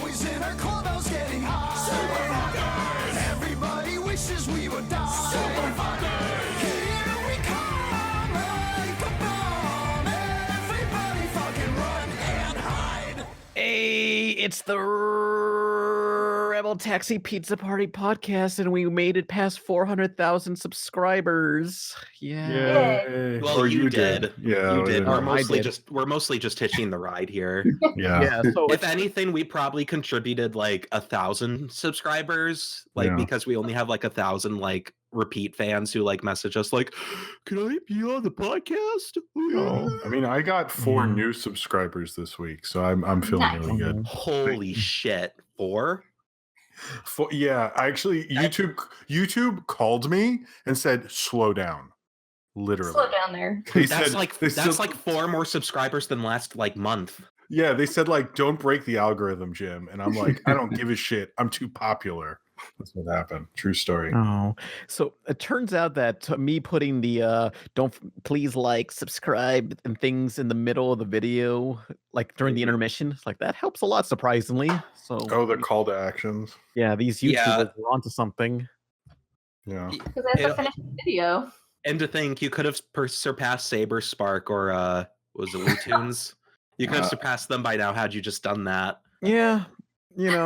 in our clubhouse getting high. Super fuckers! Everybody wishes we would die. Super fuckers! Here we come like a bomb. Everybody fucking run and hide. Hey, it's the Rebel Taxi Pizza Party podcast, and we made it past 400,000 subscribers. Yeah. Yay. Well, you did. Yeah, you did. Oh, We're mostly just hitching the ride here. yeah. So If anything, we probably contributed like 1,000 subscribers, like because we only have like 1,000 like repeat fans who like message us like, "Can I be on the podcast?" Oh, I mean, I got 4 new subscribers this week, so I'm feeling really good. Holy shit! 4? Yeah, actually, YouTube called me and said, "Slow down." Literally, slow down there. That's like 4 more subscribers than last like month. Yeah, they said like, "Don't break the algorithm, Jim," and I'm like, "I don't give a shit. I'm too popular." That's what happened. True story. Oh, so it turns out that me putting the please like, subscribe and things in the middle of the video, like during the intermission, like that helps a lot, surprisingly. So the call to actions. yeah, these YouTubers are onto something. Yeah, Because they have to finish the video. And to think you could have surpassed SaberSpark or was it Loontunes? You could have surpassed them by now had you just done that. Yeah,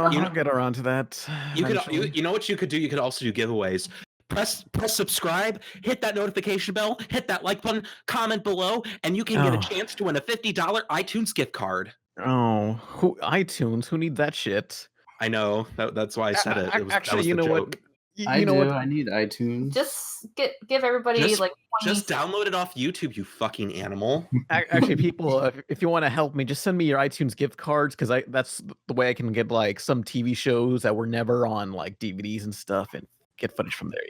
I'll get around to that. You know what you could do? You could also do giveaways. Press subscribe, hit that notification bell, hit that like button, comment below, and you can get a chance to win a $50 iTunes gift card. Oh, iTunes? Who needs that shit? I know. That's why I said it. Actually, you know what? I need iTunes. Just give everybody like 20 just download it off YouTube, you fucking animal. Actually, people, if you want to help me, just send me your iTunes gift cards, because that's the way I can get like some TV shows that were never on like DVDs and stuff, and get footage from there.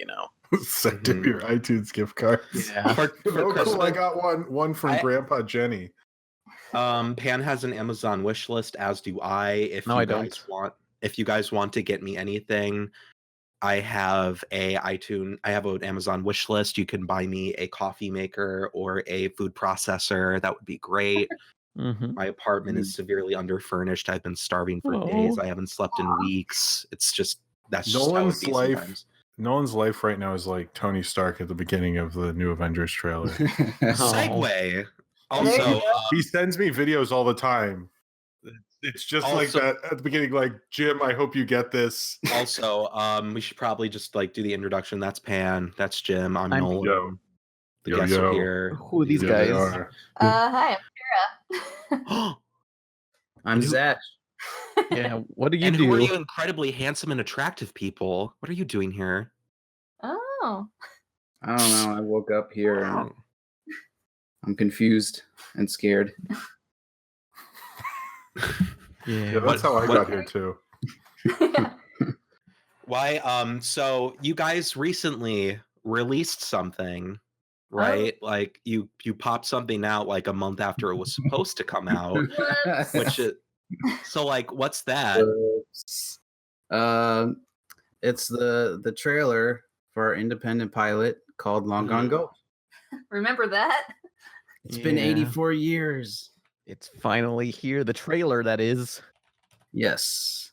Send to your iTunes gift cards. Yeah. For Cool. I got one from Grandpa Jenny. Pan has an Amazon wish list, as do I. If you guys want to get me anything, I have an Amazon wish list. You can buy me a coffee maker or a food processor. That would be great. My apartment is severely underfurnished. I've been starving for days. I haven't slept in weeks. It's just Nolan's life. Nolan's life right now is like Tony Stark at the beginning of the new Avengers trailer. Segue. Also, he sends me videos all the time. It's just like that at the beginning, like, Jim, I hope you get this. Also, we should probably just like do the introduction. That's Pan. That's Jim. I'm Nolan. The guests are here. Who are these guys? Hi, I'm Kara. I'm Zach. Yeah, what do you and do? Who are you incredibly handsome and attractive people? What are you doing here? Oh. I don't know. I woke up here and I'm confused and scared. Yeah, that's how I got here too. Why? So you guys recently released something, right? Like you popped something out like a month after it was supposed to come out. So like, what's that? It's the trailer for our independent pilot called Long Gone Gulch. Remember that? It's been 84 years. It's finally here. The trailer, that is. Yes.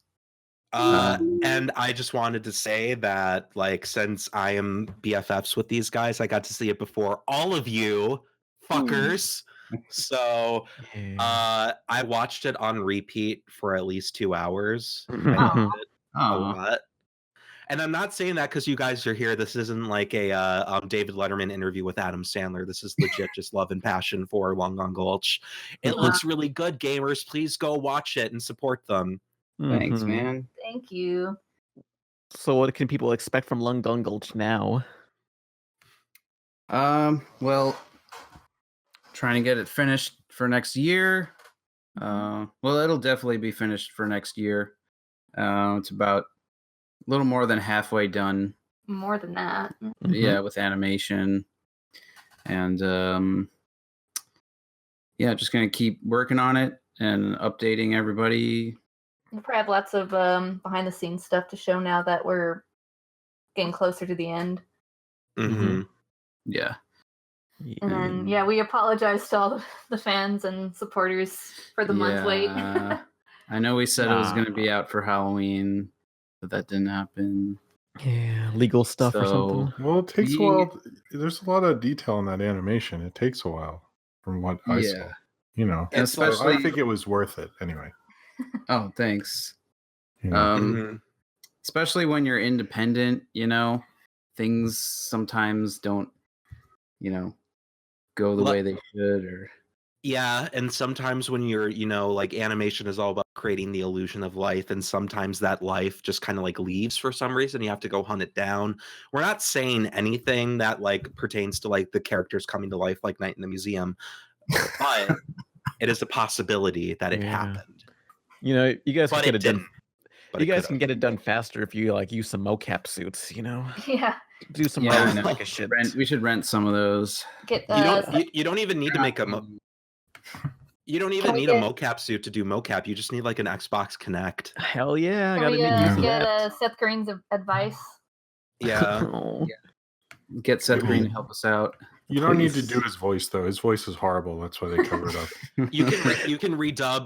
And I just wanted to say that, like, since I am BFFs with these guys, I got to see it before all of you fuckers. So I watched it on repeat for at least 2 hours. A lot. And I'm not saying that because you guys are here. This isn't like a David Letterman interview with Adam Sandler. This is legit just love and passion for Long Gone Gulch. It looks really good, gamers. Please go watch it and support them. Thanks, man. Thank you. So what can people expect from Long Gone Gulch now? Well, trying to get it finished for next year. Well, it'll definitely be finished for next year. It's about a little more than halfway done. More than that. Yeah, with animation. And just gonna keep working on it and updating everybody. We'll probably have lots of behind the scenes stuff to show now that we're getting closer to the end. Yeah. And then, we apologize to all the fans and supporters for the month late. I know we said it was going to Nah. be out for Halloween, but that didn't happen. Yeah, legal stuff or something. Well, it takes a The- while. There's a lot of detail in that animation. It takes a while, from what I saw. Yeah. You know, It's so I Especially- think it was worth it anyway. Oh, thanks. You know? Mhm. Especially when you're independent, you know, things sometimes don't, you know, go the Look- way they should. Or Yeah, and sometimes when you're, like animation is all about creating the illusion of life, and sometimes that life just kind of like leaves for some reason. You have to go hunt it down. We're not saying anything that like pertains to like the characters coming to life like Night in the Museum, but it is a possibility that it Yeah. happened. You know, you guys can But get it it done. didn't. But You it guys could've. can get it done faster if you like use some mocap suits. You know, Yeah. do some Yeah, I rose know. like a shit. we should rent some of those. Get You don't even need to make you don't even Can we need a get- mocap suit to do mocap. You just need like an Xbox Connect. Hell yeah, I Can gotta we make use of get that. Seth Green's advice? Yeah. Oh, Get Seth Maybe- Green to help us out. You don't need to please. do his voice though. His voice is horrible. That's why they covered up. You can redub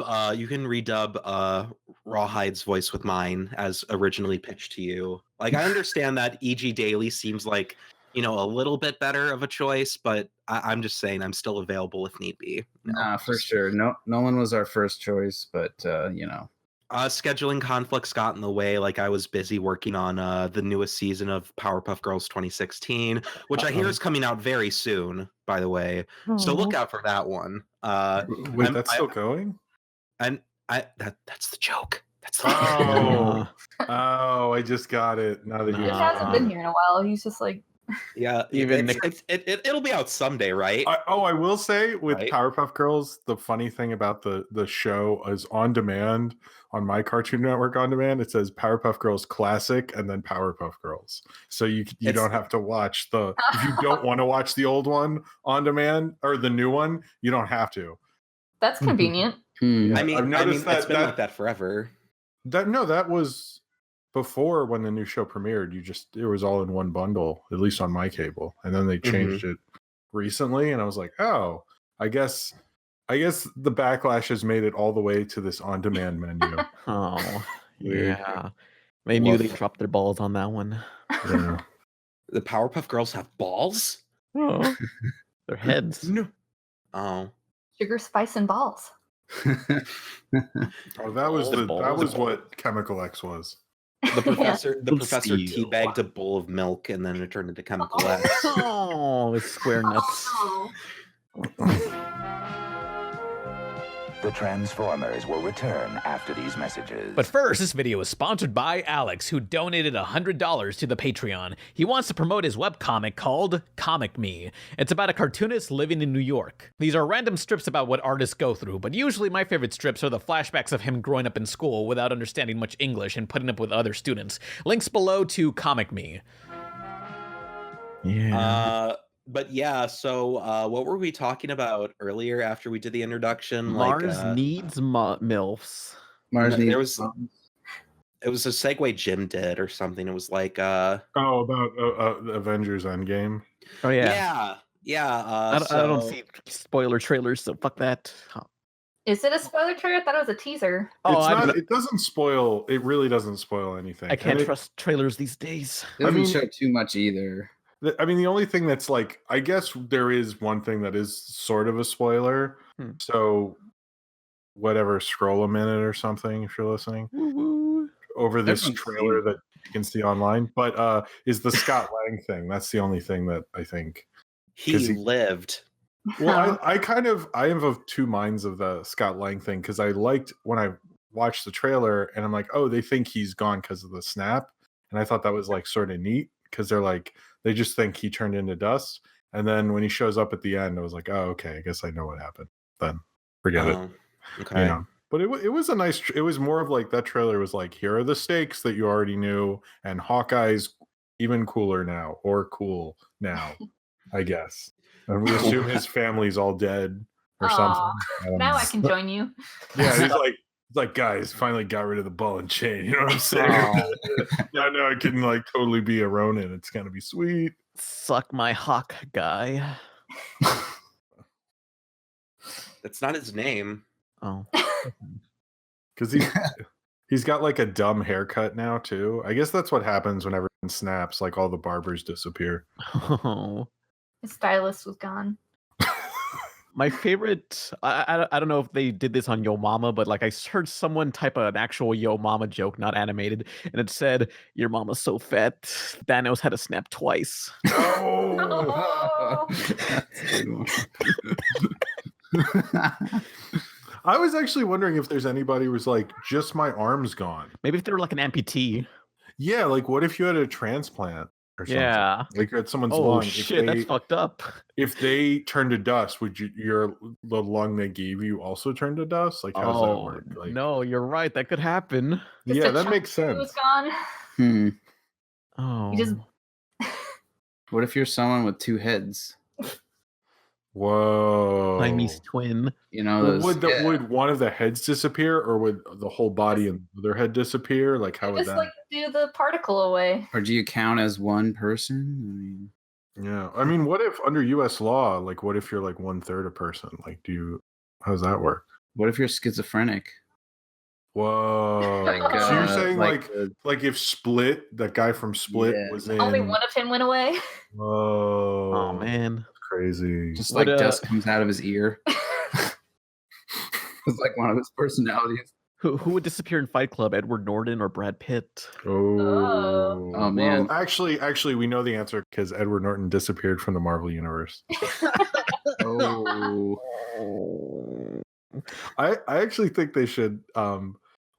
Rawhide's voice with mine as originally pitched to you. Like I understand that E.G. Daily seems like a little bit better of a choice, but I'm just saying I'm still available if need be. Nah, for sure. No, Nolan was our first choice, but you know, Scheduling conflicts got in the way. Like I was busy working on the newest season of Powerpuff Girls 2016, which I hear is coming out very soon, by the way. So look out for that one. Wait, I'm- that's still going? And that's the joke. That's the Oh, oh, I just got it. Now that He you just hasn't been here in a while. He's just like, Yeah, Even it'll be out someday, right? I will say with Right? Powerpuff Girls, the funny thing about the show is on demand on my Cartoon Network on demand. It says Powerpuff Girls Classic and then Powerpuff Girls, so you It's- don't have to watch the if you don't want to watch the old one on demand or the new one, you don't have to. that's convenient. Yeah, I mean, I've noticed it's been that- like that forever. That was before when the new show premiered. It was all in one bundle, at least on my cable, and then they changed it recently, and I was like, oh, I guess the backlash has made it all the way to this on-demand menu. oh, Weird. yeah. They knew they Woof. dropped their balls on that one. Yeah. The Powerpuff Girls have balls? Oh, their heads. No. Oh. Sugar, spice, and balls. Oh, that was Balls. what Chemical X was. The professor Little professor steel. teabagged a bowl of milk and then it turned into chemical X. Oh, it's square nuts. The Transformers will return after these messages. But first, this video is sponsored by Alex, who donated $100 to the Patreon. He wants to promote his webcomic called Comic Me. It's about a cartoonist living in New York. These are random strips about what artists go through, but usually my favorite strips are the flashbacks of him growing up in school without understanding much English and putting up with other students. Links below to Comic Me. Yeah. But yeah, so what were we talking about earlier after we did the introduction? Mars needs MILFs. Mars there needs was- It was a segue Jim did or something. It was like Oh, about Avengers Endgame. Oh yeah. yeah. I don't so- see spoiler trailers, so fuck that. Is it a spoiler trailer? I thought it was a teaser. Oh, It's I'm not, it doesn't spoil. It really doesn't spoil anything. I can't And trust trailers these days. It doesn't I mean- show too much either. the only thing that's like, I guess there is one thing that is sort of a spoiler. Hmm. So, whatever, scroll a minute or something if you're listening Woo-woo. over this Everyone's trailer seen it. that you can see online. But is the Scott Lang thing? That's the only thing that I think. he 'Cause he- lived. Well, I am of two minds of the Scott Lang thing because I liked when I watched the trailer and I'm like, oh, they think he's gone because of the snap, and I thought that was like sort of neat because they're like they just think he turned into dust, and then when he shows up at the end, I was like, oh, okay, I guess I know what happened. Then forget it. Oh, okay. You know? But it was a nice. It was more of like that trailer was like, here are the stakes that you already knew, and Hawkeye's even cooler now, or cool now, I guess. And we assume his family's all dead or Aw, something. don't Now know. I can join you. Yeah, he's like, guys, finally got rid of the ball and chain. You know what I'm saying? Now I can like totally be a Ronin. It's gonna be sweet. Suck my hawk guy. That's not his name. Oh. Because he's got like a dumb haircut now too. I guess that's what happens when everyone snaps. Like all the barbers disappear. Oh. His stylist was gone. My favorite, I don't know if they did this on Yo Mama, but like I heard someone type an actual Yo Mama joke, not animated, and it said, "Your mama's so fat, Thanos had to snap twice." Oh. That's a good one. I was actually wondering if there's anybody who was like, just my arm's gone. Maybe if they were like an amputee. Yeah, like what if you had a transplant or something? Yeah. Like you had someone's Oh lung. shit, that's fucked up. If they turn to dust, would the lung they gave you also turn to dust? Like how does that work? Like, no, you're right. That could happen. Just yeah, a that chunk makes of you was sense. gone. Oh. You just What if you're someone with two heads? Whoa. Siamese twin. You know, Well, those, would one of the heads disappear, or would the whole body and the other head disappear? Like how would just that? like do the particle away. or do you count as one person? Yeah, I mean, what if under U.S. law, like, what if you're like 1/3 a person? Like, how does that work? What if you're schizophrenic? Whoa! Like, So you're saying like the- if Split, that guy from Split, Yeah. was in? Only one of him went away. Whoa! Oh man. Crazy. just What, like dust comes out of his ear. It's like one of his personalities. Who would disappear in Fight Club? Edward Norton or Brad Pitt? Oh. Oh, man. Well, actually, we know the answer because Edward Norton disappeared from the Marvel universe. Oh, I actually think they should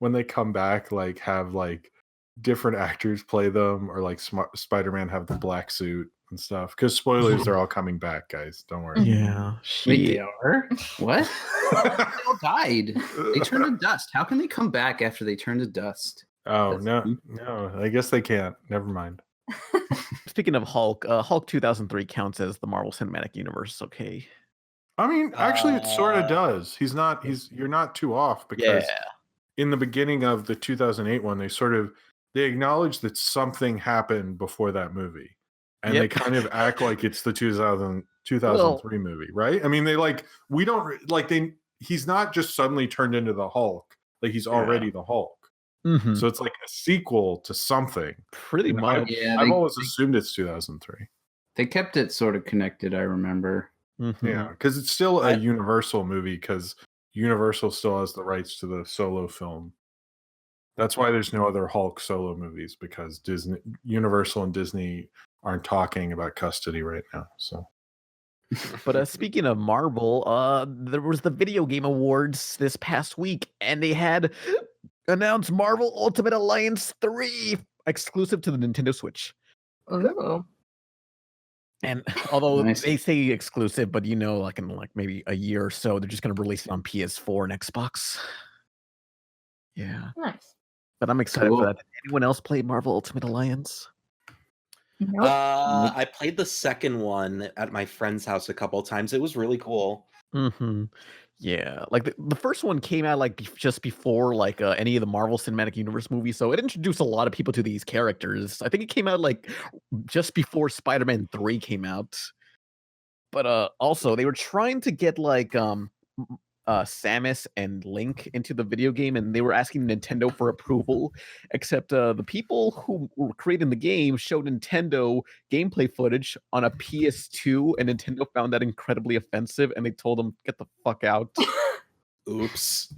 when they come back, like have like different actors play them, or like Spider-Man have the black suit and stuff. Because spoilers, they're all coming back, guys. Don't worry. Yeah. wait, they Shit. are? What? They all died. They turned to dust. How can they come back after they turn to dust? Oh That's- no! I guess they can't. Never mind. Speaking of Hulk, Hulk 2003 counts as the Marvel Cinematic Universe. Okay. I mean, actually, it sort of does. You're not too off because in the beginning of the 2008 one, they acknowledge that something happened before that movie, and they kind of act like it's the 2003 movie, right? I mean, he's not just suddenly turned into the Hulk, like he's already the Hulk. Mhm. So it's like a sequel to something. Pretty And much. I've always assumed it's 2003. They kept it sort of connected, I remember. Mhm. Yeah, because it's still a Universal movie because Universal still has the rights to the solo film. That's why there's no other Hulk solo movies, because Universal and Disney aren't talking about custody right now. So But speaking of Marvel, there was the Video Game Awards this past week, and they had announced Marvel Ultimate Alliance 3 exclusive to the Nintendo Switch. Ooh. And although Nice. they say exclusive, but like in like maybe a year or so, they're just going to release it on PS4 and Xbox. Yeah, Nice. but I'm excited Cool. for that. Did anyone else play Marvel Ultimate Alliance? Nope. I played the second one at my friend's house a couple of times. It was really cool. Mm-hmm. Yeah, like the first one came out like just before like any of the Marvel Cinematic Universe movies, so it introduced a lot of people to these characters. I think it came out like just before Spider-Man 3 came out. But also they were trying to get like Samus and Link into the video game, and they were asking Nintendo for approval, except the people who were creating the game showed Nintendo gameplay footage on a PS2, and Nintendo found that incredibly offensive, and they told them, get the fuck out. Oops.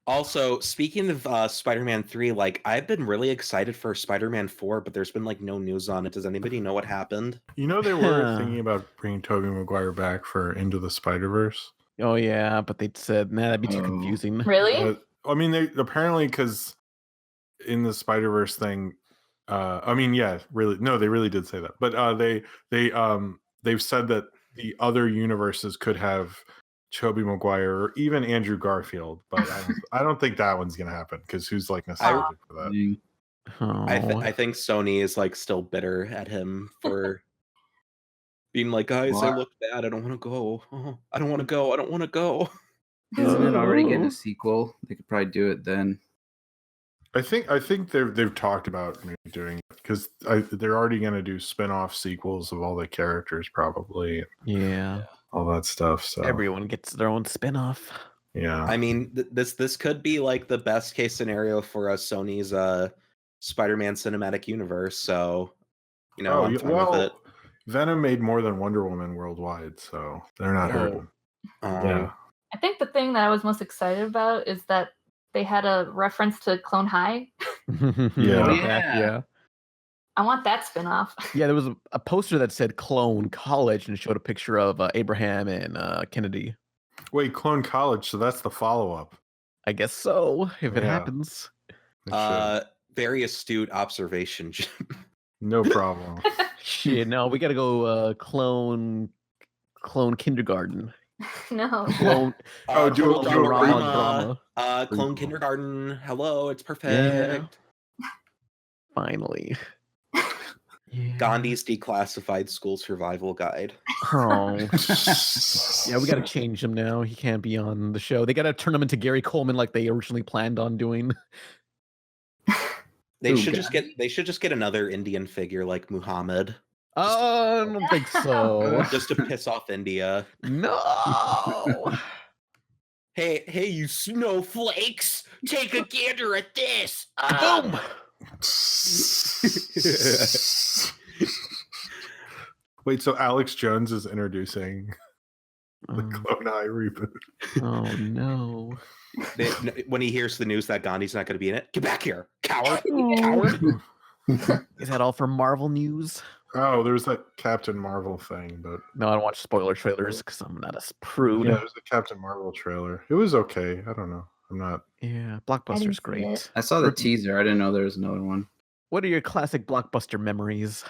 Also, speaking of Spider-Man 3, like I've been really excited for Spider-Man 4, but there's been like no news on it. Does anybody know what happened? they were thinking about bringing Tobey Maguire back for Into the Spider-Verse. Oh yeah, but they said, nah, that'd be too confusing. Really? I mean, they apparently, because in the Spider-Verse thing, I mean, yeah, really, no, they really did say that. But they've said that the other universes could have Tobey Maguire or even Andrew Garfield, but I don't think that one's gonna happen, because who's like nostalgic for that? Oh. I think Sony is like still bitter at him for being like, guys, I What? look bad. I don't want to go. Oh, I don't want to go. I don't want to go. Isn't it already getting a sequel? They could probably do it then. I think they've talked about maybe doing it, because they're already gonna do spin-off sequels of all the characters, probably, Yeah. all that stuff. So Everyone gets their own spin-off. Yeah. I mean, this could be like the best case scenario for Sony's Spider-Man cinematic universe. So, you know, I'm fine with it. Venom made more than Wonder Woman worldwide, so they're not hurting. Yeah. I think the thing that I was most excited about is that they had a reference to Clone High. Yeah. I want that spin-off. Yeah, there was a poster that said Clone College and showed a picture of Abraham and Kennedy. Wait, Clone College, so that's the follow-up. I guess so, if it Yeah. happens. Very astute observation, Jim. No problem. Shit, no, we gotta go clone kindergarten. No. Clone do a drama. Clone kindergarten. Hello, it's perfect. Yeah. Finally. Gandhi's declassified school survival guide. Oh. Yeah, we gotta change him now. He can't be on the show. They gotta turn him into Gary Coleman like they originally planned on doing. They should just get another Indian figure like Muhammad. I don't think so. Just to piss off India. No. Hey, you snowflakes! Take a gander at this! Boom! Wait, so Alex Jones is introducing the Clone High reboot. Oh no. When he hears the news that Gandhi's not going to be in it, get back here, coward! Coward! Is that all for Marvel news? Oh, there's that Captain Marvel thing, but No, I don't watch spoiler trailers because I'm not a prude. yeah, there's a Captain Marvel trailer. It was okay. I don't know. I'm not. Yeah, Blockbuster's great. I saw the teaser. I didn't know there was another one. What are your classic Blockbuster memories?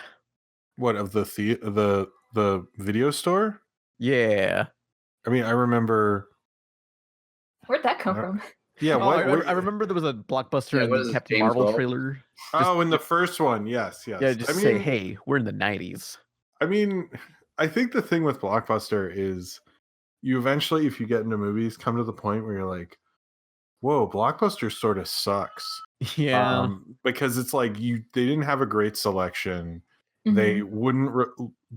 What of the video store? Yeah. I mean, I remember. Where'd that come from? Yeah, Oh, I remember there was a Blockbuster in the Captain Marvel trailer. Oh, in the first one, yes. Yeah, just say, hey, we're in the 90s. I mean, I think the thing with Blockbuster is you eventually, if you get into movies, come to the point where you're like, whoa, Blockbuster sort of sucks. Yeah. Because it's like they didn't have a great selection. Mm-hmm. They wouldn't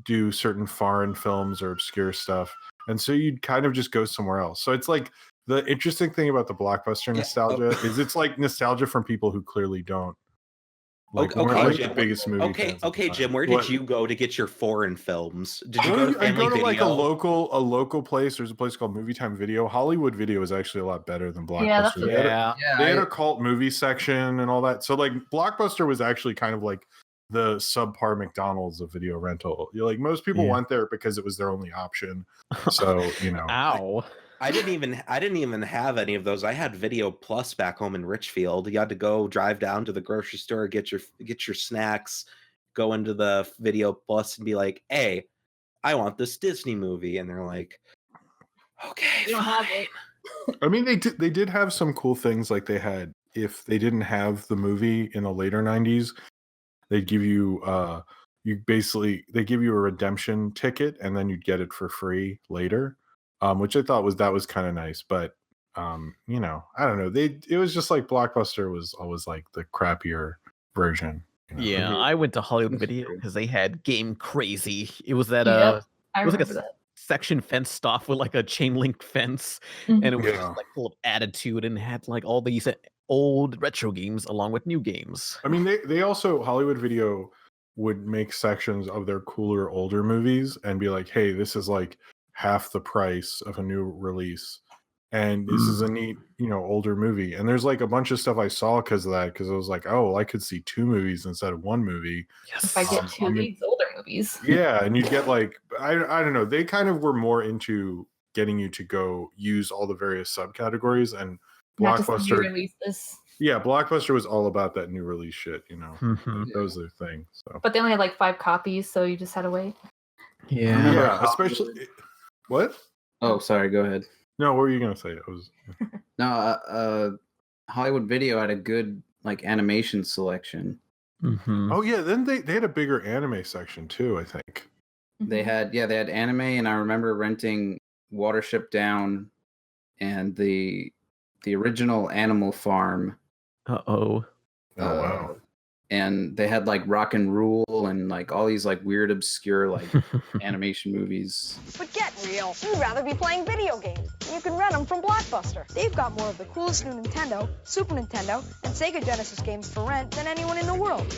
do certain foreign films or obscure stuff. And so you'd kind of just go somewhere else. So it's like the interesting thing about the Blockbuster nostalgia is it's like nostalgia from people who clearly don't. Like, Jim, the biggest movie. Okay, Jim. Where did you go to get your foreign films? Did you go to I Family go to Video? like a local place. There's a place called Movie Time Video. Hollywood Video is actually a lot better than Blockbuster. They had a cult movie section and all that. So like Blockbuster was actually kind of like the subpar McDonald's of video rental. You're like most people went there because it was their only option. So Ow. I didn't even have any of those. I had Video Plus back home in Richfield. You had to go drive down to the grocery store, get your snacks, go into the Video Plus and be like, "Hey, I want this Disney movie." And they're like, "Okay, you don't have it." I mean, they did have some cool things. Like they had, if they didn't have the movie in the later 90s, they'd give you they give you a redemption ticket and then you'd get it for free later. Which I thought was kind of nice, but I don't know. It was just like Blockbuster was always like the crappier version. Yeah, I went to Hollywood Video because they had Game Crazy. It was that I it was like remember a that. section fenced off with like a chain link fence, and it was Yeah. like full of attitude and had like all these old retro games along with new games. I mean, they also Hollywood Video would make sections of their cooler older movies and be like, "Hey, this is like half the price of a new release, and this is a neat older movie." And there's like a bunch of stuff I saw because of that, because I was like, oh well, I could see two movies instead of one movie If I get two of these older movies. Yeah, and you'd get like I don't know, they kind of were more into getting you to go use all the various subcategories, and Blockbuster releases. Yeah, Blockbuster was all about that new release shit, Those are the things. So. But they only had like 5 copies, so you just had to wait. Yeah, especially what? Oh, sorry. Go ahead. No, what were you gonna say? Hollywood Video had a good like animation selection. Oh yeah, then they had a bigger anime section too, I think. They had anime, and I remember renting Watership Down and the original Animal Farm. Oh wow. and they had like Rock and Rule and like all these like weird, obscure like animation movies. But get real. You'd rather be playing video games. You can rent them from Blockbuster. They've got more of the coolest new Nintendo, Super Nintendo, and Sega Genesis games for rent than anyone in the world.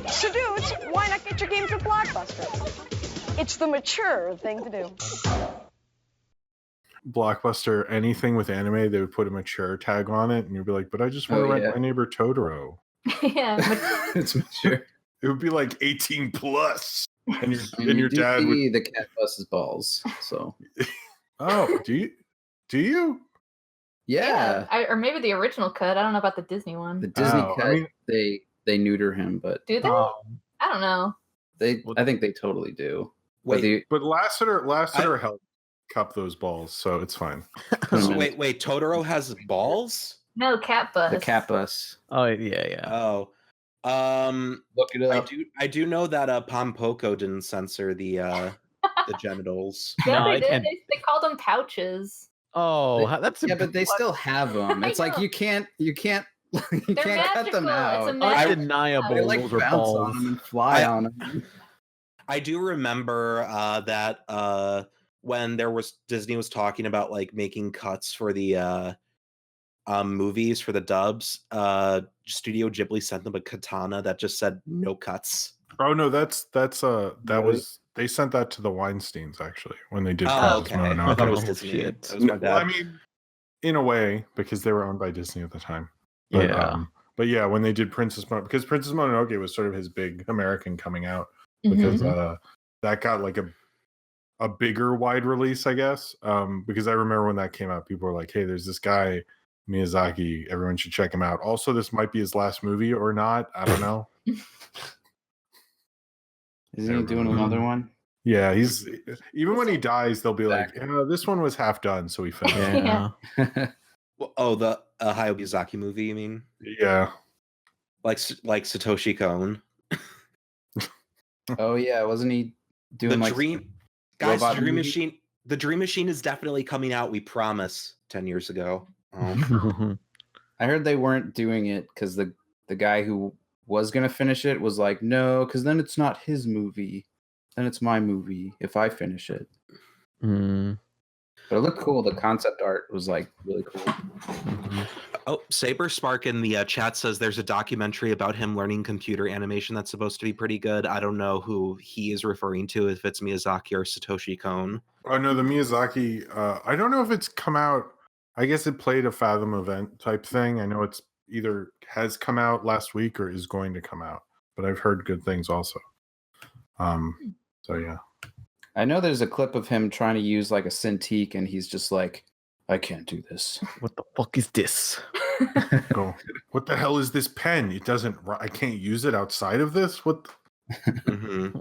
So dudes, why not get your games at Blockbuster? It's the mature thing to do. Blockbuster, anything with anime, they would put a mature tag on it, and you'd be like, "But I just want to rent My Neighbor Totoro." Yeah. It's mature. It would be like 18 plus, and your I mean, your you dad do would. see the cat busts balls. So Oh, do you? Do you? yeah, Or maybe the original cut. I don't know about the Disney one. the Disney Oh, I cut mean- they neuter him, but Do they? I don't know. I think they totally do. Wait, But the, But Lassiter helped cup those balls, so it's fine. wait, Totoro has balls? No, cat bus. the cat bus. Oh yeah. Oh. Look it up. I do know that Pompoko didn't censor the genitals. Yeah, No, they I did. can't- They called them pouches. Oh, that's Yeah, but they still have them. I It's like know. you can't you can't They're cut them magical. out. It's a magic- undeniable. They like Those are bounce on balls. them and fly I- on them. I do remember that when Disney was talking about like making cuts for the movies for the dubs, Studio Ghibli sent them a katana that just said no cuts. Oh no, that Really? was they sent that to the Weinsteins actually when they did. Oh, Princess okay. Mononoke. I thought it was Oh, Disney. shit. That was my Well, bad. I mean, in a way, because they were owned by Disney at the time. But, Yeah. but yeah, when they did because Princess Mononoke was sort of his big American coming out, because that got like a bigger wide release, I guess. Because I remember when that came out, people were like, "Hey, there's this guy Miyazaki. Everyone should check him out." Also, this might be his last movie or not. I don't know. Isn't he doing another one? Yeah, he's even when he dies, they'll be like, Exactly. "Yeah, this one was half done, so we finished." Yeah. Oh, the Hayao Miyazaki movie, you mean? Yeah. Like Satoshi Kon. Oh yeah, wasn't he doing The like Dream Guys, robot the Dream movie? Machine. The Dream Machine is definitely coming out, we promise, 10 years ago. I heard they weren't doing it because the guy who was gonna finish it was like, no, because then it's not his movie. Then it's my movie if I finish it. Mm. But it looked cool. The concept art was like really cool. Oh, SaberSpark in the chat says there's a documentary about him learning computer animation that's supposed to be pretty good. I don't know who he is referring to, if it's Miyazaki or Satoshi Kon. Oh no, the Miyazaki. I don't know if it's come out. I guess it played a Fathom event type thing. I know it's either has come out last week or is going to come out, but I've heard good things also. So yeah. I know there's a clip of him trying to use like a Cintiq, and he's just like, I can't do this. What the fuck is this? Go. What the hell is this pen? It doesn't. I can't use it outside of this. What? Mhm.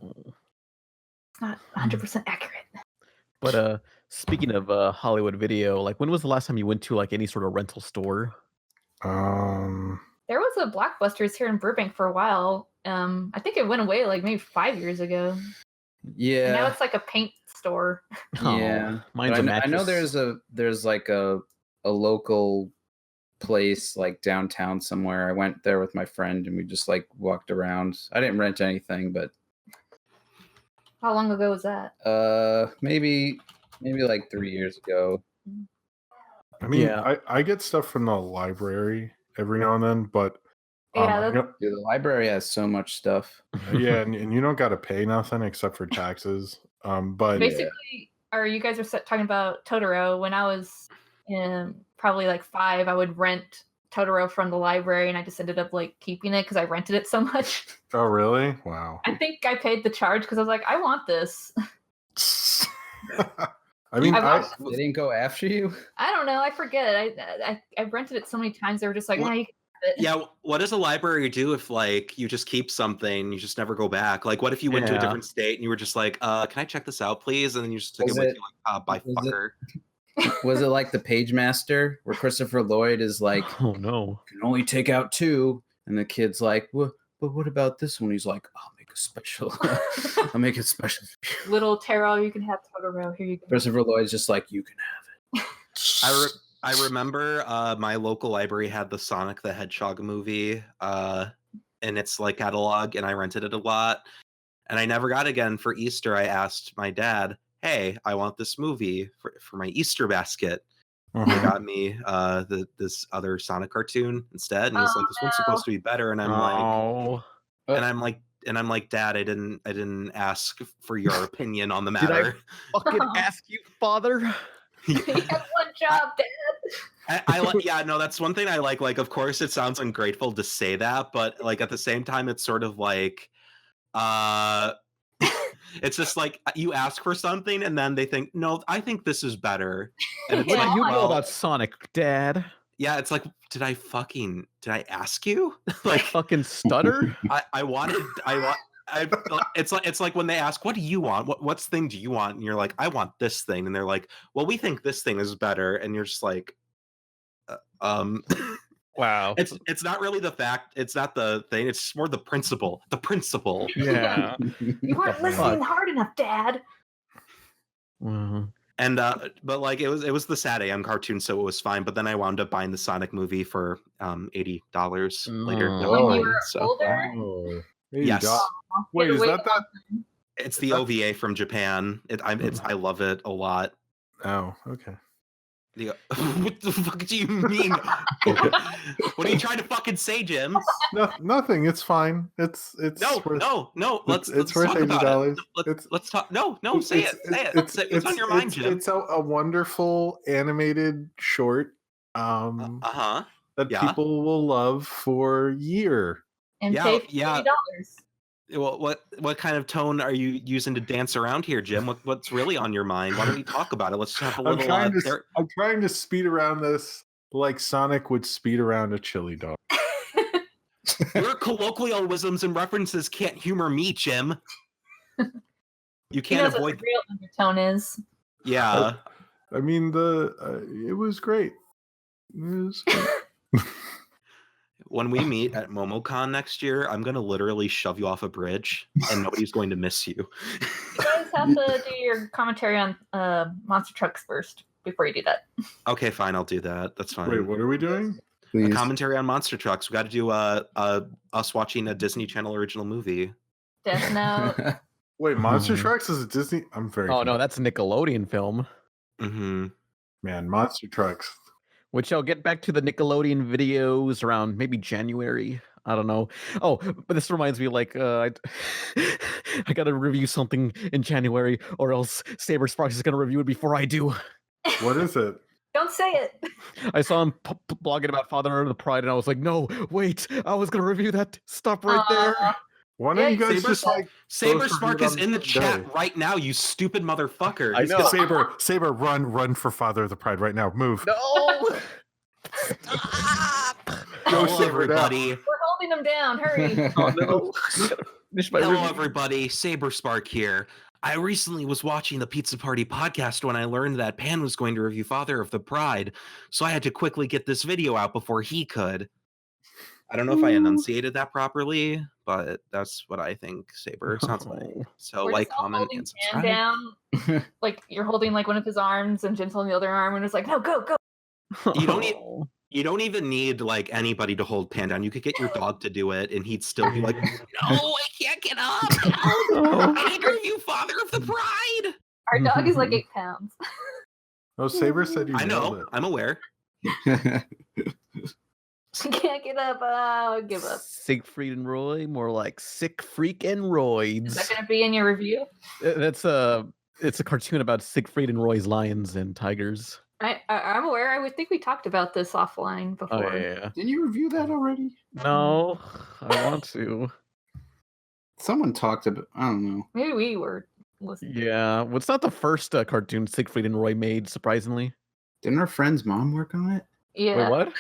It's not 100% accurate. But speaking of Hollywood Video, like when was the last time you went to like any sort of rental store? There was a Blockbusters here in Burbank for a while. I think it went away like maybe 5 years ago. And now Yeah, it's like a paint store. yeah. Mine's But a I know mattress. there's like a local place like downtown somewhere. I went there with my friend and we just like walked around. I didn't rent anything, but How long ago was that? maybe like 3 years ago. I mean, Yeah. I get stuff from the library every now and then, but Yeah, I that's- don't- Dude, the library has so much stuff. yeah, and you don't got to pay nothing except for taxes. But Basically, or you guys were talking about Totoro. When I was probably like 5, I would rent Totoro from the library, and I just ended up like keeping it because I rented it so much. oh really? Wow. I think I paid the charge because I was like, I want this. I mean, I I, watched- They didn't go after you? I don't know. I forget. I rented it so many times. They were just like, What- "Yeah, you can have it." Yeah, what does a library do if like you just keep something, you just never go back? Like, what if you went to a Yeah. different state and you were just like, can I check this out, please? And then you just took Was it with it- you, like, bye, was it- fucker. Was it like the Page Master where Christopher Lloyd is like, Oh no. can only take out 2, and the kid's like, well, but what about this one? He's like, I'll make a special. I'll make it special. Little Taro, you can have Totoro. Here you go. Christopher Lloyd's just like, you can have it. I remember my local library had the Sonic the Hedgehog movie in its like catalog, and I rented it a lot. And I never got it again. For Easter, I asked my dad, "Hey, I want this movie for my Easter basket." He got me this other Sonic cartoon instead, and he's like, "This one's supposed to be better." And I'm like, "Dad, I didn't ask for your opinion on the matter." Fucking ask you, father. You had one job, Dad. I like, yeah, no, that's one thing I like. Like, of course, it sounds ungrateful to say that, but like at the same time, it's sort of like, it's just like you ask for something and then they think, no, I think this is better. And it's What like, do you know well, about Sonic, Dad? yeah, it's like, did I ask you? Like, Fucking stutter? It's like when they ask, what do you want? What's thing do you want? And you're like, I want this thing. And they're like, well, we think this thing is better. And you're just like, Wow. It's not really the fact. It's not the thing. It's just more the principle. The principle. Yeah. You weren't listening hard enough, Dad. Mhm. And but like it was the Sad AM cartoon, so it was fine. But then I wound up buying the Sonic movie for $80 later. Oh. down the When you line, were so. older. Oh, Yes. Wait, is that? It's the OVA from Japan. I love it a lot. Oh, okay. What the fuck do you mean? What are you trying to fucking say, Jim? No, nothing. It's fine. It's No. Let's worth talk about $80. it. Let's talk. No. Say it. What's on your mind, Jim? It's a wonderful animated short. That Yeah. people will love for a year. And Yeah, pay yeah. $50. Well, what kind of tone are you using to dance around here, Jim? What's really on your mind? Why don't we talk about it? Let's have a I'm little. trying to speed around this like Sonic would speed around a chili dog. Your colloquialisms and references can't humor me, Jim. You He can't knows what avoid. the real undertone is. Yeah. I mean, it was great. It was great. When we meet at MomoCon next year, I'm gonna literally shove you off a bridge, and nobody's going to miss you. You guys have to do your commentary on monster trucks first before you do that. Okay, fine, I'll do that. That's fine. Wait, what are we doing? A Please. commentary on monster trucks. We got to do us watching a Disney Channel original movie. Death Note. Wait, Monster Trucks is a Disney? I'm very. Oh, no, confused. that's a Nickelodeon film. Mm-hmm. Man, Monster Trucks. Which I'll get back to the Nickelodeon videos around maybe January. I don't know. Oh, but this reminds me, like, I got to review something in January, or else SaberSparks is going to review it before I do. What is it? Don't say it. I saw him blogging about Father of the Pride, and I was like, no, wait, I was going to review that. Stop right there. Why don't you guys just like SaberSpark is on in the day? chat right now, you stupid motherfucker. I know. Saber, run for Father of the Pride right now. Move. No! Go, Hello, Saber, everybody. We're holding them down. Hurry. Oh, no. Finish my Hello, review. everybody. SaberSpark here. I recently was watching the Pizza Party podcast when I learned that Pan was going to review Father of the Pride, so I had to quickly get this video out before he could. I don't know if I enunciated that properly, but that's what I think Saber sounds like. So We're like, just all comment, holding and Pan subscribe. down. Like you're holding like one of his arms and Jim's holding the other arm, and it's like, no, go. You don't need. You don't even need like anybody to hold Pan down. You could get your dog to do it, and he'd still be like, "No, I can't get up. No, I need to review Father of the Pride." Our dog is like 8 pounds. Oh, Saber said you I nailed know. it. I'm aware. She can't get up. Oh, give up. Siegfried and Roy, more like Sick Freak and Roids. Is that going to be in your review? It's a cartoon about Siegfried and Roy's lions and tigers. I'm aware. I would think we talked about this offline Oh before. yeah. Didn't you review that already? No, I want to. Someone talked about. I don't know. Maybe we were listening. Yeah, well, it's not the first cartoon Siegfried and Roy made, surprisingly. Didn't our friend's mom work on it? Yeah. Wait, what?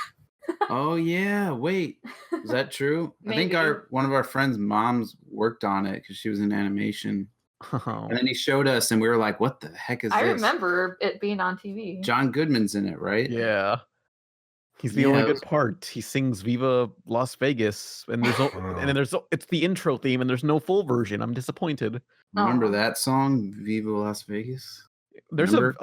Oh yeah. Wait, is that true? I think Maybe. one of our friends' moms worked on it because she was in animation. Oh. And then he showed us, and we were like, "What the heck is I this?" remember it being on TV. John Goodman's in it, right? Yeah. He's the Yeah, only it good was- part. He sings Viva Las Vegas, and there's and then it's the intro theme, and there's no full version. I'm disappointed. Remember Oh. that song, "Viva Las Vegas"? There's Remember?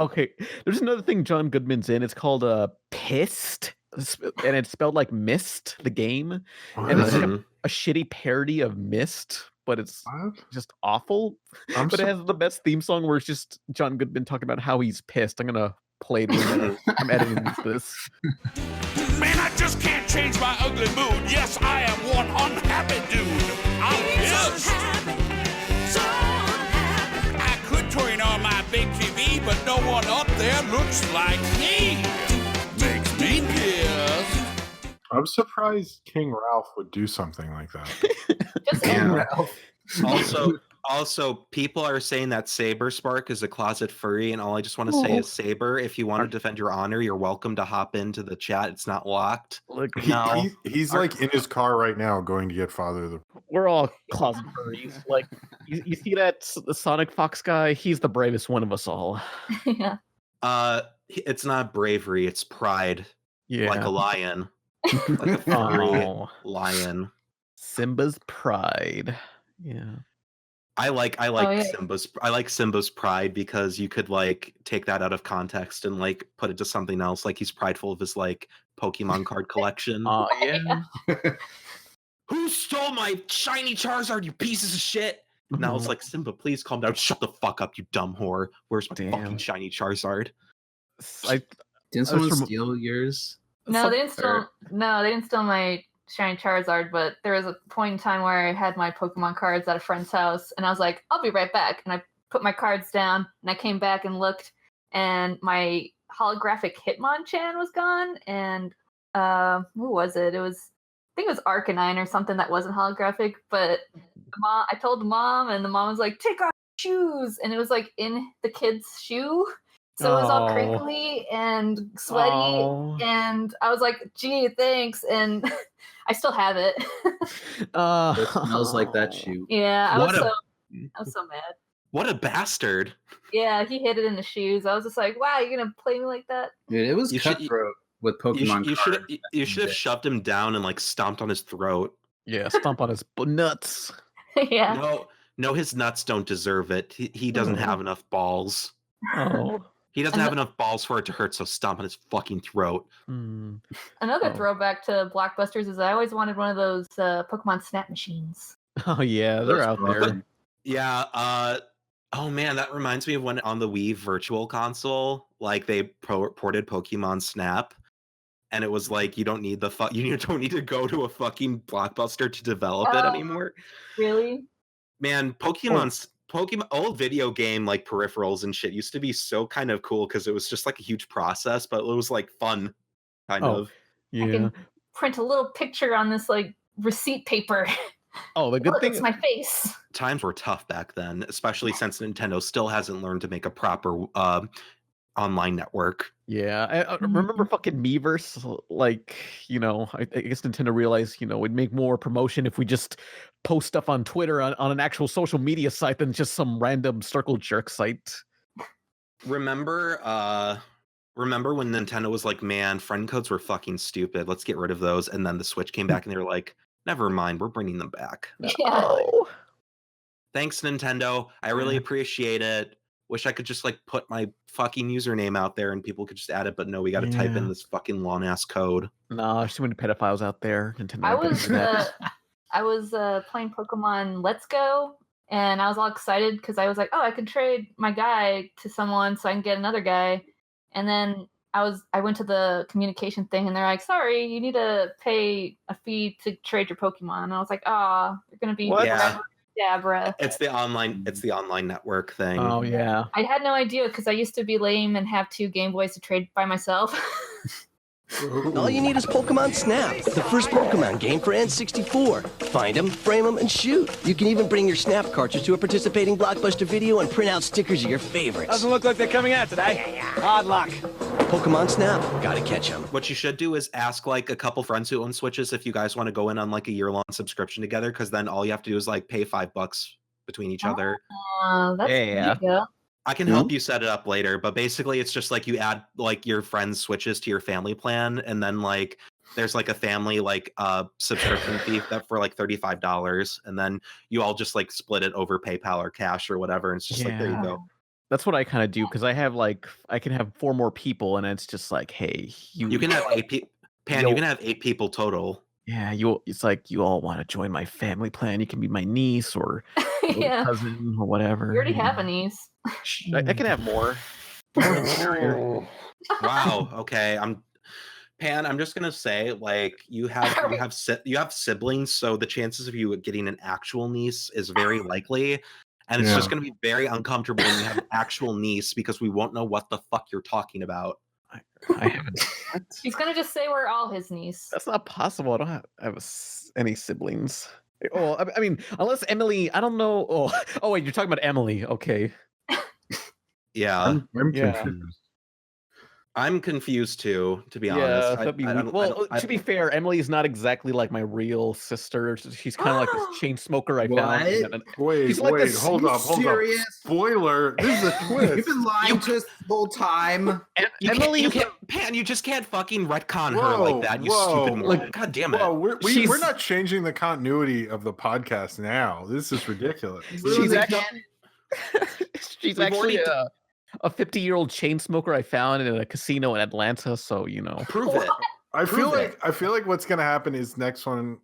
there's another thing John Goodman's in. It's called Pissed, and it's spelled like Mist, the game, and it's like Mhm. a shitty parody of Mist, but it's What? just awful. I'm But it so- has the best theme song where it's just John Goodman talking about how he's pissed. I'm gonna play it when I'm editing this. Man, I just can't change my ugly mood. Yes, I am one unhappy dude. I'm pissed. I could turn on my big TV, but no one up there looks like me. Makes me pissed. I'm surprised King Ralph would do something like that. Just Yeah. Also, people are saying that SaberSpark is a closet furry, and all I just want to say is, Saber, if you want to defend your honor, you're welcome to hop into the chat. It's not locked. Look, No. He's like in his car right now going to get Father of the... we're all closet furries. Like you see the Sonic Fox guy? He's the bravest one of us all. yeah. It's not bravery, it's pride. Yeah. Like a lion. Like a furry Oh, lion. Simba's pride. Yeah. I like yeah. Simba's pride because you could like take that out of context and like put it to something else. Like he's prideful of his like Pokemon card collection. Oh yeah. Who stole my shiny Charizard, you pieces of shit? Now it's like, Simba, please calm down. Shut the fuck up, you dumb whore. Where's my Damn. fucking shiny Charizard? Didn't someone steal yours? No, they didn't Or- steal. No, they didn't steal my shiny Charizard. But there was a point in time where I had my Pokemon cards at a friend's house, and I was like, "I'll be right back." And I put my cards down, and I came back and looked, and my holographic Hitmonchan was gone. And who was it? I think it was Arcanine or something that wasn't holographic. But I told the mom, and the mom was like, "Take off your shoes," and it was like in the kid's shoe. So it was all Oh. crinkly and sweaty, Oh. and I was like, "Gee, thanks," and I still have it. It smells like that shoe. Yeah, I What was so mad. What a bastard. Yeah, he hid it in the shoes. I was just like, "Wow, you're gonna play me like that?" Dude, it was You should- cutthroat with Pokemon You cards. should have shoved him down and like stomped on his throat. Yeah, stomp on his nuts. Yeah. No, his nuts don't deserve it. He doesn't Oh. have enough balls. Oh. He doesn't have enough balls for it to hurt, so stomp on his fucking throat. Hmm. Another Oh. throwback to Blockbusters is I always wanted one of those Pokemon Snap machines. Oh yeah, they're out there. Yeah, oh man, that reminds me of when on the Wii Virtual Console, like they ported Pokemon Snap, and it was like you don't need you don't need to go to a fucking Blockbuster to develop it Oh. anymore. Really? Man, Pokemon old video game like peripherals and shit used to be so kind of cool because it was just like a huge process, but it was like fun, kind Oh. of. I Yeah. can print a little picture on this like receipt paper. Oh, the good Look, thing. it's my face. Times were tough back then, especially since Nintendo still hasn't learned to make a proper online network. Yeah, I remember fucking Miiverse. Like, I guess Nintendo realized, we'd make more promotion if we just post stuff on Twitter on an actual social media site than just some random circle jerk site. Remember when Nintendo was like, man, friend codes were fucking stupid. Let's get rid of those. And then the Switch came back and they were like, never mind, we're bringing them back. Yeah. Oh. Thanks, Nintendo. I really appreciate it. Wish I could just like put my fucking username out there and people could just add it, but no, we got to type in Yeah. this fucking long ass code. Nah, there's too many pedophiles out there. Nintendo. I ain't gonna was do that. I was playing Pokemon Let's Go, and I was all excited because I was like, "Oh, I can trade my guy to someone, so I can get another guy." And then I went to the communication thing, and they're like, "Sorry, you need to pay a fee to trade your Pokemon." And I was like, "Ah, you're gonna be What? Yeah. Dabra." It's the online network thing. Oh yeah. I had no idea because I used to be lame and have 2 Game Boys to trade by myself. All you need is Pokemon Snap, the first Pokemon game for N64. Find them, frame them, and shoot. You can even bring your Snap cartridge to a participating Blockbuster video and print out stickers of your favorites. Doesn't look like they're coming out today. Hard luck. Pokemon Snap, gotta catch them. What you should do is ask like a couple friends who own Switches if you guys want to go in on like a year-long subscription together, because then all you have to do is like pay $5 between each other. That's Yeah. there you go. I can help you set it up later, but basically it's just like you add like your friends' Switches to your family plan, and then like there's like a family like subscription fee that for like $35, and then you all just like split it over PayPal or cash or whatever. And it's just like there you Yeah. go. That's what I kind of do because I can have 4 more people, and it's just like, hey, You can have 8 people. Pan, you're gonna have 8 people total. Yeah, it's like you all want to join my family plan. You can be my niece or Yeah. cousin or whatever. You already have a niece. I can have more. Wow. Okay. Pan, I'm just gonna say, like, you have siblings, so the chances of you getting an actual niece is very likely, and it's just gonna be very uncomfortable when you have an actual niece because we won't know what the fuck you're talking about. I haven't. He's gonna just say we're all his niece. That's not possible. I don't have any siblings. Oh, I mean, unless Emily. I don't know. Oh, wait, you're talking about Emily. Okay. Yeah. I'm Yeah. confused. I'm confused too, to be Yeah, honest. that'd be weird. Well, to be fair, Emily is not exactly like my real sister. She's kind of like this chain smoker I found. Wait, She's like this- hold up. serious? Spoiler. This is a twist. You've been lying to us the whole time. Emily, Pan, you just can't fucking retcon her like that, you stupid moron. Like, God damn it. Whoa, we're not changing the continuity of the podcast now. This is ridiculous. She's actually a 50-year-old chain smoker I found in a casino in Atlanta. So prove it. I feel like what's gonna happen is next one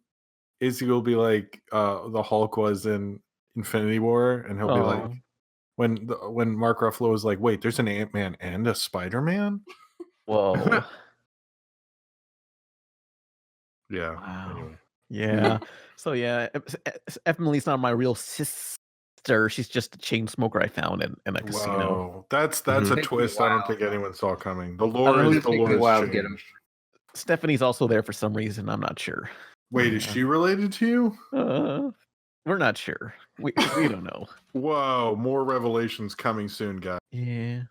Izzy will be like the Hulk was in Infinity War, and he'll be like when Mark Ruffalo was like, wait, there's an Ant-Man and a Spider-Man? Whoa. Yeah. Wow. Anyway. Yeah. So yeah, Emily's not my real sister. She's just a chain smoker I found in a casino. Whoa. That's a twist I don't think anyone saw coming. The lore is changed. Stephanie's also there for some reason. I'm not sure. Wait, is she related to you? We're not sure. We don't know. Whoa, more revelations coming soon, guys. Yeah.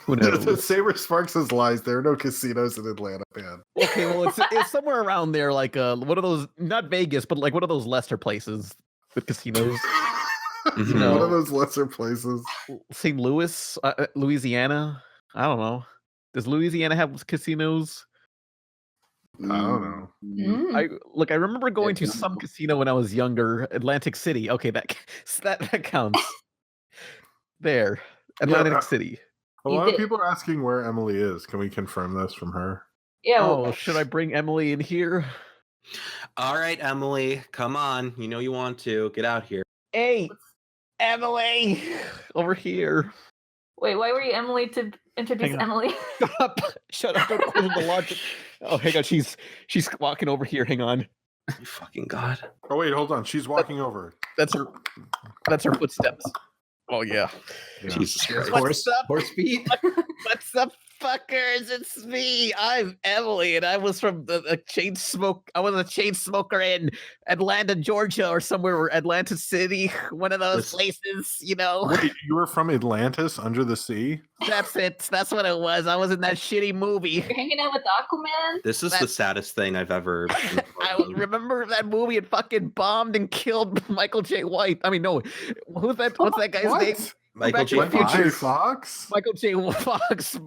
Who knows? SaberSparks says lies. There are no casinos in Atlanta, man. Okay, well, it's somewhere around there, like one of those, not Vegas, but like one of those lesser places with casinos. One of those lesser places. St. Louis, Louisiana. I don't know. Does Louisiana have casinos? I don't know. I remember going to some casino when I was younger. Atlantic City. Okay, that counts. There, Atlantic City. A lot of people are asking where Emily is. Can we confirm this from her? Yeah. Oh, should I bring Emily in here? All right, Emily, come on. You know you want to. Get out here. Hey, Emily, over here. Wait, why were you Emily to introduce Emily? Shut up! Don't close the logic. Oh, hang on. She's walking over here. Hang on. You fucking god. Oh wait, hold on. She's walking over. That's her footsteps. Oh yeah. Jesus Christ. Horse feet. What's up, fuckers? It's me. I'm Emily, and I was from the chain smoke. I was a chain smoker in Atlanta, Georgia, or somewhere, or Atlanta City, one of those places. Wait, you were from Atlantis, under the sea? That's it. That's what it was. I was in that shitty movie. You're hanging out with Aquaman? This is the saddest thing I've ever. I remember that movie. It fucking bombed and killed Michael J. White. I mean, no, who's that? What's that guy's name? Michael J. Fox? Michael J. Fox.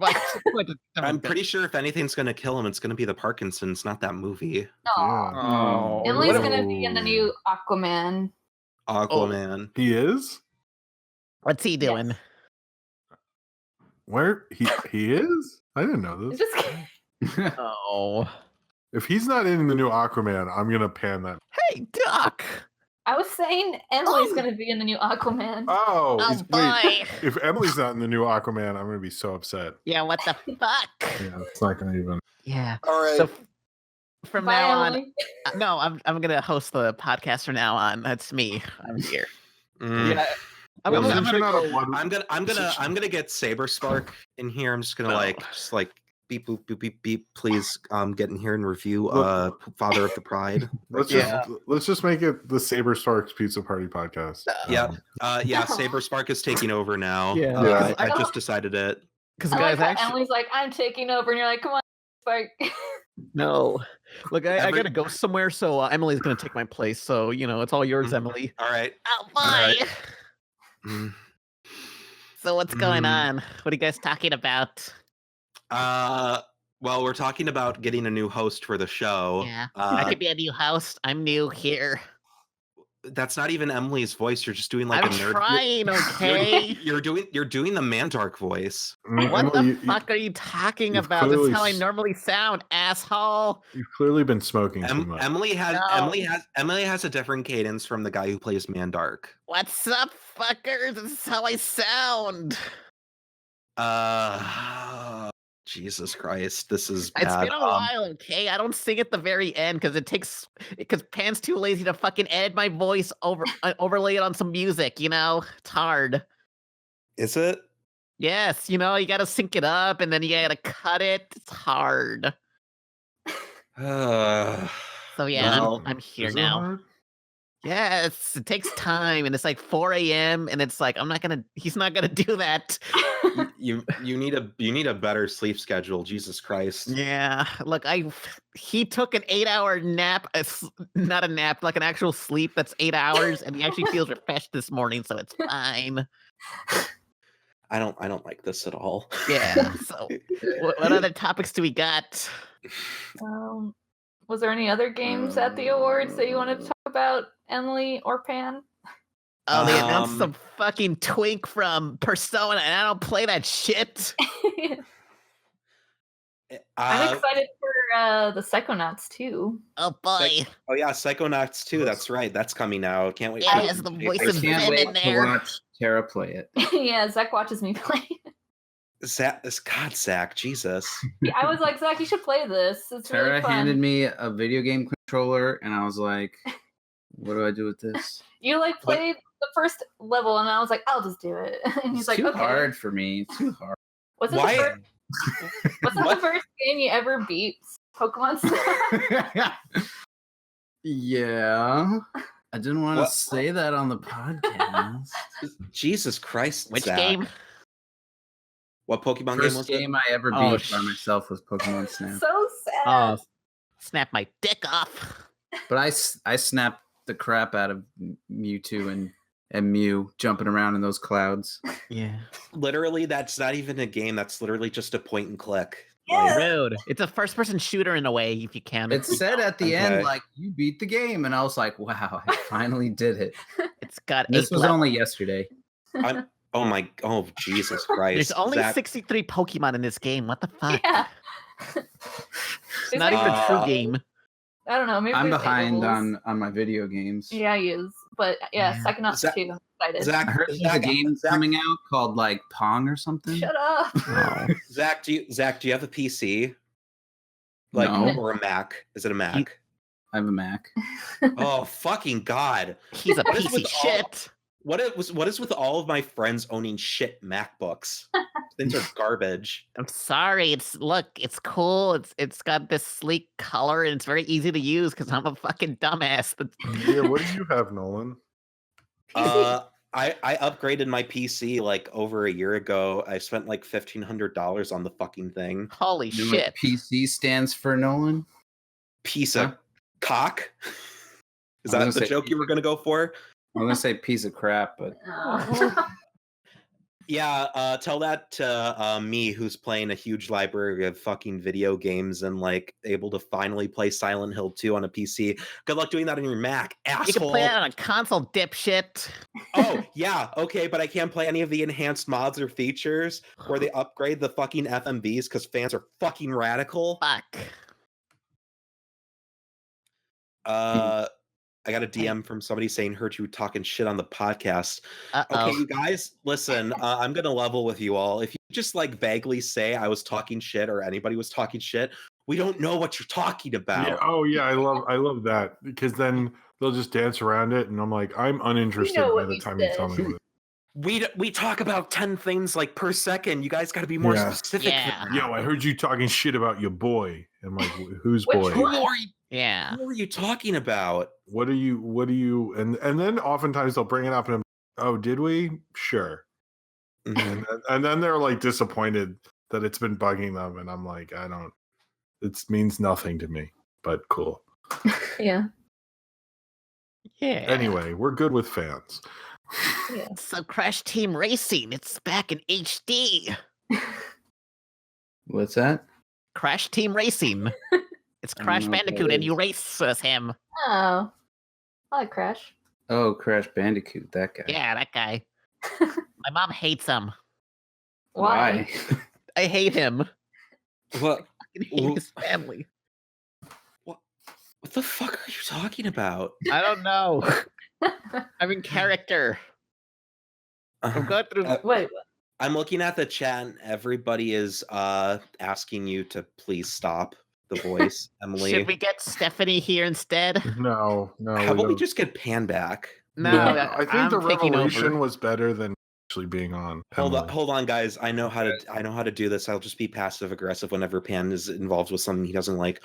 I'm pretty sure if anything's gonna kill him, it's gonna be the Parkinson's, not that movie. Oh. Emily's gonna be in the new Aquaman. Aquaman. He is? What's he doing? Yes. Where he is? I didn't know this. Just kidding. Oh. If he's not in the new Aquaman, I'm gonna pan that. Hey, Doc. I was saying Emily's gonna be in the new Aquaman. Oh, boy. If Emily's not in the new Aquaman, I'm gonna be so upset. Yeah, what the fuck? Yeah, it's not gonna even. Yeah. All right. So from Bye, now Emily. on, no, I'm gonna host the podcast from now on. That's me. I'm here. Yeah. I'm gonna get SaberSpark in here. I'm just gonna beep boop boop beep beep. Please get in here and review Father of the Pride. Let's just make it the SaberSparks Pizza Party podcast. SaberSpark is taking over now. I just decided it. Because I guys, like how Emily's like, I'm taking over, and you're like, come on, Spark. no. Look, I gotta go somewhere, so Emily's gonna take my place. So it's all yours, Emily. All right. Oh, bye. Right. So what's going on? What are you guys talking about? Well, we're talking about getting a new host for the show. Yeah, I could be a new host. I'm new here. That's not even Emily's voice. You're just doing like I'm a nerd. trying, okay? You're doing the Mandark voice. What the fuck are you talking you've about? That's clearly how I s- normally sound, asshole. You've clearly been smoking too much. Emily has No. Emily has a different cadence from the guy who plays Mandark. What's up, fuckers? This is how I sound. Jesus Christ, this is It's bad. been a while, okay? I don't sing at the very end because Pan's too lazy to fucking edit my voice overlay it on some music, you know? It's hard. Is it? Yes, you know, you gotta sync it up and then you gotta cut it. It's hard. So yeah, Well, I'm here Is it now. hard? Yes, it takes time and it's like 4 a.m. and it's like he's not gonna do that. you need a better sleep schedule. Jesus Christ. Yeah, look, he took an 8-hour nap, not a nap, like an actual sleep that's 8 hours, and he actually feels refreshed this morning, so it's fine. I don't like this at all. Yeah. So, what other topics do we got? Was there any other games at the awards that you wanted to talk about, Emily or Pan? Oh, they announced some fucking twink from Persona, and I don't play that shit. I'm excited for the Psychonauts too. Oh boy! Oh yeah, Psychonauts 2. That's right. That's coming out. Can't wait. Yeah, for it has the voice I of can't Zen wait in to there. watch Tara play it. Yeah, Zach watches me play. Zach, Jesus. Yeah, I was like, Zach, you should play this. It's Tara really fun. handed me a video game controller, and I was like, "What do I do with this?" You like played the first level, and I was like, I'll just do it. And he's It's like, too okay. hard for me. It's too hard. Was it Why? the first game you ever beat? Pokemon Snap? Yeah. I didn't want to What? say that on the podcast. Jesus Christ. Which Zach. game? What Pokemon game was First it? game I ever beat Oh, by myself was Pokemon Snap. So sad. Oh, snap my dick off. But I snapped the crap out of Mewtwo and Mew jumping around in those clouds. Yeah. Literally, that's not even a game. That's literally just a point and click. Yeah. Rude. It's a first-person shooter in a way, if you can. It said at the Okay. end, like, you beat the game. And I was like, wow, I finally did it. It's got This 8 was levels. only yesterday. Oh Jesus Christ. There's only Zach, 63 Pokemon in this game. What the fuck? Yeah. It's There's not like- even a true game. I don't know. Maybe I'm there's behind levels. on my video games. Yeah, he is. But yeah, Psychonauts Zach- 2. I'm excited. Zach, I heard there's a Zach, game Zach, coming out called like Pong or something. Shut up. Oh. Zach, do you have a PC? Like No. or a Mac? Is it a Mac? I have a Mac. Oh fucking God. He's a What is piece with of all- shit. What is with all of my friends owning shit MacBooks? Things are garbage. I'm sorry. It's cool. It's got this sleek color and it's very easy to use because I'm a fucking dumbass. Yeah, what do you have, Nolan? I upgraded my PC like over a year ago. I spent like $1,500 on the fucking thing. Holy You know what shit. PC stands for, Nolan? Piece Huh? of cock. Is I that was the gonna say joke you were gonna go for? I'm gonna say piece of crap, but Oh. Yeah, tell that to me, who's playing a huge library of fucking video games and like able to finally play Silent Hill 2 on a PC. Good luck doing that on your Mac, asshole. You can play it on a console, dipshit. Oh yeah, okay, but I can't play any of the enhanced mods or features where they upgrade the fucking FMVs because fans are fucking radical. Fuck. I got a DM from somebody saying heard you talking shit on the podcast. Uh-oh. Okay, you guys, listen, I'm gonna level with you all. If you just like vaguely say I was talking shit or anybody was talking shit, we don't know what you're talking about. Yeah, oh yeah, I love that because then they'll just dance around it, and I'm like, I'm uninterested know by what the you time you tell said. me. We talk about 10 things like per second. You guys got to be more Yeah. specific. Yeah. than that. Yo, I heard you talking shit about your boy. I'm like, whose Which boy? one? Yeah. Who are you talking about? What are you? And then oftentimes they'll bring it up and I'm, oh, did we? Sure. Mhm. And then they're like disappointed that it's been bugging them, and I'm like, it means nothing to me, but cool. Yeah. Yeah. Anyway, we're good with fans. Yeah. So Crash Team Racing, it's back in HD. what's that? Crash Team Racing. It's I don't Crash know what that Bandicoot and is. you race as him. Oh. I like Crash. Oh, Crash Bandicoot, that guy. Yeah, that guy. My mom hates him. Why? I hate him. What? I hate his family. What the fuck are you talking about? I don't know. I'm in character. I'm going through. Wait. I'm looking at the chat and everybody is asking you to please stop the voice, Emily. Should we get Stephanie here instead? No. How about we don't. just get Pan back? No, I think I'm the taking revelation over. was better than actually being on. Hold on, guys. I know how to do this. I'll just be passive aggressive whenever Pan is involved with something he doesn't like.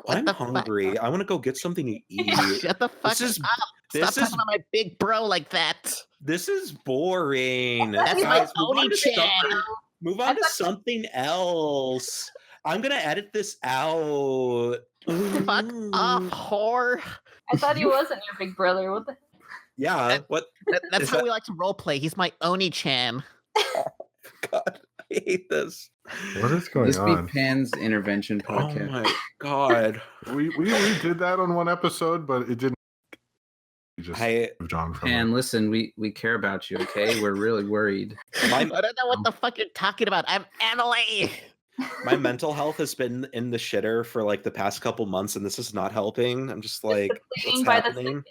I'm hungry. I want to go get something to eat. Shut the fuck up. Stop talking about my big bro like that. This is boring. That's Guys, my Oni-chan. Move on to something else. I'm gonna edit this out. Fuck off, whore. I thought he wasn't your big brother. What the? Yeah, what? That's Is how that- we like to roleplay. He's my Oni-chan. God, I hate this. What is going This be on? Pan's intervention Oh podcast. my god. We did that on one episode, but it didn't. We just moved on from Pan, it. listen, we care about you, okay? We're really worried. I don't know what the fuck you're talking about. I'm Emily. My mental health has been in the shitter for like the past couple months, and this is not helping. I'm just like, what's Depleting by the happening?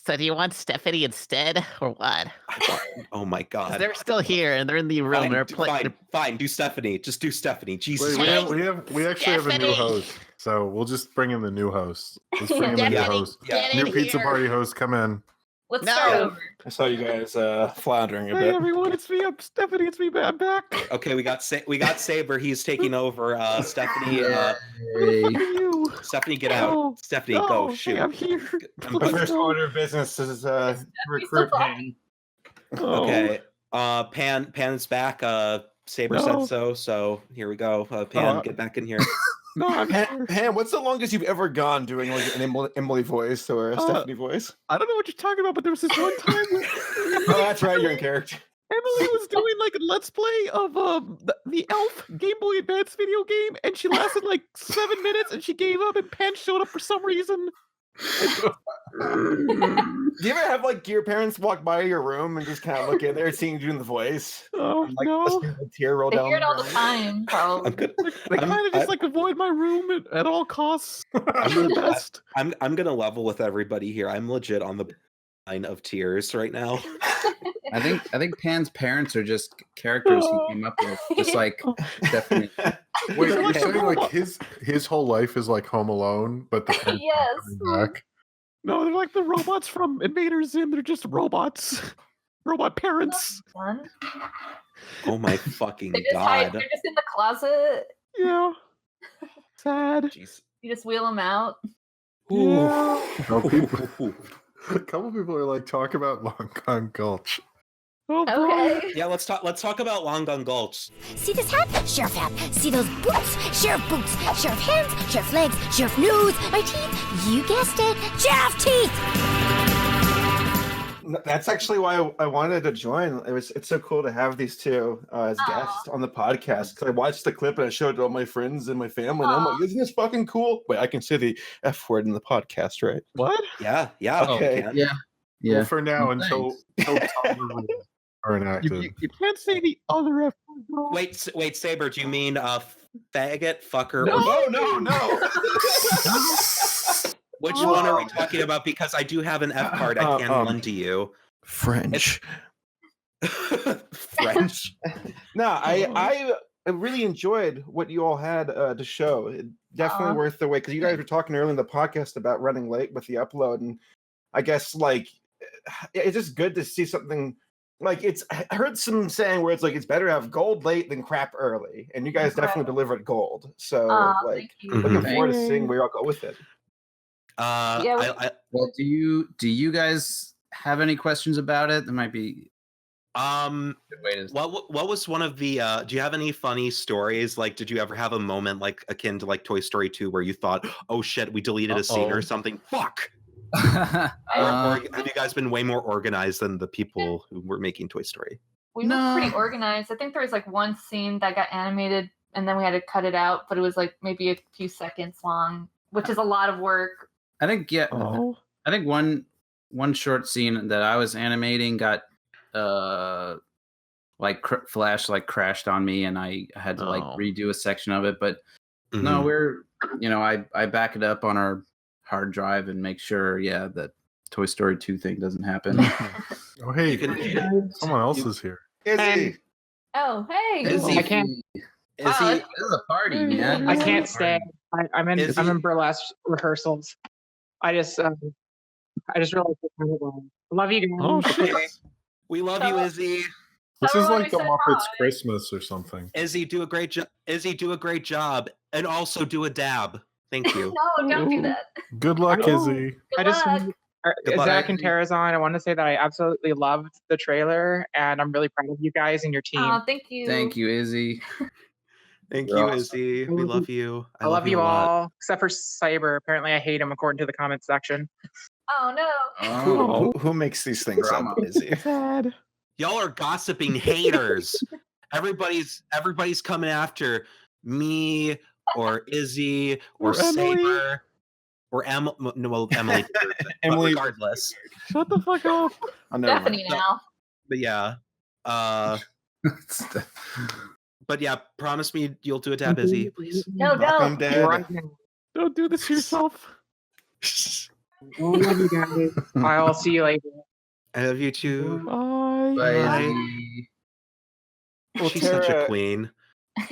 So do you want Stephanie instead, or what? Oh my 'Cause god. they're still here and they're in the room. Fine, They're do- playing. fine, do Stephanie. Just do Stephanie. Jesus Wait, Christ. we actually have a new Stephanie! host, so we'll just bring in the new host. Let's bring in the new Stephanie, host. get New in pizza here. party host, come in. Let's No. start over. I saw you guys floundering a Hey bit. everyone, it's me. I'm Stephanie. It's me. I'm back. Okay, we got Saber. He's taking over. Stephanie. Who the fuck are you? Stephanie, get out. No, Stephanie, no, go. hey, Shoot. I'm here. The first order of business is recruit Pan. Oh, Okay. Pan's back. Saber No. said so here we go. Pan, Oh, get back in here. no, I'm Pan, here. Pan, what's the longest you've ever gone doing like an Emily voice or a Stephanie voice? I don't know what you're talking about, but there was this one time where Oh, that's right, you're in character. Emily was doing like a let's play of the Elf Game Boy Advance video game, and she lasted like 7 minutes, and she gave up, and Pan showed up for some reason. Do you ever have like your parents walk by your room and just kind of look in there, seeing you doing the voice? Oh And, like, no, listening to a tear roll They down. hear it all their the eye? time, probably. they kind of just like avoid my room at all costs. I'm the best. I'm gonna level with everybody here. I'm legit on the line of tears right now. I think Pan's parents are just characters he came up with, just like Stephanie. Wait, you're saying like his whole life is like Home Alone, but the parents Yes. aren't coming back? No, they're like the robots from Invaders Zim. They're just robots. Robot parents. Son. Oh my fucking They're just god. they're just in the closet. Yeah. Sad. Jeez. You just wheel them out. Yeah. No, people, a couple people are like, talk about Long Gone Gulch. Oh, boy. Okay. Yeah, let's talk about Long Gun Gulch. See this hat? Sheriff hat. See those boots? Sheriff boots. Sheriff hands. Sheriff legs. Sheriff nose. My teeth? You guessed it. Sheriff teeth! That's actually why I wanted to join. It's so cool to have these two as guests on the podcast. Because I watched the clip and I showed it to all my friends and my family, and I'm like, "Isn't this fucking cool?" Wait, I can say the F word in the podcast, right? What? Yeah. Okay. Pan. Yeah. Well, for now, Well, until Tumblr rules are enacted. You can't say the other F word, bro. Wait, Saber, do you mean faggot, fucker, No, or no. which one are we talking about? Because I do have an F card I can lend to you. French. French. No, I really enjoyed what you all had to show. It definitely worth the wait, because you guys were talking earlier in the podcast about running late with the upload, and I guess like it's just good to see something like I heard some saying where it's like it's better to have gold late than crap early, and you guys definitely delivered gold. So like Thank you. looking Mhm. forward to seeing where y'all go with it. Yeah, Well, do you guys have any questions about it? That might be a good way to. What was one of the do you have any funny stories? Like, did you ever have a moment like akin to like Toy Story 2 where you thought, oh shit, we deleted a scene or something? Fuck. Or have you guys been way more organized than the people who were making Toy Story? we were pretty organized. I think there was like one scene that got animated and then we had to cut it out, but it was like maybe a few seconds long, which is a lot of work. I think I think one short scene that I was animating got Flash crashed on me, and I had to redo a section of it. But no, we're I back it up on our hard drive and make sure that Toy Story 2 thing doesn't happen. Oh hey, someone else is here. Izzy. Oh hey. Izzy. I can't. Izzy, this is a party, man. I can't stay. I'm in burlesque rehearsals. I just realized I love you guys. Oh shit. We love you, Izzy. This Tell is her like we the said Muppets hi. Christmas or something. Izzy, do a great job. Izzy, do a great job, and also do a dab. Thank you. No, don't do that. Good luck, Izzy. Good I just luck. Good luck. Zach and Tara's on. I want to say that I absolutely loved the trailer, and I'm really proud of you guys and your team. Oh, thank you. Thank you, Izzy. Thank You're you, awesome. Izzy. We love you. I love you a lot. all, except for Saber. Apparently, I hate him according to the comments section. Oh no. Oh, Who makes these things Drama. up, Izzy? Sad. Y'all are gossiping haters. Everybody's coming after me or Izzy or Or Emily. Saber or Emily. No, well, Emily. Emily- regardless. Shut the fuck up. Oh, never mind. Stephanie now. But yeah. But yeah, promise me you'll do a dab, Izzy, please. No, I'm don't. dead. Right now. Don't do this to yourself. I love you guys. I'll see you later. I love you too. Bye. Bye, Bye. Izzy. Well, She's such a Tara- queen.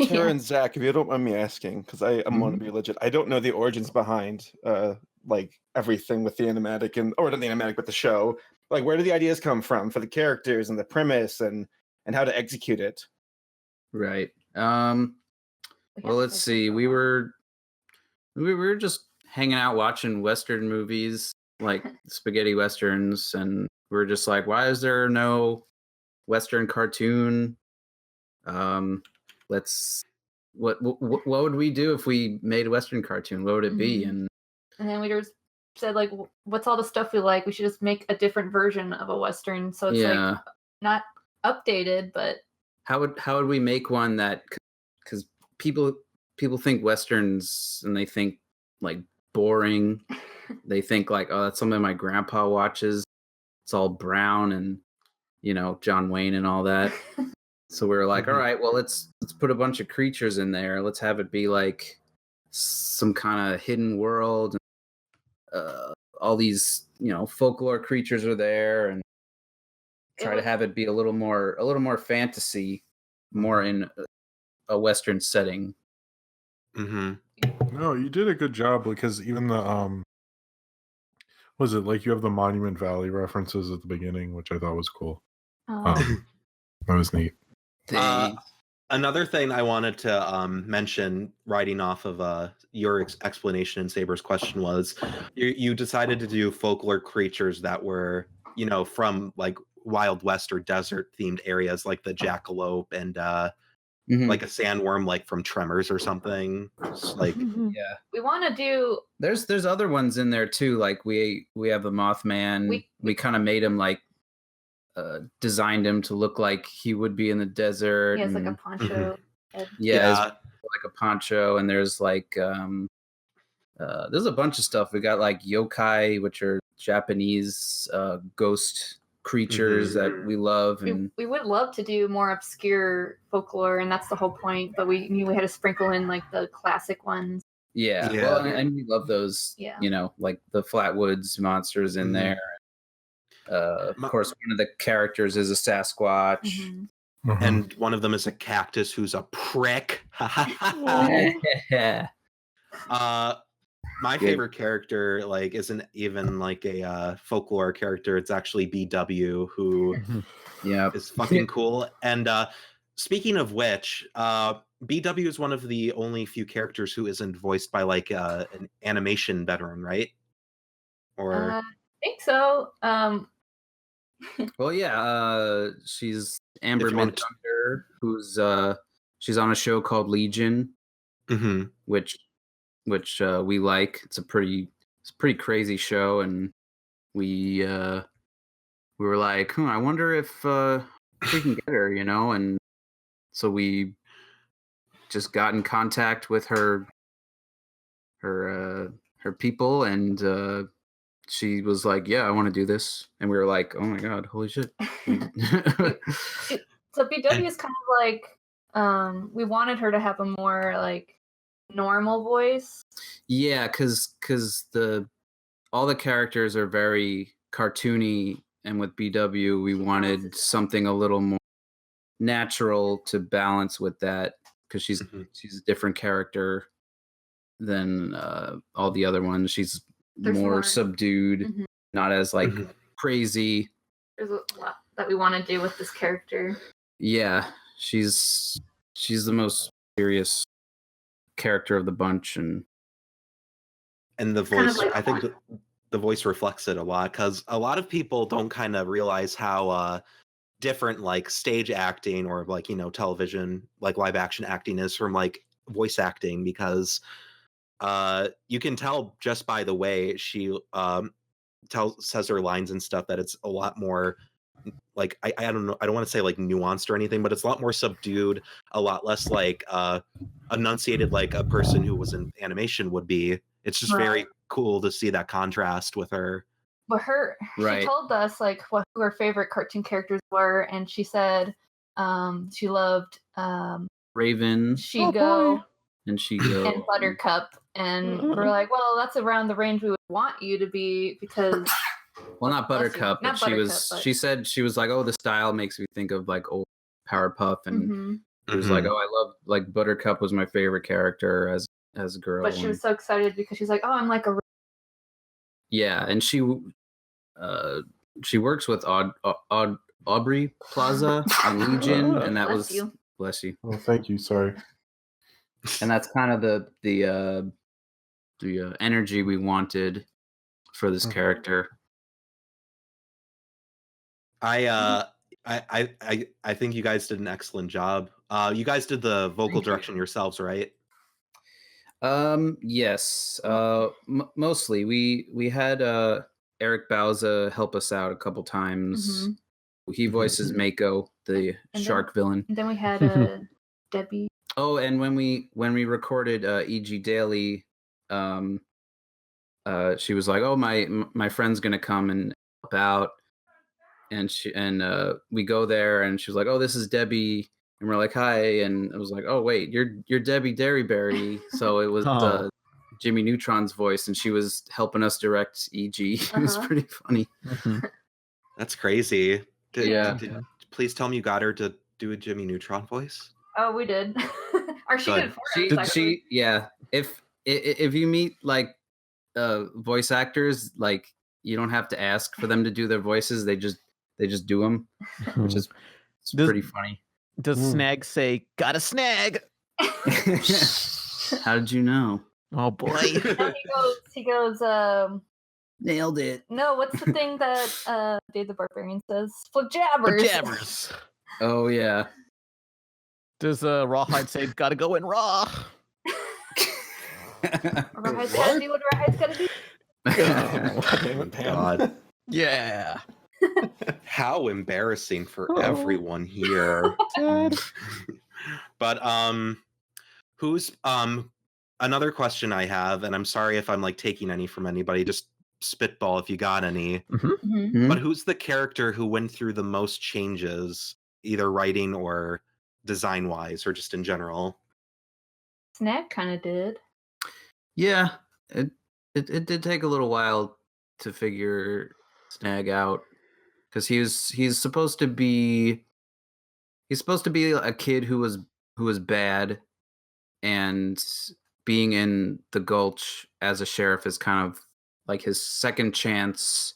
Tara and Zach, if you don't mind me asking, because I'm want to be legit, I don't know the origins behind everything with the animatic or not the animatic, but the show. Like, where do the ideas come from for the characters and the premise and how to execute it? Right. Well, let's see. We were just hanging out watching Western movies, like spaghetti westerns, and we were just like, why is there no Western cartoon? What would we do if we made a Western cartoon? What would it be? And then we just said, like, what's all the stuff we like? We should just make a different version of a Western. So it's like not updated, but how would we make one that, because people think Westerns and they think like boring. They think like, oh, that's something my grandpa watches. It's all brown and, John Wayne and all that. So we were like, all right, well, let's put a bunch of creatures in there. Let's have it be like some kind of hidden world. All these, folklore creatures are there, and try to have it be a little more fantasy, more in a Western setting. No, you did a good job because even the was it like you have the Monument Valley references at the beginning, which I thought was cool. That was neat. Another thing I wanted to mention, writing off of your explanation and Saber's question, was you decided to do folklore creatures that were, from like Wild West or desert themed areas, like the jackalope and like a sandworm, like from Tremors or something. Like, yeah, we want to do. There's other ones in there too. Like we have the Mothman. We kind of made him like. Designed him to look like he would be in the desert. He has like a poncho. Yeah, like a poncho, and there's like there's a bunch of stuff. We got like yokai, which are Japanese ghost creatures that we love, and we would love to do more obscure folklore, and that's the whole point. But we knew we had to sprinkle in like the classic ones. Yeah. Well, and we love those. Yeah. Like the Flatwoods monsters in there. Of course, one of the characters is a Sasquatch, and one of them is a cactus who's a prick. My favorite character, like, isn't even like a folklore character. It's actually BW, who is fucking cool. And speaking of which, BW is one of the only few characters who isn't voiced by like an animation veteran, right? Or I think so. Well, yeah, she's Amber Midthunder, who's she's on a show called Legion, which we like. It's a pretty crazy show, and we were like, I wonder if we can get her, and so we just got in contact with her people, and she was like, "Yeah, I want to do this," and we were like, "Oh my god, holy shit!" So BW is kind of like we wanted her to have a more like normal voice. Yeah, because all the characters are very cartoony, and with BW, we wanted something a little more natural to balance with that, because she's a different character than all the other ones. She's more subdued, not as like crazy. There's a lot that we want to do with this character. Yeah, she's the most serious character of the bunch, and the voice. Kind of I think the voice reflects it a lot, because a lot of people don't kind of realize how different like stage acting or like television like live action acting is from like voice acting, because you can tell just by the way she says her lines and stuff that it's a lot more like I don't know, I don't want to say like nuanced or anything, but it's a lot more subdued, a lot less like enunciated like a person who was in animation would be. It's just very cool to see that contrast with her. But she told us like who her favorite cartoon characters were, and she said she loved Raven, Shigo, and Shigo, and Buttercup, and we're like, well, that's around the range we would want you to be, because well, not Buttercup, but she said she was like, oh, the style makes me think of like old Powerpuff, and she was like, oh, I love like Buttercup was my favorite character as a girl. But she was so excited because she's like, oh, I'm like a and she works with Aubrey Plaza on Legion, and that was bless you. Oh, thank you. Sorry. And that's kind of the energy we wanted for this character. I think you guys did an excellent job. You guys did the vocal direction yourselves, right? Yes. Mostly we had Eric Bauza help us out a couple times. He voices Mako, the shark villain. And then we had Debbie. Oh, and when we recorded EG Daily, she was like, "Oh, my friend's gonna come and help out," and we go there, and she was like, "Oh, this is Debbie," and we're like, "Hi," and I was like, "Oh, wait, you're Debbie Derryberry," so it was Jimmy Neutron's voice, and she was helping us direct EG. It was pretty funny. That's crazy. Please tell me you got her to do a Jimmy Neutron voice. Oh, we did. Or she did for us. Yeah. If you meet like voice actors, like you don't have to ask for them to do their voices; they just do them, which is pretty funny. Does Snag say "got a snag"? How did you know? Oh boy! He goes. Nailed it. No, what's the thing that Dave the Barbarian says? Flajabbers. Flajabbers. Oh yeah. Does Rawhide say "gotta go in raw"? Rawhide's gotta do what Rawhide's gotta do. Oh my god. Yeah. How embarrassing for everyone here. But who's another question I have, and I'm sorry if I'm like taking any from anybody, just spitball if you got any. But who's the character who went through the most changes, either writing or design wise, or just in general? Snag kind of did. Yeah, it did take a little while to figure Snag out, because he's supposed to be a kid who was bad, and being in the Gulch as a sheriff is kind of like his second chance,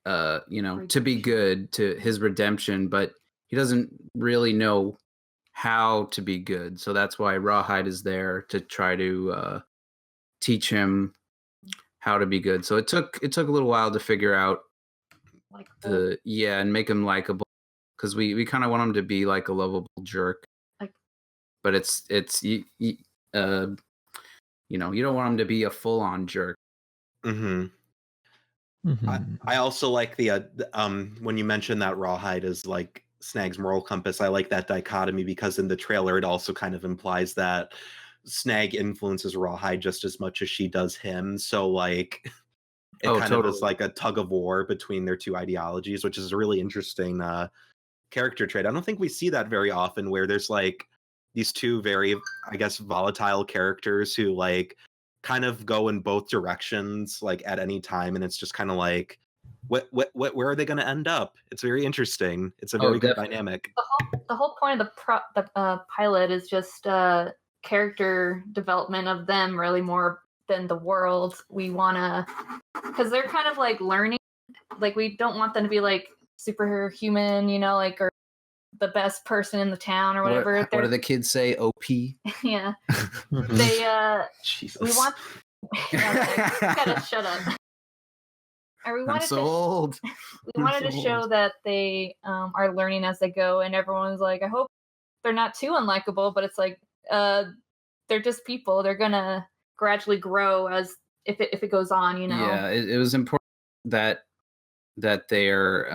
to be good, to his redemption, but he doesn't really know how to be good. So that's why Rawhide is there to try to teach him how to be good. So it took a little while to figure out and make him likable, because we kind of want him to be like a lovable jerk. But it's you don't want him to be a full on jerk. I also like the when you mentioned that Rawhide is like Snag's moral compass, I like that dichotomy, because in the trailer it also kind of implies that Snag influences Rawhide just as much as she does him. So like it kind of is like a tug of war between their two ideologies, which is a really interesting character trait. I don't think we see that very often, where there's like these two very, I guess, volatile characters who like kind of go in both directions like at any time, and it's just kind of like where are they going to end up? It's very interesting. It's a very good dynamic. The whole point of the pilot is just character development of them, really, more than the world. We want to, because they're kind of like learning, like we don't want them to be like superhuman, you know, like, or the best person in the town or whatever. What do the kids say? OP? Yeah. They we want gotta shut up. Or we wanted old. We wanted to show that they are learning as they go, and everyone's like, I hope they're not too unlikable, but it's like they're just people. They're gonna gradually grow as if it goes on, you know. Yeah, it was important that they're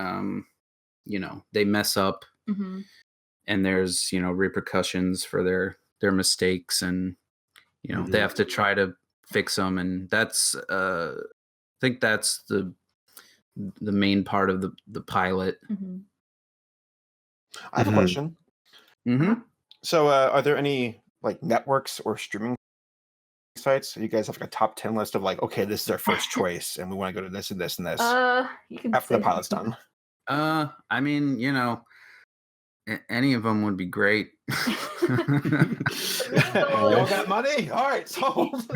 you know, they mess up, and there's, you know, repercussions for their mistakes, and you know they have to try to fix them, and that's I think that's the main part of the pilot. I have a question. So are there any like networks or streaming sites? You guys have like a top 10 list of like, okay, this is our first choice and we want to go to this and this and this you can after the pilot's done? I mean, you know, any of them would be great. You all got money? All right, sold.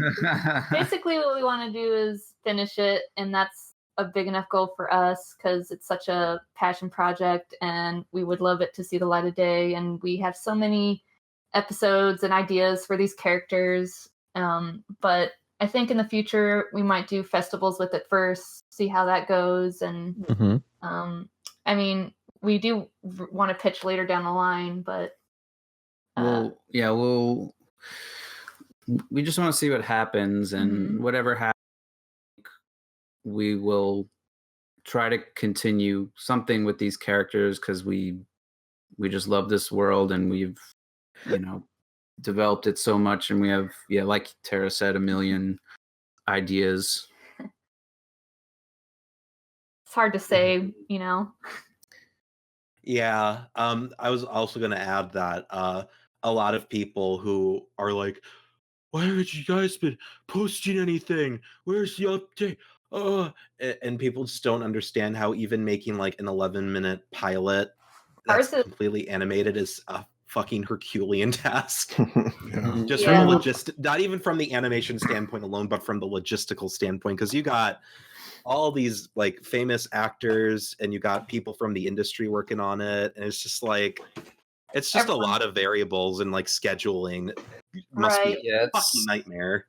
Basically, what we want to do is finish it, and that's a big enough goal for us because it's such a passion project, and we would love it to see the light of day. And we have so many episodes and ideas for these characters. But I think in the future we might do festivals with it first, see how that goes, and I mean, we do want to pitch later down the line, but we just want to see what happens, and whatever happens, we will try to continue something with these characters because we just love this world, and we've, you know, developed it so much, and we have, like Tara said, a million ideas. It's hard to say, you know. Yeah, I was also going to add that a lot of people who are like, why haven't you guys been posting anything? Where's the update? And people just don't understand how even making like an 11-minute pilot that's completely animated is a fucking Herculean task. Just from the not even from the animation standpoint alone, but from the logistical standpoint, because you got all these like famous actors and you got people from the industry working on it, and it's just like a lot of variables, and like scheduling must be a fucking nightmare.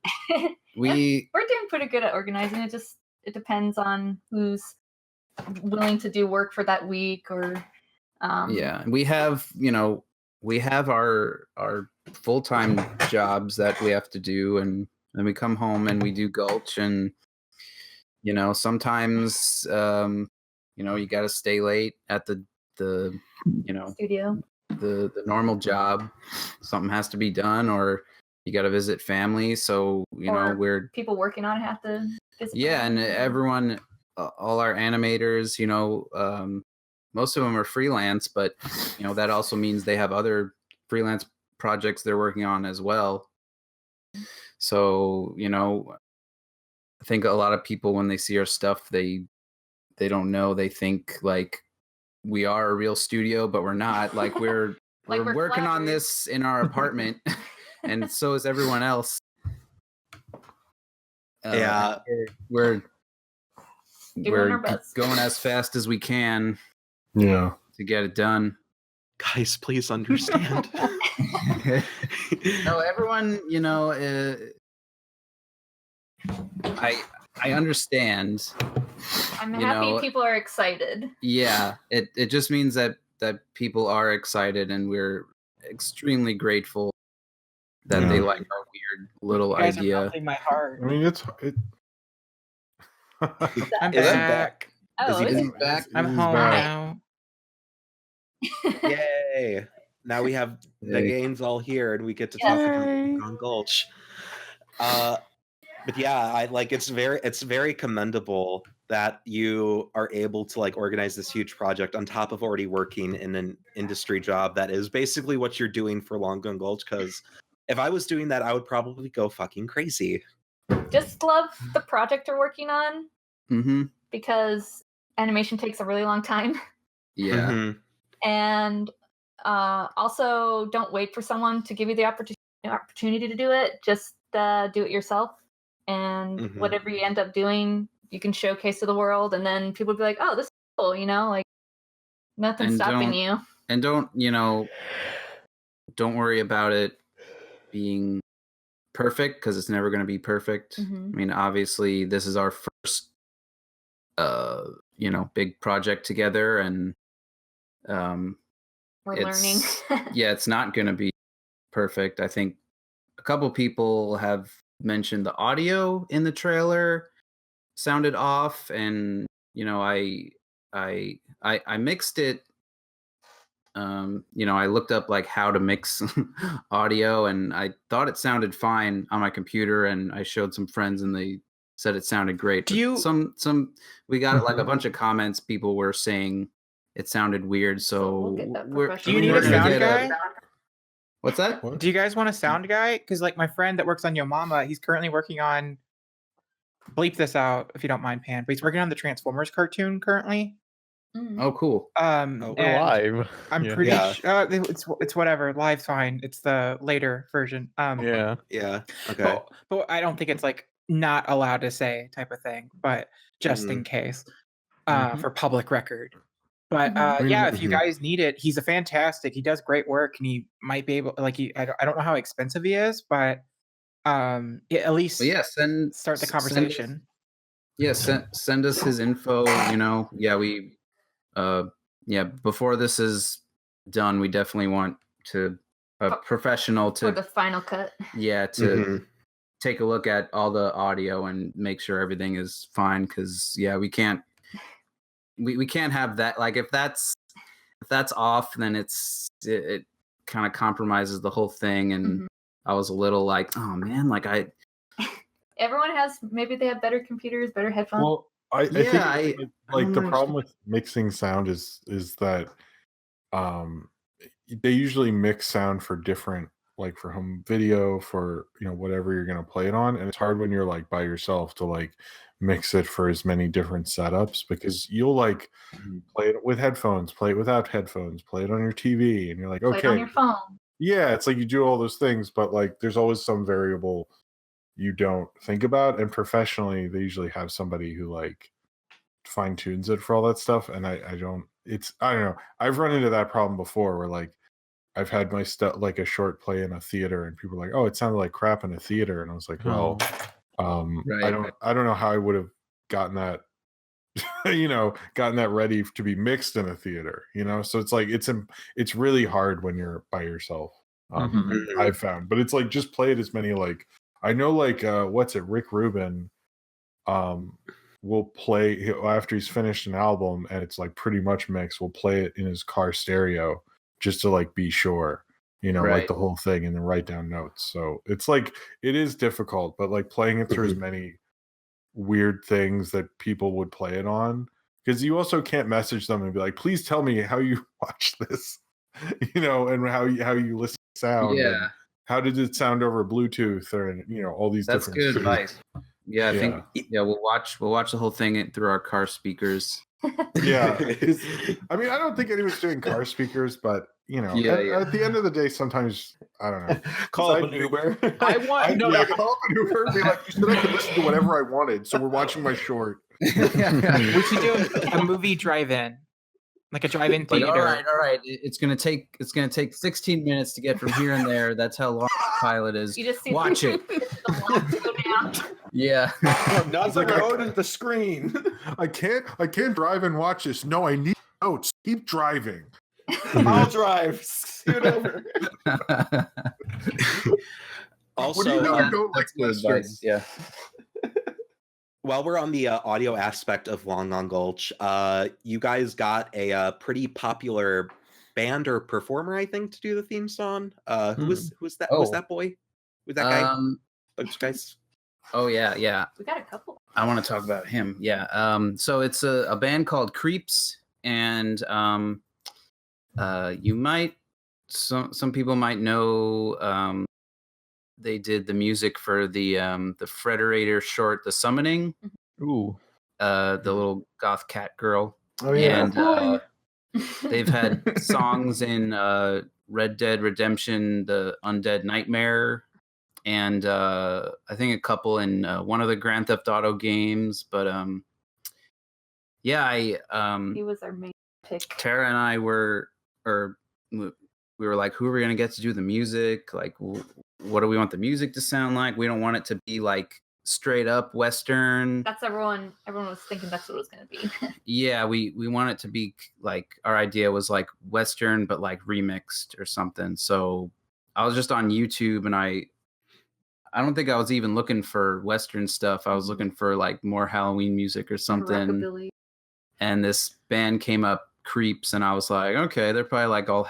We're doing pretty good at organizing it. It depends on who's willing to do work for that week, or we have, you know, we have our full-time jobs that we have to do, and then we come home and we do Gulch, and you know, sometimes you know, you got to stay late at the you know, studio, the normal job. Something has to be done, or you got to visit family. So you know, we're people working on it have to visit. And everyone, all our animators, you know, most of them are freelance, but you know, that also means they have other freelance projects they're working on as well. So you know, I think a lot of people, when they see our stuff, they don't know. They think like we are a real studio, but we're not. Like we're working on this in our apartment, and so is everyone else. We're going as fast as we can. Yeah, to get it done. Guys, please understand. No, everyone, you know. I understand. I'm happy people are excited. Yeah, it just means that people are excited, and we're extremely grateful that they like our weird little you guys idea. Are melting my heart. I mean, I'm back. Izzy's back. I'm home now. Yay! Now we have the games all here, and we get to talk about on Gulch. But yeah, I like it's very commendable that you are able to like organize this huge project on top of already working in an industry job that is basically what you're doing for Long Gun Gulch. Because if I was doing that, I would probably go fucking crazy. Just love the project you're working on Mm-hmm. because animation takes a really long time. Yeah. Mm-hmm. And also don't wait for someone to give you the opportunity to do it. Just do it yourself. And Mhm. whatever you end up doing, you can showcase to the world, and then people will be like, "Oh, this is cool," you know, like nothing's stopping you. And don't worry about it being perfect because it's never going to be perfect. Mhm. I mean, obviously, this is our first, big project together, and We're learning. yeah, it's not going to be perfect. I think a couple people have mentioned the audio in the trailer sounded off, and I mixed it. I looked up like how to mix audio, and I thought it sounded fine on my computer, and I showed some friends, and they said it sounded great. Do you? We got like a bunch of comments. People were saying it sounded weird, so Do you need a sound guy? What's that? Do you guys want a sound guy? Because like my friend that works on Yo Mama, he's currently working on. Bleep this out if you don't mind, Pan. But he's working on the Transformers cartoon currently. Oh, cool. We're live. I'm Yeah. pretty Yeah. sure it's whatever. Live's fine. It's the later version. Yeah. Yeah. Okay. But I don't think it's like not allowed to say type of thing. But just in case, for public record. But yeah, if you guys need it, he's a fantastic. He does great work, and he might be able. Like, I don't know how expensive he is, but at least start the conversation. Send us his info. Before this is done, we definitely want a professional For the final cut. to take a look at all the audio and make sure everything is fine, because we can't have that. Like, if that's off, then it kind of compromises the whole thing, and I was a little like, oh man, like Everyone maybe they have better computers, better headphones. Well, I think the problem with mixing sound is that they usually mix sound for different, like for home video, for whatever you're going to play it on, and it's hard when you're like by yourself to like mix it for as many different setups, because you'll like play it with headphones, play it without headphones, play it on your TV, and you're like, Play okay, it on your phone. yeah, it's like you do all those things, but like there's always some variable you don't think about, and professionally they usually have somebody who like fine tunes it for all that stuff, and I don't know, I've run into that problem before where like I've had my stuff like a short play in a theater, and people are like, oh, it sounded like crap in a theater, and I was like, well, I don't know how I would have gotten that gotten that ready to be mixed in a theater, so it's like it's really hard when you're by yourself. I've found, but it's like just play it as many, like I know, like Rick Rubin will play after he's finished an album and it's like pretty much mixed, will play it in his car stereo just to like be sure, like the whole thing, and then write down notes. So it's like it is difficult, but like playing it through as many weird things that people would play it on, because you also can't message them and be like, please tell me how you watch this, and how you listen to sound. Yeah. And how did it sound over Bluetooth, or all these That's different good advice. Yeah, I think we'll watch the whole thing through our car speakers. Yeah, I mean, I don't think anyone's doing car speakers, but at the end of the day, sometimes I don't know. Call up an Uber. Call up an Uber and be like, you said I could listen to whatever I wanted, so we're watching my short. We should do a movie drive-in, like a drive-in theater. All right. It's gonna take 16 minutes to get from here and there. That's how long the pilot is. You just see Watch it. Yeah. Not the road and the screen. I can't drive and watch this. No, I need notes. Keep driving. I'll drive. Scoot over. Also, that's good advice. Yeah. While we're on the audio aspect of Long on Gulch, you guys got a pretty popular band or performer, I think, to do the theme song. Who was that? Was that boy? Was that guy? Those guys? Oh yeah, yeah. We got a couple. I want to talk about him. Yeah. So it's a band called Creeps, and you might some people might know they did the music for the Frederator short, The Summoning. Ooh. The little goth cat girl. Oh yeah. And they've had songs in Red Dead Redemption, The Undead Nightmare, and I think a couple in one of the Grand Theft Auto games. But yeah, he was our main pick. Tara and I we were like, who are we gonna get to do the music? Like, what do we want the music to sound like? We don't want it to be like straight up Western. That's everyone was thinking that's what it was going to be. Yeah, we want it to be like, our idea was like Western but like remixed or something. So I was just on YouTube, and I don't think I was even looking for Western stuff. I was looking for like more Halloween music or something. Rockabilly. And this band came up, Creeps, and I was like, okay, they're probably like all.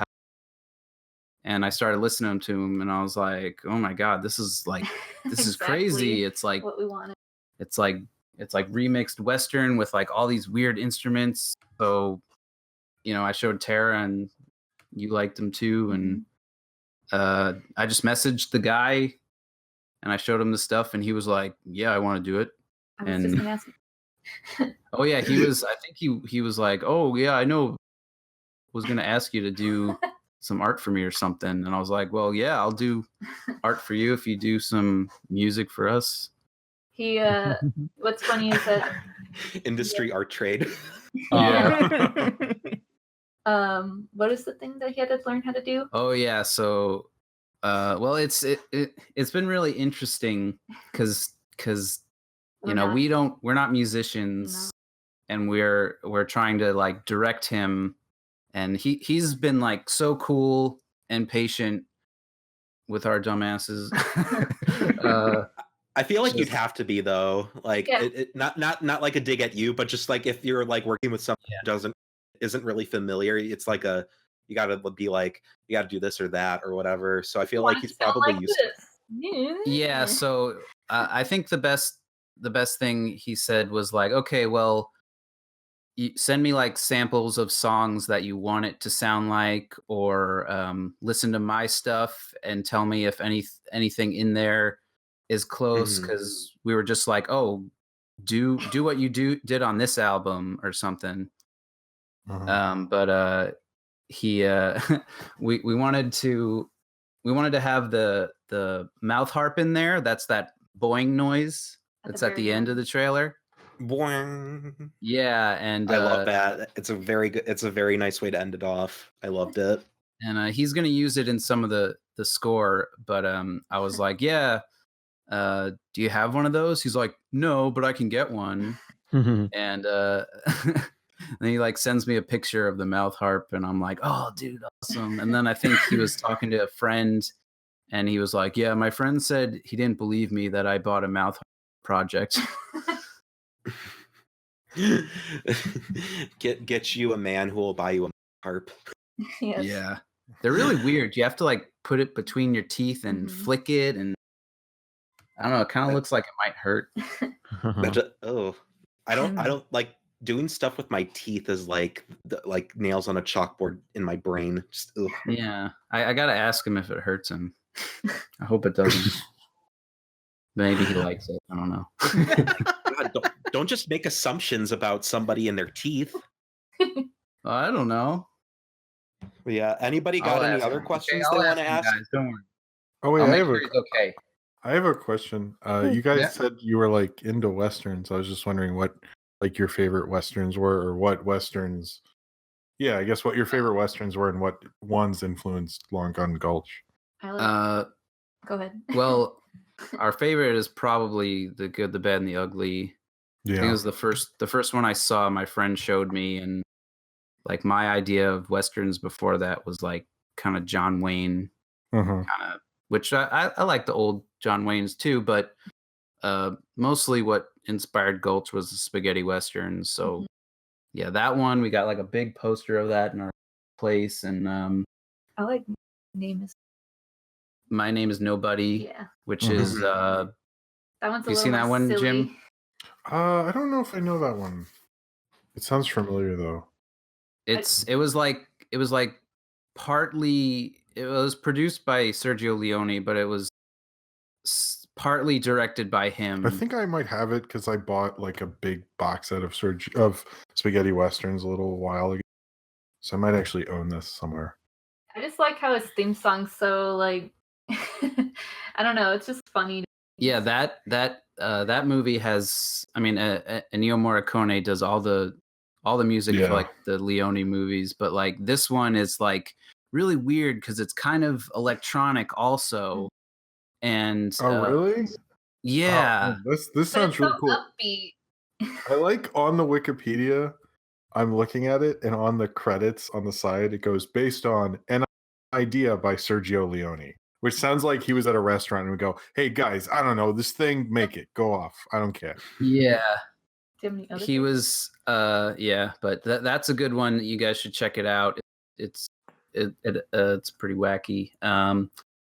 And I started listening to them, and I was like, oh my god, this is like, this is crazy. It's like what we wanted. It's like remixed Western with like all these weird instruments. So, you know, I showed Tara, and you liked them too. And I just messaged the guy, and I showed him the stuff, and he was like, yeah, I want to do it. I was just gonna ask him. Oh yeah, I think he was like, oh yeah, I know. Was gonna ask you to do some art for me or something. And I was like, well, yeah, I'll do art for you if you do some music for us. He what's funny is that industry art trade. Yeah. What is the thing that he had to learn how to do? Oh yeah, so well, it's been really interesting because you know, we're not musicians, and we're trying to like direct him, and he's been like so cool and patient with our dumbasses. I feel like you'd have to be though, like not like a dig at you, but just like if you're like working with someone who isn't really familiar, it's like you gotta be like, you gotta do this or that or whatever. So I feel like he's probably used to it. Yeah, so I think the best thing he said was like, okay, well, you send me like samples of songs that you want it to sound like, or listen to my stuff and tell me if anything in there is close, because we were just like, oh, do what you did on this album or something. But he we wanted to have the mouth harp in there. That's that boing noise that's at the end of the trailer. Boing. Yeah, and I love that. It's a very nice way to end it off. I loved it. And he's gonna use it in some of the score, but I was like, yeah, do you have one of those? He's like, no, but I can get one. And then he like sends me a picture of the mouth harp, and I'm like, oh dude, awesome. And then I think he was talking to a friend, and he was like, yeah, my friend said he didn't believe me that I bought a mouth harp project. Get you a man who will buy you a harp. Yes. Yeah, they're really weird. You have to like put it between your teeth and flick it, and I don't know, it kind of looks like it might hurt. I don't like doing stuff with my teeth is like nails on a chalkboard in my brain. Just, yeah, I gotta ask him if it hurts him. I hope it doesn't. Maybe he likes it. I don't know. God, don't just make assumptions about somebody and their teeth. I don't know. Yeah. Anybody got any other questions they want to ask? Guys, don't worry. Oh wait, okay. I have a question. You guys said you were like into westerns. I was just wondering what like your favorite westerns were, or what westerns. Yeah, I guess what your favorite westerns were, and what ones influenced Long Gun Gulch. Go ahead. Well, our favorite is probably The Good, the Bad, and the Ugly. Yeah. I think it was the first one I saw. My friend showed me, and like my idea of westerns before that was like kind of John Wayne, kind of, which I like the old John Waynes too, but mostly what inspired Gulch was the spaghetti westerns. So yeah, that one, we got like a big poster of that in our place, and I like My Name is Nobody, Yeah. which is That one's a You little seen that more one, silly. Jim? I don't know if I know that one. It sounds familiar though. It was like partly it was produced by Sergio Leone, but it was partly directed by him. I think I might have it because I bought like a big box set of spaghetti westerns a little while ago, so I might actually own this somewhere. I just like how his theme song's so like I don't know, it's just funny. Yeah, that movie has. I mean, Ennio Morricone does all the music for like the Leone movies, but like this one is like really weird because it's kind of electronic also. And really? Yeah. This sounds really cool. Upbeat. I like on the Wikipedia, I'm looking at it, and on the credits on the side, it goes based on an idea by Sergio Leone, which sounds like he was at a restaurant and would go, "Hey guys, I don't know this thing, make it go off. I don't care." Yeah. Do you have any other He things? was yeah, but that's a good one. You guys should check it out. It's pretty wacky.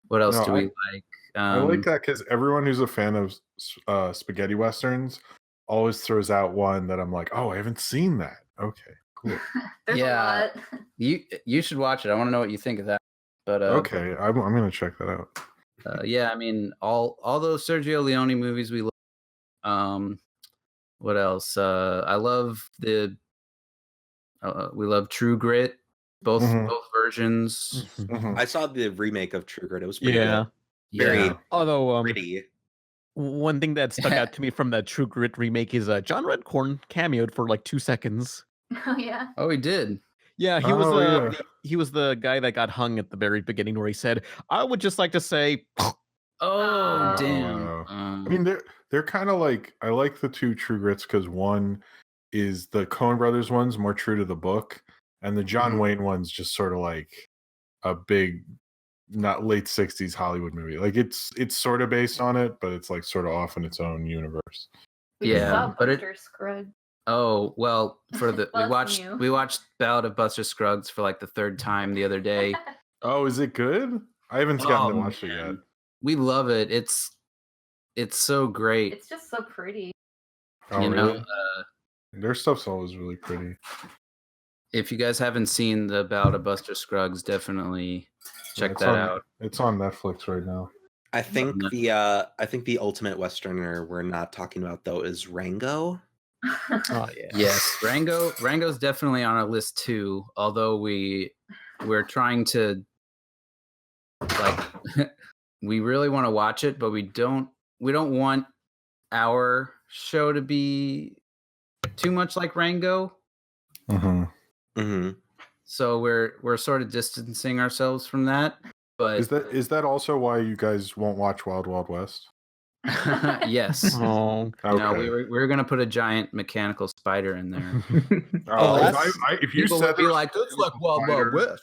What else do we like? I like that because everyone who's a fan of spaghetti westerns always throws out one that I'm like, oh, I haven't seen that. Okay, cool. Yeah, you should watch it. I want to know what you think of that. But okay, I'm gonna check that out. Yeah, I mean all those Sergio Leone movies we love. What else? I love we love True Grit, both versions. I saw the remake of True Grit. It was pretty good. Very Although pretty. one thing that stuck out to me from the True Grit remake is John Redcorn cameoed for like 2 seconds. Oh yeah. Oh, he did. Yeah, he was the guy that got hung at the very beginning where he said, "I would just like to say." Oh damn! I mean, they're kind of like, I like the two True Grits because one is the Coen Brothers one's more true to the book, and the John Wayne one's just sort of like a big, not late 60s Hollywood movie. Like it's sort of based on it, but it's like sort of off in its own universe. Yeah, but it. Scruggs. Oh well, for the Well, we watched Ballad of Buster Scruggs for like the third time the other day. Oh, is it good? I haven't gotten to watch it yet. We love it. It's so great. It's just so pretty. Oh, really? Their stuff's always really pretty. If you guys haven't seen the Ballad of Buster Scruggs, definitely check that out. It's on Netflix right now. I think the ultimate westerner we're not talking about though is Rango. Oh yeah. Yes, Rango's definitely on our list too. Although we're trying to like we really want to watch it, but we don't want our show to be too much like Rango. So we're sort of distancing ourselves from that. But is that also why you guys won't watch Wild Wild West? Yes. Oh, okay. No, we were gonna put a giant mechanical spider in there. If you said be like, that's like Wild Wild West.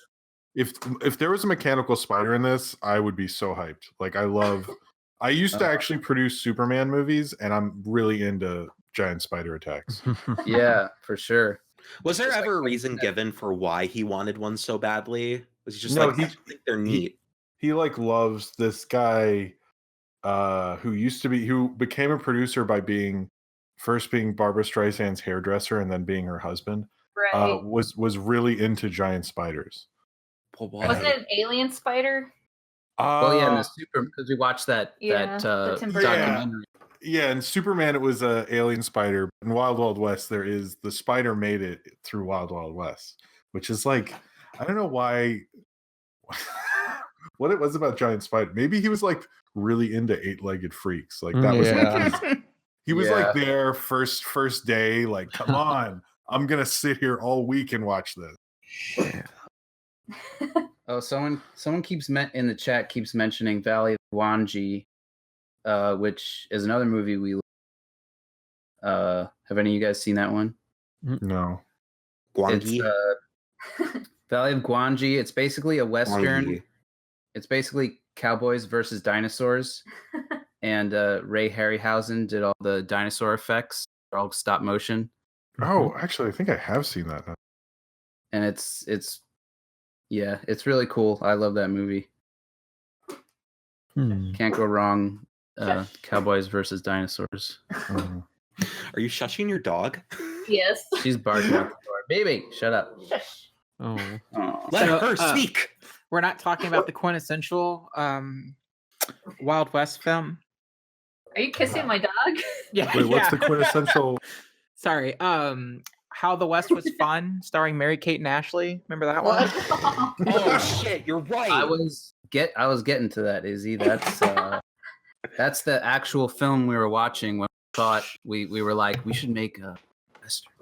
If there was a mechanical spider in this, I would be so hyped. Like I used to actually produce Superman movies, and I'm really into giant spider attacks. Yeah, for sure. Was there ever a reason given for why he wanted one so badly? Was he just I think they're neat? He like loves this guy who became a producer by being Barbara Streisand's hairdresser and then being her husband. Right. Was really into giant spiders. Wasn't it an alien spider? Well, yeah, in the because we watched that documentary. Yeah, in Superman it was a alien spider. In Wild Wild West, there is the spider made it through Wild Wild West, which is like, I don't know why. What it was about giant spider. Maybe he was like really into 8-legged freaks. Like that was like he was like there first day. Like, come on, I'm gonna sit here all week and watch this. Oh, someone keeps in the chat keeps mentioning Valley of Gwangi, which is another movie we. Have any of you guys seen that one? No. Gwangi. Valley of Gwangi. It's basically a western. Gwangi. It's basically cowboys versus dinosaurs, and Ray Harryhausen did all the dinosaur effects. They're all stop motion. Oh, actually, I think I have seen that now. And it's really cool. I love that movie. Can't go wrong Cowboys versus Dinosaurs. Are you shushing your dog? Yes. She's barking at the door. Baby, shut up. Oh. Let her speak. We're not talking about the quintessential Wild West film. Are you kissing my dog? Yeah. Wait, what's the quintessential? Sorry. How the West Was Fun, starring Mary-Kate and Ashely. Remember that one? Oh shit, you're right. I was getting to that, Izzy. That's the actual film we were watching when we thought we were like, we should make a Western.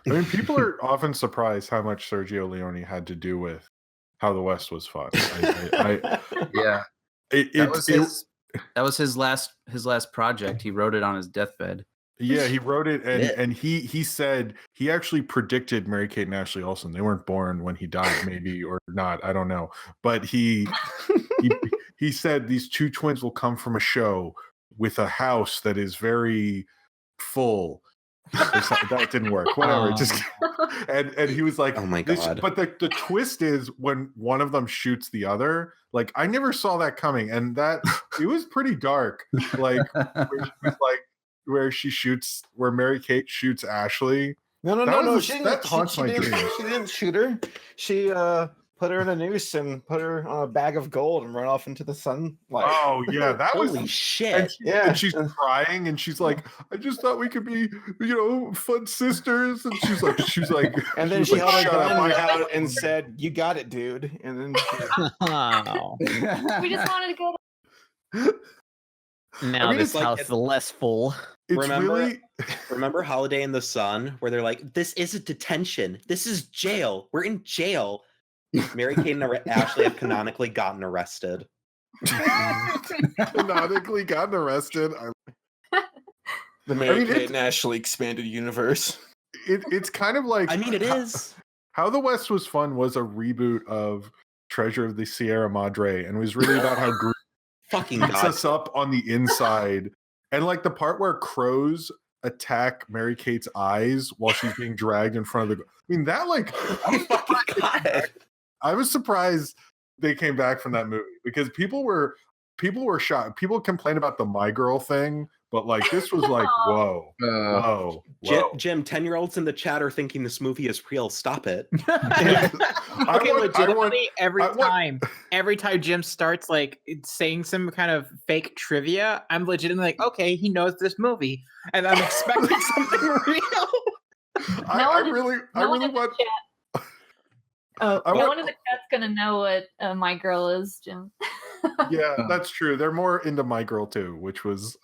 I mean, people are often surprised how much Sergio Leone had to do with How the West Was Fun. Yeah, that was his last project. He wrote it on his deathbed. Yeah, he wrote it, and he said he actually predicted Mary-Kate and Ashley Olsen. They weren't born when he died, maybe or not, I don't know. But he said these two twins will come from a show with a house that is very full. That didn't work. Whatever. Just and he was like, "Oh my god!" But the twist is when one of them shoots the other. Like I never saw that coming, and that it was pretty dark. Like where Mary-Kate shoots Ashley. No. She didn't haunts my dreams. She didn't shoot her. She put her in a noose and put her on a bag of gold and run off into the sunlight. Oh yeah, that was holy shit. And she's crying and she's like, I just thought we could be, fun sisters. And she's like, and then she held her gun out and said, "You got it, dude." And then We just wanted to go. Now this house is less full. Remember Holiday in the Sun, where they're like, "This isn't detention. This is jail. We're in jail." Mary-Kate and Ashley have canonically gotten arrested. Canonically gotten arrested. The Mary-Kate and Ashley expanded universe. It's kind of like, I mean, it is. How the West Was Fun was a reboot of Treasure of the Sierra Madre, and was really about how Groot fucking beats us up on the inside, and like the part where crows attack Mary-Kate's eyes while she's being dragged in front of the. I mean, that like. Oh fucking god. I was surprised they came back from that movie because people were shocked. People complained about the My Girl thing, but like this was like, whoa. Jim, 10-year-olds in the chat are thinking this movie is real. Stop it. Okay, legitimately, every time Jim starts like saying some kind of fake trivia, I'm legitimately like, okay, he knows this movie, and I'm expecting something real. I really want. No one in the chat's gonna know what My Girl is, Jim. Yeah, that's true. They're more into My Girl too, which was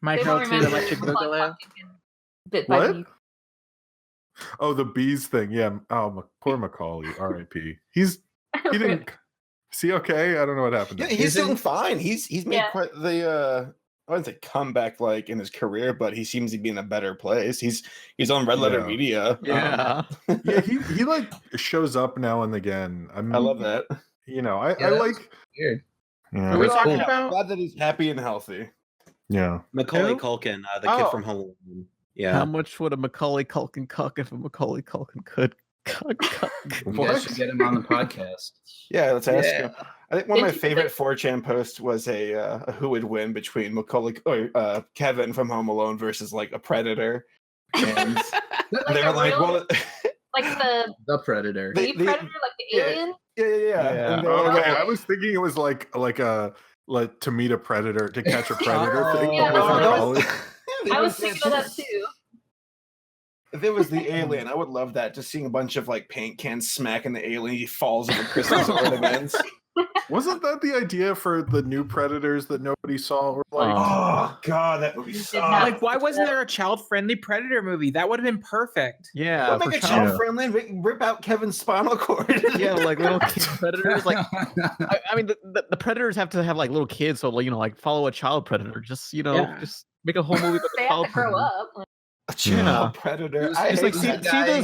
My Girl too. Let you Google it. Bit by What? bit. Oh, the bees thing. Yeah. Oh, poor Macaulay. R.I.P. He didn't. Is he okay? I don't know what happened. Yeah, he's doing fine. He's made quite the I wouldn't say comeback like in his career, but he seems to be in a better place. He's on Red Letter Media. Yeah. Yeah, he like shows up now and again. I love that. I like weird. Yeah. Are we talking about? Glad that he's happy and healthy. Yeah. Macaulay Culkin, the kid from Home Alone. Yeah. How much would a Macaulay Culkin cuck if a Macaulay Culkin could cuck? You guys should get him on the podcast. Yeah, let's ask him. I think one of my favorite 4chan posts was a who would win between Kevin from Home Alone versus like a Predator, and they were like, well, like the Predator, the Predator, like the alien. Yeah. And Okay, I was thinking it was like to meet a predator, to catch a predator thing. Yeah, But I was thinking of that too. If it was the alien, I would love that. Just seeing a bunch of like paint cans smacking the alien, he falls into Christmas ornaments. Wasn't that the idea for the new Predators that nobody saw? Or like, oh god, that movie sucked. Like, why wasn't there a child-friendly Predator movie? That would have been perfect. Yeah, make a child-friendly and rip out Kevin's spinal cord. Yeah, like little kid predators. Like, I mean, the predators have to have like little kids, so like follow a child predator. Just just make a whole movie about They the have child to grow predator. up. A child predator. I It's hate like that guy.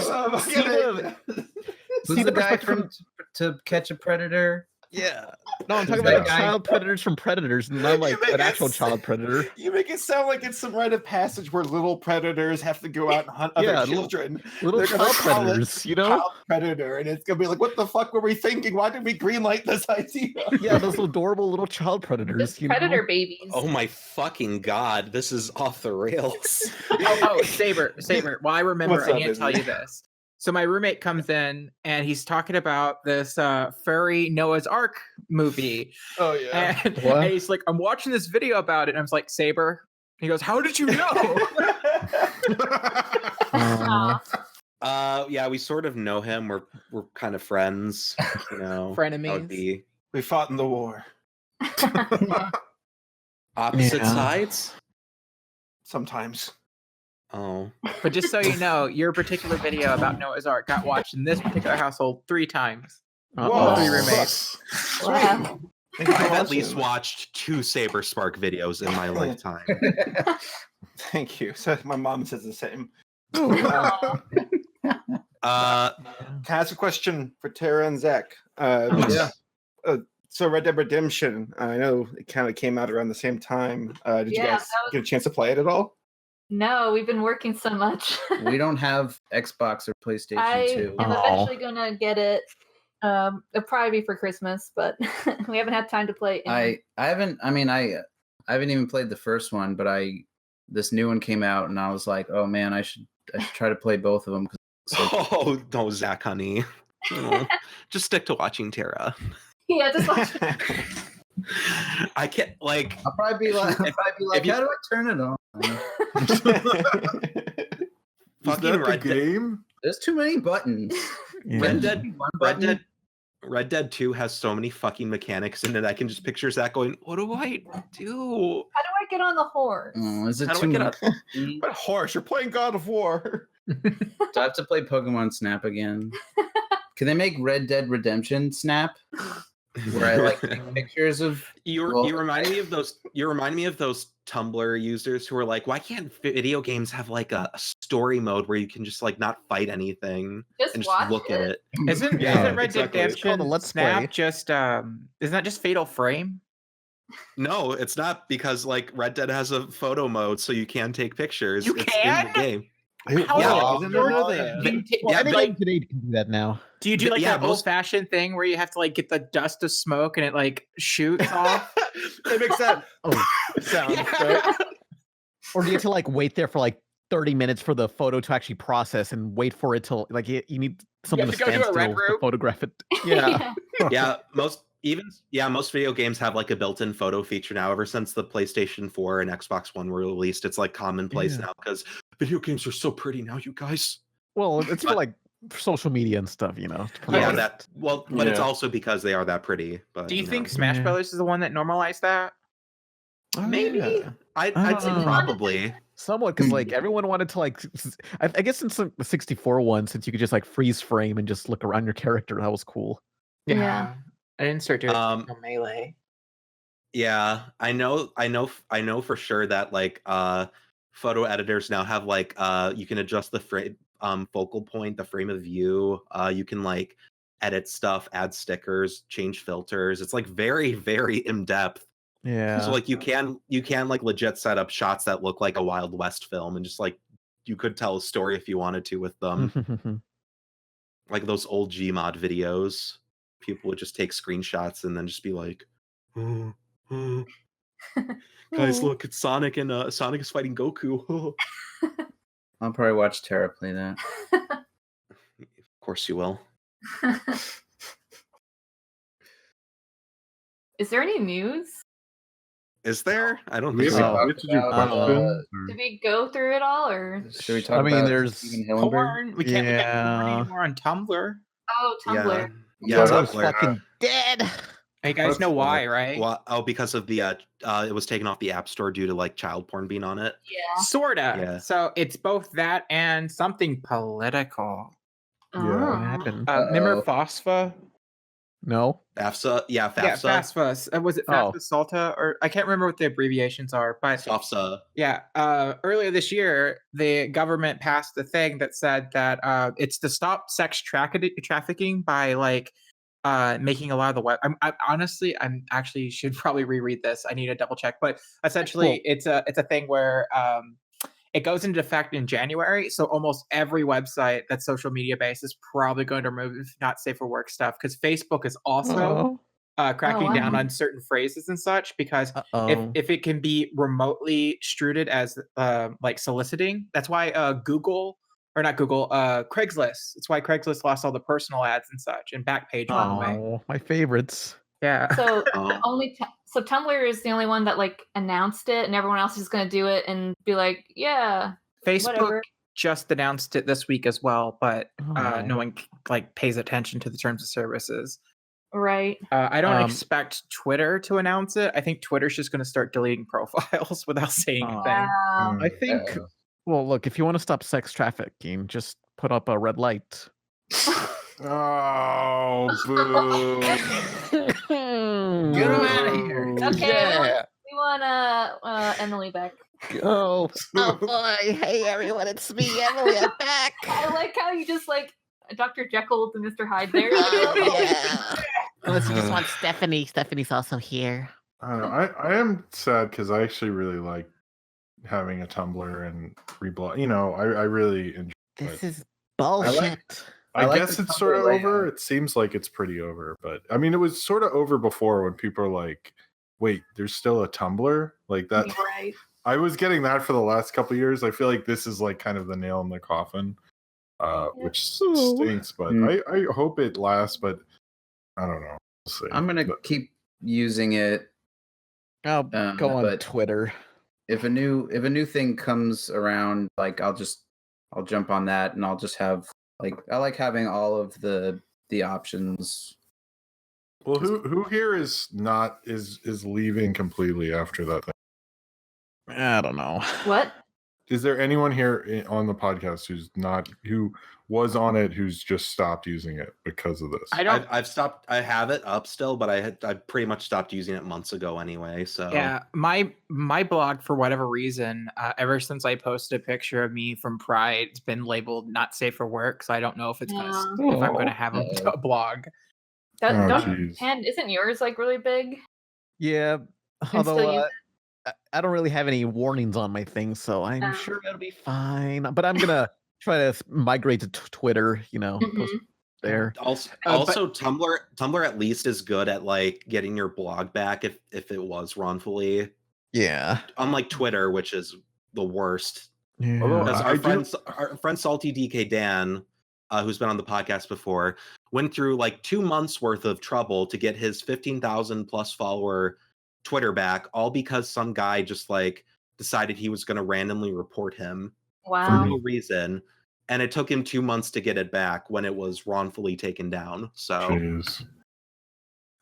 Who's the guy from To Catch a Predator? Yeah. No, I'm talking that about guy- child predators from predators, not like an actual child predator. You make it sound like it's some rite of passage where little predators have to go out and hunt other Yeah, children. little They're gonna child call it predators, you know? Child predator, and it's gonna be like, what the fuck were we thinking? Why did we greenlight this idea? Yeah, those adorable little child predators. Just predator babies. Oh my fucking god, this is off the rails. Oh, Saber. Well, I remember. What's I up, need to tell Izzy? you this. So my roommate comes in and he's talking about this furry Noah's Ark movie. Oh yeah. And, What? and he's like, I'm watching this video about it. And I was like, Saber. He goes, how did you know? Yeah, we sort of know him. We're kind of friends, you know. That would Frenemies. be We fought in the war. opposite Yeah. sides. Sometimes. Oh. But just so you know, your particular video about Noah's Ark got watched in this particular household 3 times. Uh-oh. 3 roommates. Wow. Thank you for I've at watching. least watched 2 SaberSpark videos in my lifetime. Thank you. So my mom says the same. Aw. Can I ask a question for Tara and Zach? Yeah. So Red Dead Redemption, I know it kind of came out around the same time. Did you Yeah, guys that was- get a chance to play it at all? No, we've been working so much. We don't have Xbox or PlayStation I 2. am Oh. eventually gonna get it. It'll probably be for Christmas, but we haven't had time to play. I haven't even played the first one, but this new one came out and I was like, oh man, I should try to play both of them. Oh no, Zach, honey. No, just stick to watching Tara. Yeah, just watch. I can't like. I'll probably be like, if you- how do I turn it on? Is Fucking that the Red Dead. game? There's too many buttons. Yeah. Red Dead. One Red button? Red Dead 2 has so many fucking mechanics in it. I can just picture Zach going, "What do I do? How do I get on the horse? Oh, is it How do too I get much? up?" But horse, you're playing God of War. Do I have to play Pokemon Snap again? Can they make Red Dead Redemption Snap? Where I like take pictures of You remind me of those. You remind me of those Tumblr users who are like, "Why can't video games have like a story mode where you can just like not fight anything Just and just watch look at it?" Isn't Yeah, Red exactly. Dead It's called a Redemption Let's Snap Play. just isn't that just Fatal Frame? No, it's not, because like Red Dead has a photo mode, so you can take pictures. You it's can? in the game. How Yeah, I didn't know that. Do you, Well, any like- game today can do that now. do you do like yeah, that most- old-fashioned thing where you have to like get the dust of smoke and it like shoots off? It makes that sound. Right? Or do you have to like wait there for like 30 minutes for the photo to actually process and wait for it till like you need something have to to go stand to a red still to room? photograph it? Yeah. Yeah, most video games have like a built-in photo feature now. Ever since the PlayStation 4 and Xbox One were released, it's like commonplace Yeah. now because video games are so pretty now, you guys. Well, it's for like for social media and stuff, you know. to Yeah, promote it. that well, but it's Yeah. also because they are that pretty. But Do you know. think Smash Yeah. Brothers is the one that normalized that? maybe? Yeah. I'd say Oh. probably. Somewhat, because like everyone wanted to like, I guess in the 64 one, since you could just like freeze frame and just look around your character, that was cool. Yeah. I didn't start doing Um, Melee. Yeah, I know for sure that like photo editors now have like you can adjust the frame focal point, the frame of view. You can like edit stuff, add stickers, change filters. It's like very, very in depth. Yeah. So like you can like legit set up shots that look like a Wild West film, and just like you could tell a story if you wanted to with them. Like those old Gmod videos, people would just take screenshots and then just be like, guys, look, it's Sonic, and Sonic is fighting Goku. I'll probably watch Tara play that. Of course you will. Is there any news? Is there? I don't We think have so. we have to do about, questions. Did we go through it all, or? Should we talk I mean, about there's Steven Hillenburg? Porn. We can't look at porn Yeah. anymore on Tumblr. Oh, Tumblr. Yeah, Tumblr's Tumblr. fucking dead. Hey, you guys know why, right? Well, because of the it was taken off the App Store due to like child porn being on it. Yeah. Sorta. Yeah. So it's both that and something political. What Oh. happened? Remember FOSFA? No. FAFSA, yeah, FAFSA, Yeah, FAFSA. Was it Oh. FAFSA Salta? Or I can't remember what the abbreviations are, but FAFSA. yeah, earlier this year, the government passed a thing that said that it's to stop sex trafficking by like making a lot of the web. I'm honestly, I'm actually should probably reread this. I need to double check, but essentially, it's a thing where it goes into effect in January. So almost every website that's social media based is probably going to remove not safe for work stuff because Facebook is also cracking down on certain phrases and such because if it can be remotely struded as like soliciting, that's why Craigslist. It's why Craigslist lost all the personal ads and such and Backpage went away. Oh, my favorites. Yeah. So so Tumblr is the only one that like announced it, and everyone else is going to do it and be like, yeah, Facebook whatever. just announced it this week as well, but no one like pays attention to the terms of services. Right. I don't expect Twitter to announce it. I think Twitter's just going to start deleting profiles without saying anything. Wow. I think. Well, look, if you want to stop sex trafficking, just put up a red light. Oh, boo! Get him out of here. Okay, we want Emily back. Oh, boy. Hey, everyone, it's me, Emily. I'm back. I like how you just like Dr. Jekyll to Mr. Hyde there. Unless you just want Stephanie. Stephanie's also here. I don't know. I am sad because I actually really like having a Tumblr and reblog. You know, I really enjoy This it. is bullshit. I guess it's sort of over. It seems like it's pretty over, but I mean, it was sort of over before when people are like, "Wait, there's still a Tumblr?" Like that. Right. I was getting that for the last couple of years. I feel like this is like kind of the nail in the coffin, which stinks. But I hope it lasts. But I don't know. We'll see. I'm gonna keep using it. I'll go on Twitter. If a new thing comes around, like I'll jump on that and I'll just have I like having all of the options. Well, who here is leaving completely after that thing? I don't know. What? Is there anyone here on the podcast who was on it who's just stopped using it because of this? I've stopped. I have it up still, but I pretty much stopped using it months ago anyway. So yeah, my blog for whatever reason, ever since I posted a picture of me from Pride, it's been labeled not safe for work. So I don't know if it's if I'm gonna have a blog. And isn't yours like really big? Yeah, although I don't really have any warnings on my thing, so I'm sure it'll be fine. But I'm gonna try to migrate to Twitter. You know, post there. Also, Tumblr at least is good at like getting your blog back if it was wrongfully. Yeah. Unlike Twitter, which is the worst. Yeah. Because our friend Salty DK Dan, who's been on the podcast before, went through like 2 months worth of trouble to get his 15,000 plus follower Twitter back, all because some guy just like decided he was going to randomly report him for no reason, and it took him 2 months to get it back when it was wrongfully taken down. So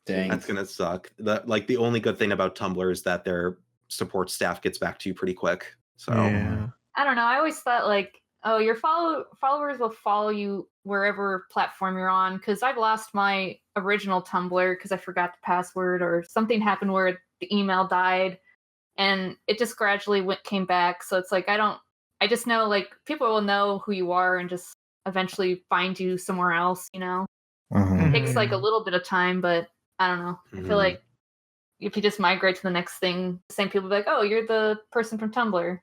dang, that's gonna suck. The only good thing about Tumblr is that their support staff gets back to you pretty quick. So I don't know. I always thought like, oh, your followers will follow you wherever platform you're on. Because I've lost my original Tumblr because I forgot the password or something happened where the email died, and it just gradually came back. So it's like I just know like people will know who you are and just eventually find you somewhere else. You know, it takes like a little bit of time, but I don't know. I feel like if you just migrate to the next thing, the same people will be like, oh, you're the person from Tumblr.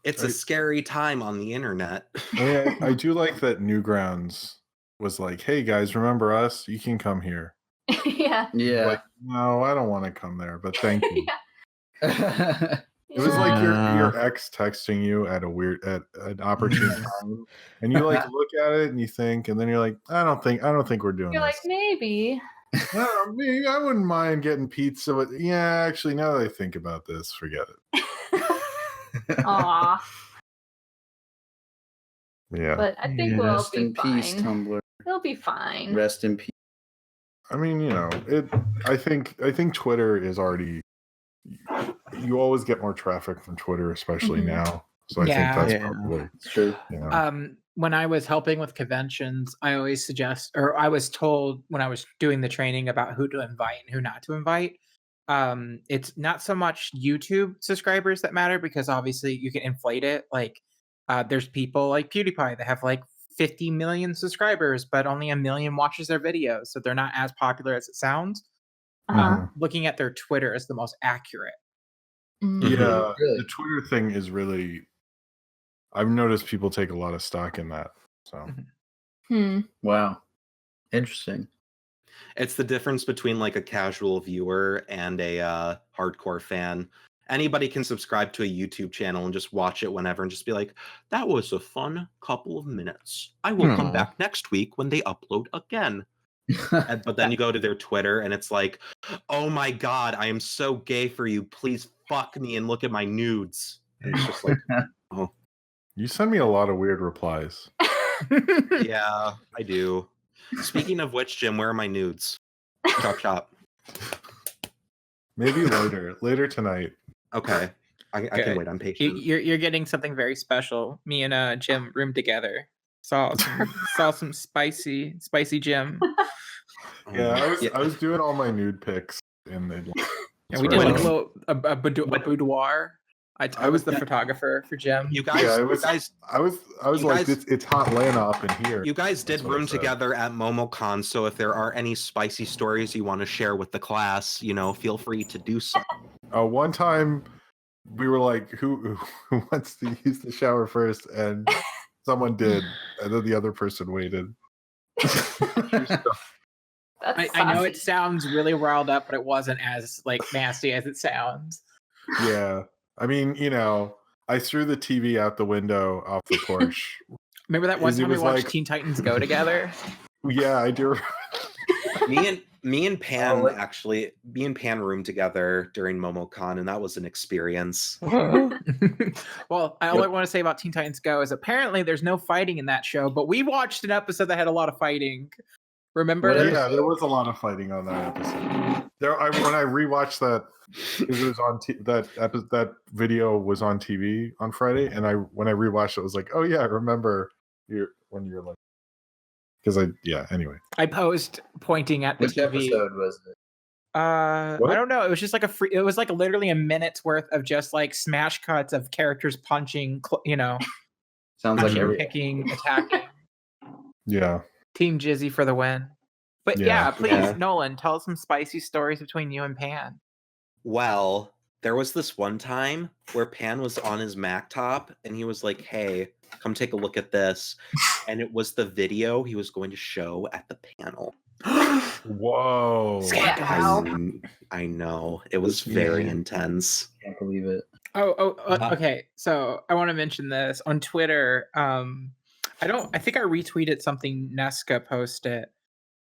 It's a scary time on the internet. I do like that Newgrounds was like, hey guys, remember us? You can come here. Yeah. Like, no, I don't want to come there, but thank you. It was like your ex texting you at an opportune time, and you like look at it and you think, and then you're like, I don't think we're doing You're this. like, maybe. I wouldn't mind getting pizza, but yeah, actually, now that I think about this, forget it. Aw. Yeah. But I think we'll Rest be in fine. peace, Tumblr. It'll be fine. Rest in peace. I mean, you know, I think Twitter is already. You always get more traffic from Twitter, especially now. So I think that's probably true. You know. When I was helping with conventions, I always suggest, or I was told when I was doing the training about who to invite and who not to invite. It's not so much YouTube subscribers that matter because obviously you can inflate it. Like, there's people like PewDiePie that have like 50 million subscribers, but only 1 million watches their videos, so they're not as popular as it sounds. Looking at their Twitter is the most accurate. Yeah, the Twitter thing is really. I've noticed people take a lot of stock in that. So. Wow, interesting. It's the difference between like a casual viewer and a hardcore fan. Anybody can subscribe to a YouTube channel and just watch it whenever and just be like, that was a fun couple of minutes. I will come back next week when they upload again. But then you go to their Twitter and it's like, oh my God, I am so gay for you. Please fuck me and look at my nudes. And it's just like, oh. You send me a lot of weird replies. Yeah, I do. Speaking of which, Jim, where are my nudes? Chop chop. Maybe later tonight. Okay, I can wait. I'm patient. You're getting something very special. Me and Jim roomed together. Saw some spicy Jim. Yeah, I was doing all my nude pics in the. Yeah, we did like a boudoir. I was the photographer for Jim. You guys, I was like, it's hot Lana up in here. You guys did room together at MomoCon, so if there are any spicy stories you want to share with the class, feel free to do so. One time, we were like, who wants to use the shower first? And someone did, and then the other person waited. I know it sounds really riled up, but it wasn't as like nasty as it sounds. Yeah. I mean, I threw the TV out the window off the porch. Remember that one time we watched Teen Titans Go together? Yeah, I do. me and Pan actually, roomed together during MomoCon, and that was an experience. Well, all I want to say about Teen Titans Go is apparently there's no fighting in that show, but we watched an episode that had a lot of fighting. Remember? Yeah, there was a lot of fighting on that episode. When I rewatched that, it was on that video was on TV on Friday, and when I rewatched it, I was like, oh yeah, I remember when you're like, anyway. I posed pointing at the Which TV. episode was it? I don't know. It was just like it was like literally a minute's worth of just like smash cuts of characters punching, Sounds like picking, attacking. Yeah. Team Jizzy for the win. But yeah, please, Nolan, tell us some spicy stories between you and Pan. Well, there was this one time where Pan was on his Mac top and he was like, hey, come take a look at this. And it was the video he was going to show at the panel. Whoa. I know. It was very intense. Can't believe it. Okay. So I want to mention this on Twitter. I think I retweeted something Nesca posted.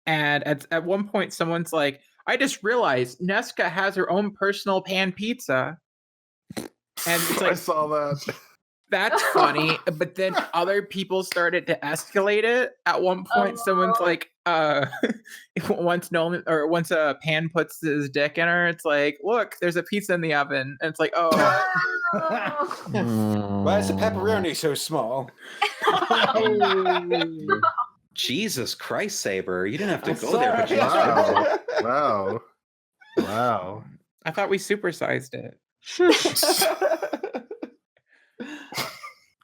And at one point, someone's like, I just realized Nesca has her own personal pan pizza. And it's like, I saw that. That's funny. But then other people started to escalate it. At one point, someone's like, once Pan puts his dick in her, it's like, look, there's a pizza in the oven. And it's like, oh. Why is the pepperoni so small? Jesus Christ, Saber. You didn't have to go there, but you Wow. I thought we supersized it.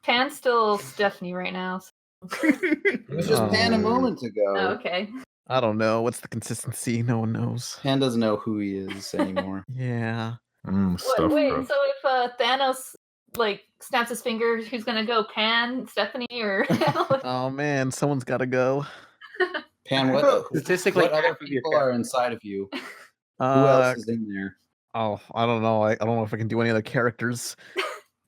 Pan's still Stephanie right now. So. It was just Pan a moment ago. Oh, okay. I don't know. What's the consistency? No one knows. Pan doesn't know who he is anymore. Yeah. Wait, so if Thanos snaps his finger, who's gonna go? Pan, Stephanie, or? Oh man, someone's got to go. Pan, what other people are inside of you? Who else is in there? Oh, I don't know. I don't know if I can do any other characters.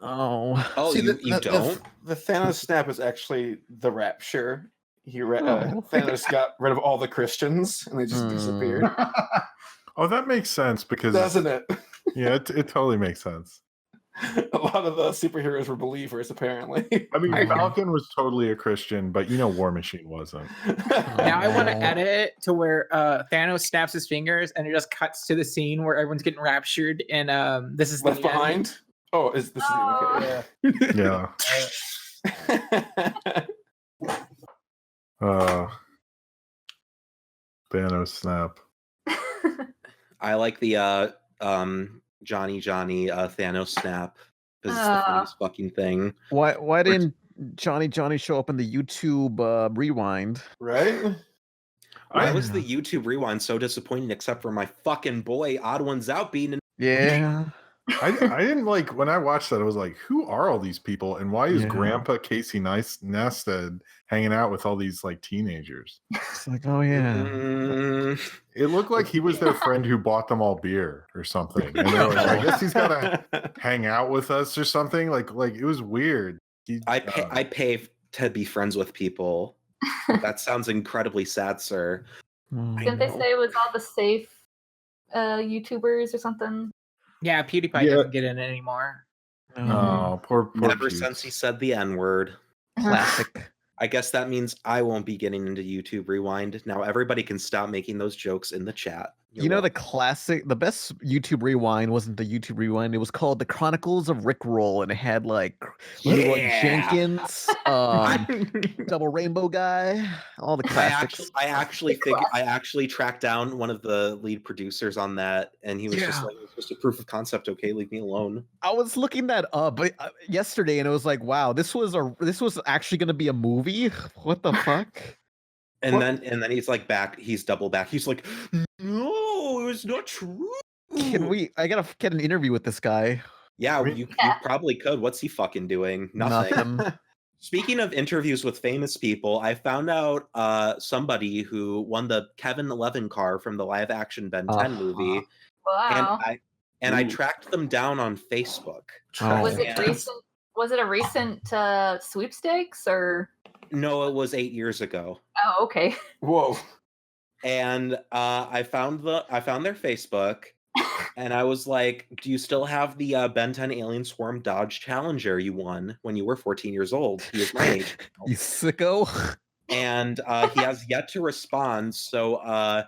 See, you don't? The Thanos snap is actually the rapture. Thanos got rid of all the Christians and they just disappeared. Oh, that makes sense because doesn't it? Yeah, it totally makes sense. A lot of the superheroes were believers, apparently. I mean, Falcon was totally a Christian, but War Machine wasn't. Now I want to edit it to where Thanos snaps his fingers and it just cuts to the scene where everyone's getting raptured and this is Left Behind. End. Oh, this is okay? Yeah. Thanos snap. I like the Johnny Thanos snap. This is the funniest fucking thing. Why didn't Johnny show up in the YouTube rewind. Right? Why was the YouTube rewind so disappointing except for my fucking boy Odd Ones Out being in Yeah. I didn't like when I watched that. I was like, "Who are all these people, and why is Grandpa Casey Neistat hanging out with all these like teenagers?" It's like, oh yeah. It looked like he was their friend who bought them all beer or something. And they were like, I guess he's gotta hang out with us or something. Like it was weird. I pay to be friends with people. That sounds incredibly sad, sir. Didn't they say it was all the safe YouTubers or something? Yeah, PewDiePie doesn't get in it anymore. Oh, poor Ever Pete. since he said the N-word. Classic. I guess that means I won't be getting into YouTube Rewind. Now everybody can stop making those jokes in the chat. You know the best YouTube rewind wasn't the YouTube rewind. It was called The Chronicles of Rick Roll, and it had like Leroy Jenkins, Double Rainbow Guy, all the classics. I actually tracked down one of the lead producers on that, and he was just like, "It's just a proof of concept. Okay, leave me alone." I was looking that up yesterday, and it was like, wow, this was actually going to be a movie. What the fuck? And then he's like back. He's double back. He's like, no, it's not true. I gotta get an interview with this guy. Yeah, you probably could. What's he fucking doing? Nothing. Speaking of interviews with famous people, I found out somebody who won the Kevin 11 car from the live action Ben 10 movie. Wow. And I tracked them down on Facebook. Was it recent? Was it a recent sweepstakes or? No, it was 8 years ago. Oh, okay. Whoa. And I found their Facebook, and I was like, "Do you still have the Ben 10 Alien Swarm Dodge Challenger you won when you were 14 years old?" He was my age. You sicko. And he has yet to respond. So,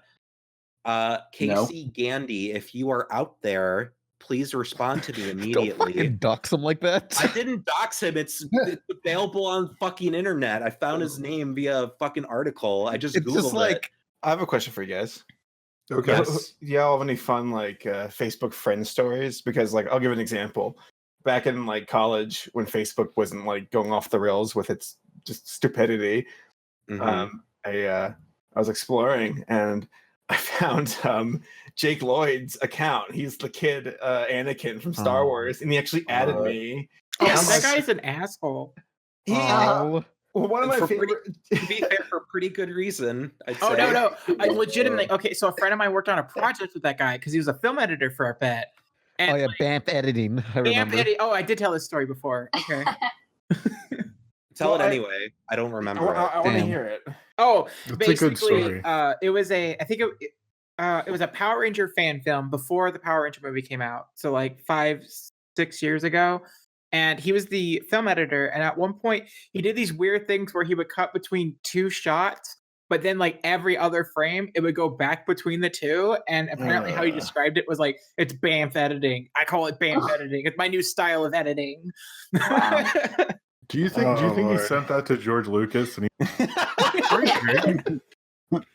Casey Gandy, if you are out there, please respond to me immediately. Don't fucking dox him like that. I didn't dox him. It's available on fucking internet. I found his name via a fucking article. I just Googled it. I have a question for you guys. Okay. Yes. Do y'all have any fun Facebook friend stories? Because I'll give an example. Back in college, when Facebook wasn't going off the rails with its just stupidity, I was exploring and I found Jake Lloyd's account. He's the kid Anakin from Star Wars, and he actually added me. Oh, that guy's an asshole. Well, one of my favorite. To be fair, for pretty good reason. I'd say. No. I legitimately. Okay, so a friend of mine worked on a project with that guy because he was a film editor for a bit. And BAMF editing. I remember. I did tell this story before. Okay. Tell it anyway. I don't remember. I want to hear it. Oh, That's basically, a good story. It was it was a Power Ranger fan film before the Power Ranger movie came out. So 5-6 years ago. And he was the film editor. And at one point, he did these weird things where he would cut between two shots, but then every other frame, it would go back between the two. And apparently how he described it was it's BAMF editing. I call it BAMF editing. It's my new style of editing. Wow. Do you think he sent that to George Lucas? And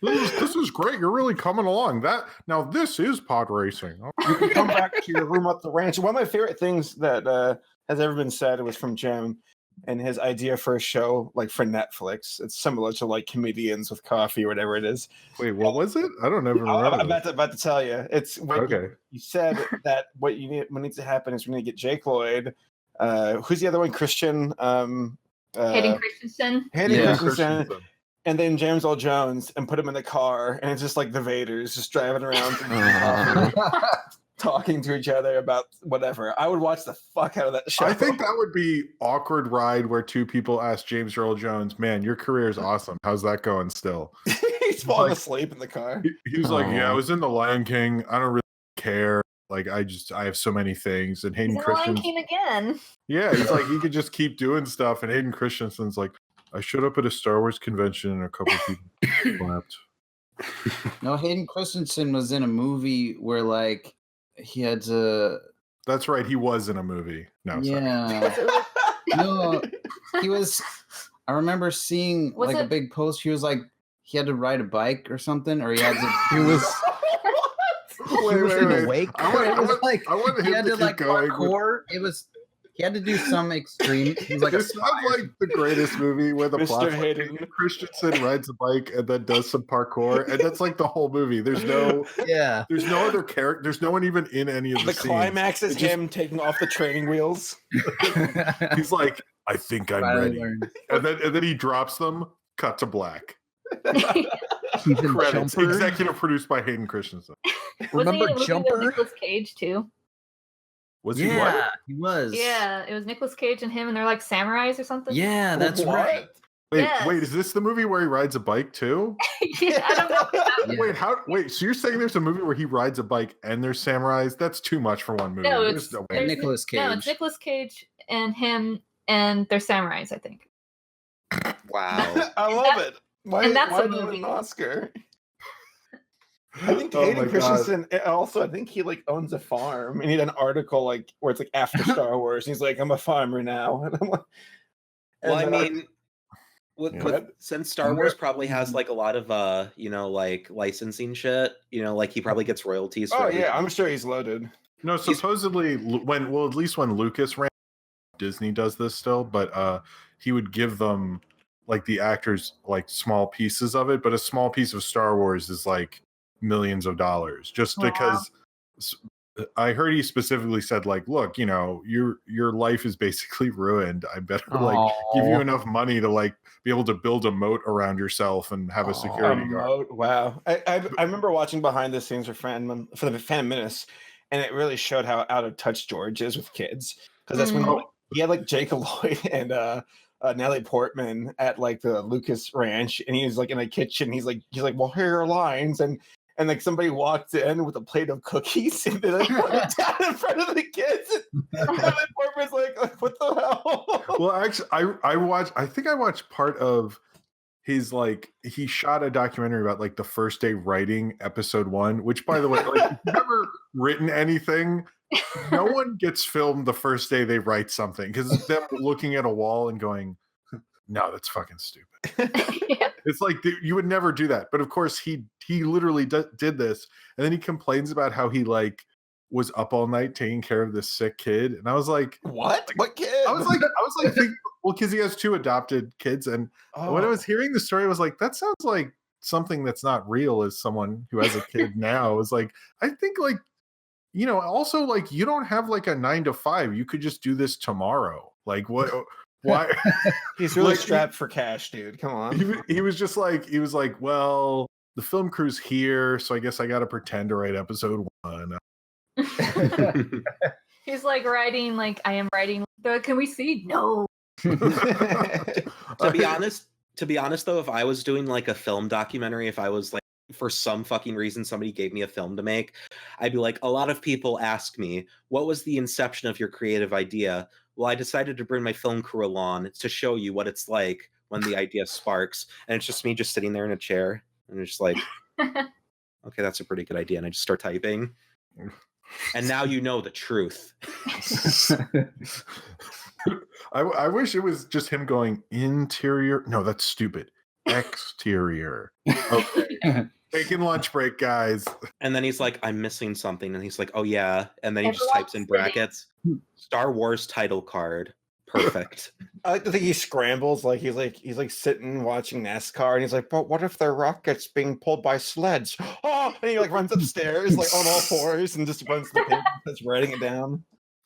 this is great. You're really coming along. Now this is pod racing. You can come back to your room at the ranch. One of my favorite things that has ever been said was from Jim and his idea for a show for Netflix. It's similar to Comedians with Coffee or whatever it is. Wait, what was it? I don't ever remember. I'm about to tell you. It's okay. You said that what needs to happen is we need to get Jake Lloyd. Who's the other one? Christian. Hayden Christensen. Christensen. And then James Earl Jones, and put him in the car, and it's just the Vaders just driving around, talking to each other about whatever. I would watch the fuck out of that show. I think that would be awkward ride where two people ask James Earl Jones, "Man, your career is awesome. How's that going still?" He's falling asleep in the car. He was like, "Yeah, I was in The Lion King. I don't really care. I have so many things." And Hayden Christensen, Lion King again. Yeah, he's he could just keep doing stuff. And Hayden Christensen's like, "I showed up at a Star Wars convention and a couple of people clapped." No, Hayden Christensen was in a movie where he had to. That's right. He was in a movie. No, yeah. No, he was. I remember seeing a big post. He was he had to ride a bike or something, or he had to. He was. Wait. Awake. I want him to keep going. Parkour. It was. He had to do some extreme. He's like this sounds like the greatest movie where the Mr. plot Hayden. Christensen rides a bike and then does some parkour, and that's like the whole movie. There's no other character. There's no one even in any of the scenes. Climax is him taking off the training wheels. He's like, I think I'm ready, and then he drops them. Cut to black. Credits. Executive produced by Hayden Christensen. Remember Jumper? Nicolas Cage too. Was he? What? He was. Yeah, it was Nicolas Cage and him, and they're like samurais or something. Yeah, that's right. Wait, is this the movie where he rides a bike too? Yeah, I don't know. Wait, so you're saying there's a movie where he rides a bike and there's samurais? That's too much for one movie. No, There's no way. Nicolas Cage. No, it's Nicolas Cage and him, and they're samurais, I think. Wow. I love it. And that's why a not movie. an Oscar? I think Oh my Hayden God. Christensen also, I think he like owns a farm, and he had an article like where it's like after Star Wars, and he's like, I'm a farmer now. And I'm like, Well, I mean, since Star Wars probably has like a lot of like licensing shit, like he probably gets royalties for everything. I'm sure he's loaded. No, supposedly at least when Lucas ran, Disney does this still, but he would give them like the actors like small pieces of it, but a small piece of Star Wars is like millions of dollars just because I heard he specifically said like, look, your life is basically ruined. I better like give you enough money to like be able to build a moat around yourself and have a security guard. Moat, wow. I remember watching behind the scenes for the Phantom Menace, and it really showed how out of touch George is with kids. Because that's when he had like Jacob Lloyd and Natalie Portman at like the Lucas Ranch, and he's like in a kitchen. He's like, well, here are lines, and like somebody walked in with a plate of cookies and they like put it down in front of the kids. And Natalie Portman's like, what the hell? Well, actually, I think I watched part of his like he shot a documentary about like the first day writing episode 1, which by the way, like if you've never written anything, no one gets filmed the first day they write something because it's them looking at a wall and going, no, that's fucking stupid. It's like you would never do that. But of course he literally did this, and then he complains about how he like was up all night taking care of this sick kid, and I was like, what kid? I was like well, because he has 2 adopted kids, and when I was hearing the story I was like, that sounds like something that's not real as someone who has a kid now. It was like, I think like also like you don't have like a 9 to 5, you could just do this tomorrow. Like what? Why? He's really strapped for cash, dude. Come on. He was like, well, the film crew's here, so I guess I got to pretend to write episode 1. He's like writing, like I am writing. Can we see? No. To be honest though, if I was doing like a film documentary, if I was like for some fucking reason somebody gave me a film to make, I'd be like, a lot of people ask me, what was the inception of your creative idea? Well, I decided to bring my film crew along to show you what it's like when the idea sparks. And it's just me just sitting there in a chair. And it's just like, okay, that's a pretty good idea. And I just start typing. And now you know the truth. I wish it was just him going interior. No, that's stupid. Exterior. Okay. Taking lunch break, guys. And then he's like, I'm missing something. And he's like, oh yeah. And then he just types in brackets, Star Wars title card. Perfect. I think he scrambles, like he's like sitting watching NASCAR, and he's like, but what if the rocket's being pulled by sleds? Oh, and he like runs upstairs like on all fours and just runs the paper, that's writing it down.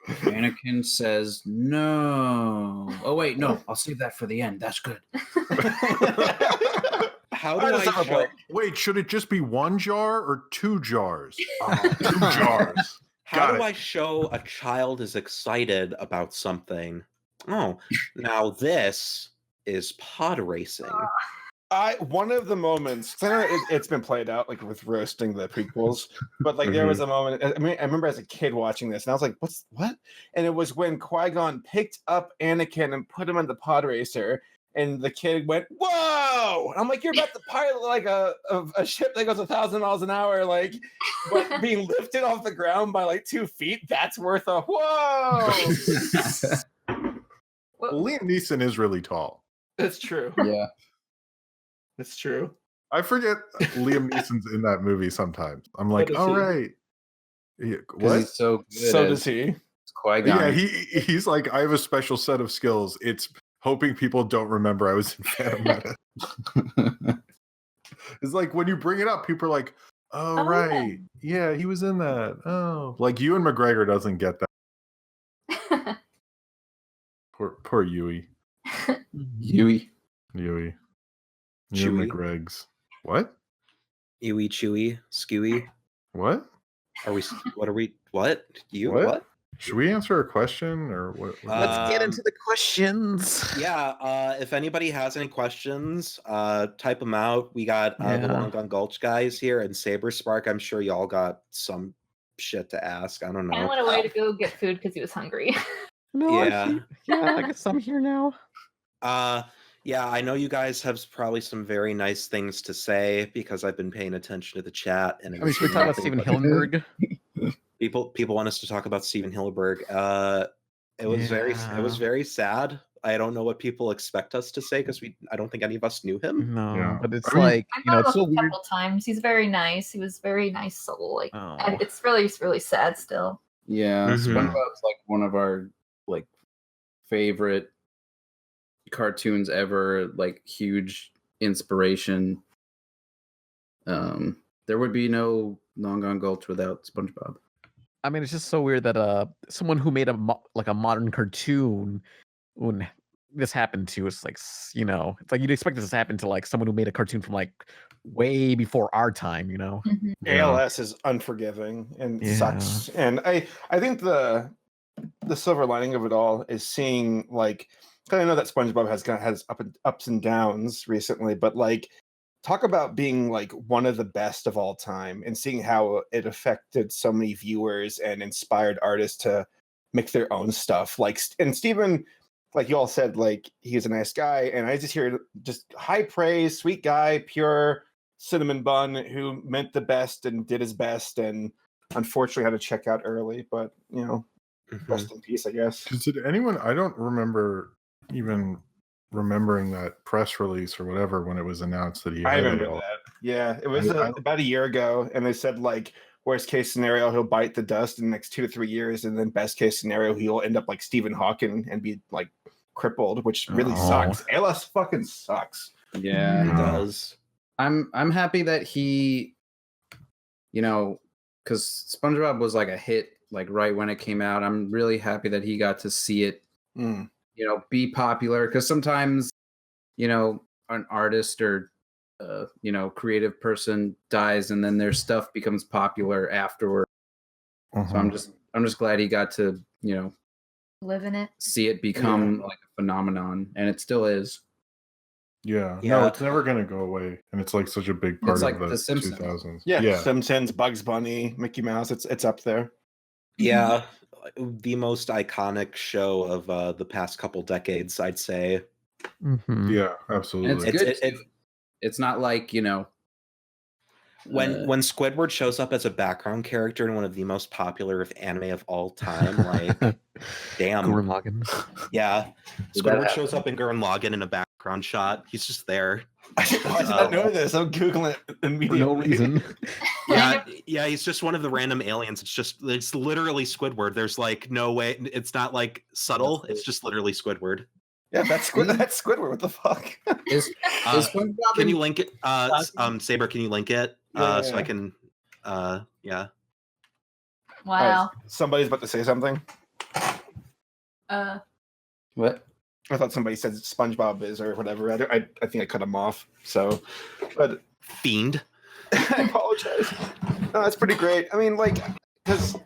Anakin says no. Oh wait, no, I'll save that for the end. That's good. How do I show... Wait, should it just be 1 jar or 2 jars? 2 jars. How do I show a child is excited about something? Oh, now this is pod racing. One of the moments, I know it's been played out like with roasting the prequels, but like there was a moment. I mean, I remember as a kid watching this, and I was like, what? And it was when Qui-Gon picked up Anakin and put him in the pod racer, and the kid went, "Whoa!" And I'm like, "You're about to pilot like a ship that goes 1,000 miles an hour, like, but being lifted off the ground by like 2 feet. That's worth a whoa." Well, Liam Neeson is really tall. That's true. Yeah, it's true. I forget Liam Neeson's in that movie sometimes. I'm like, all right. Yeah, what? He's so good. So does he. Yeah, he's like, I have a special set of skills. It's hoping people don't remember I was in Phantom Menace. It's like when you bring it up, people are like, oh, right. Yeah, he was in that. Oh, like Ewan McGregor doesn't get that. Poor Yui. Yui. Ewan Chewy. McGreg's. What? Ewy, chewy, skewy. What? What? What? Should we answer a question or what? Let's get into the questions. Yeah, if anybody has any questions, type them out. We got the Yeah. Long Gun Gulch guys here and SaberSpark. I'm sure y'all got some shit to ask. I don't know. I went away to go get food because he was hungry. No, Yeah. I guess I'm here now. Yeah, I know you guys have probably some very nice things to say because I've been paying attention to the chat. And I mean, should we talk about Stephen Hillenburg? People want us to talk about Stephen Hillenburg. It was very sad. I don't know what people expect us to say because I don't think any of us knew him. No, but it's I like, met it's him so a weird. couple times. He's very nice. He was very nice soul. Like, Oh. and it's really sad still. Yeah, Mhm. SpongeBob's like one of our like favorite cartoons ever. Like huge inspiration. There would be no Long Gone Gulch without SpongeBob. I mean, it's just so weird that someone who made a modern cartoon, when this happened to, it's like, it's like you'd expect this to happen to like someone who made a cartoon from like way before our time, ALS is unforgiving and sucks. And I think the silver lining of it all is seeing like, 'cause I know that SpongeBob has ups and downs recently, but like talk about being like one of the best of all time and seeing how it affected so many viewers and inspired artists to make their own stuff. Like, and Steven, like you all said, like he's a nice guy, and I just hear just high praise, sweet guy, pure cinnamon bun who meant the best and did his best, and unfortunately had to check out early. But rest in peace, I guess. Did anyone? I don't remember even remembering that press release or whatever when it was announced that he. I had remember ALS. that. Yeah, it was about a year ago, and they said like worst case scenario he'll bite the dust in the next 2 to 3 years, and then best case scenario he'll end up like Stephen Hawking and be like crippled, which really sucks. ALS fucking sucks. Yeah, It does. I'm happy that he, because SpongeBob was like a hit like right when it came out. I'm really happy that he got to see it, be popular. Because sometimes, an artist or creative person dies and then their stuff becomes popular afterward. So I'm just glad he got to Live in it. see it become like a phenomenon, and it still is. Yeah. Yeah. No, it's never gonna go away, and it's like such a big part It's like of The the Simpsons. 2000s. Yeah, Simpsons, Bugs Bunny, Mickey Mouse. It's up there. Yeah, the most iconic show of the past couple decades, I'd say. Yeah, And absolutely. it's good. It's not like When Squidward shows up as a background character in one of the most popular anime of all time, like, damn. Gurren Lagann. Yeah, Did that Squidward happen? shows up in Gurren Lagann in a background shot. He's just there. I did not know this. I'm googling it immediately. For no reason. Yeah, he's just one of the random aliens. It's literally Squidward. There's like no way. It's not like subtle. It's just literally Squidward. Yeah, that's Squidward. What the fuck? Is SpongeBob Can in- you link it? Saber, can you link it? Yeah. So I can. Yeah. Wow. Somebody's about to say something. What? I thought somebody said SpongeBob is or whatever. I think I cut him off. So, but Fiend. I apologize. No, that's pretty great. I mean, like, because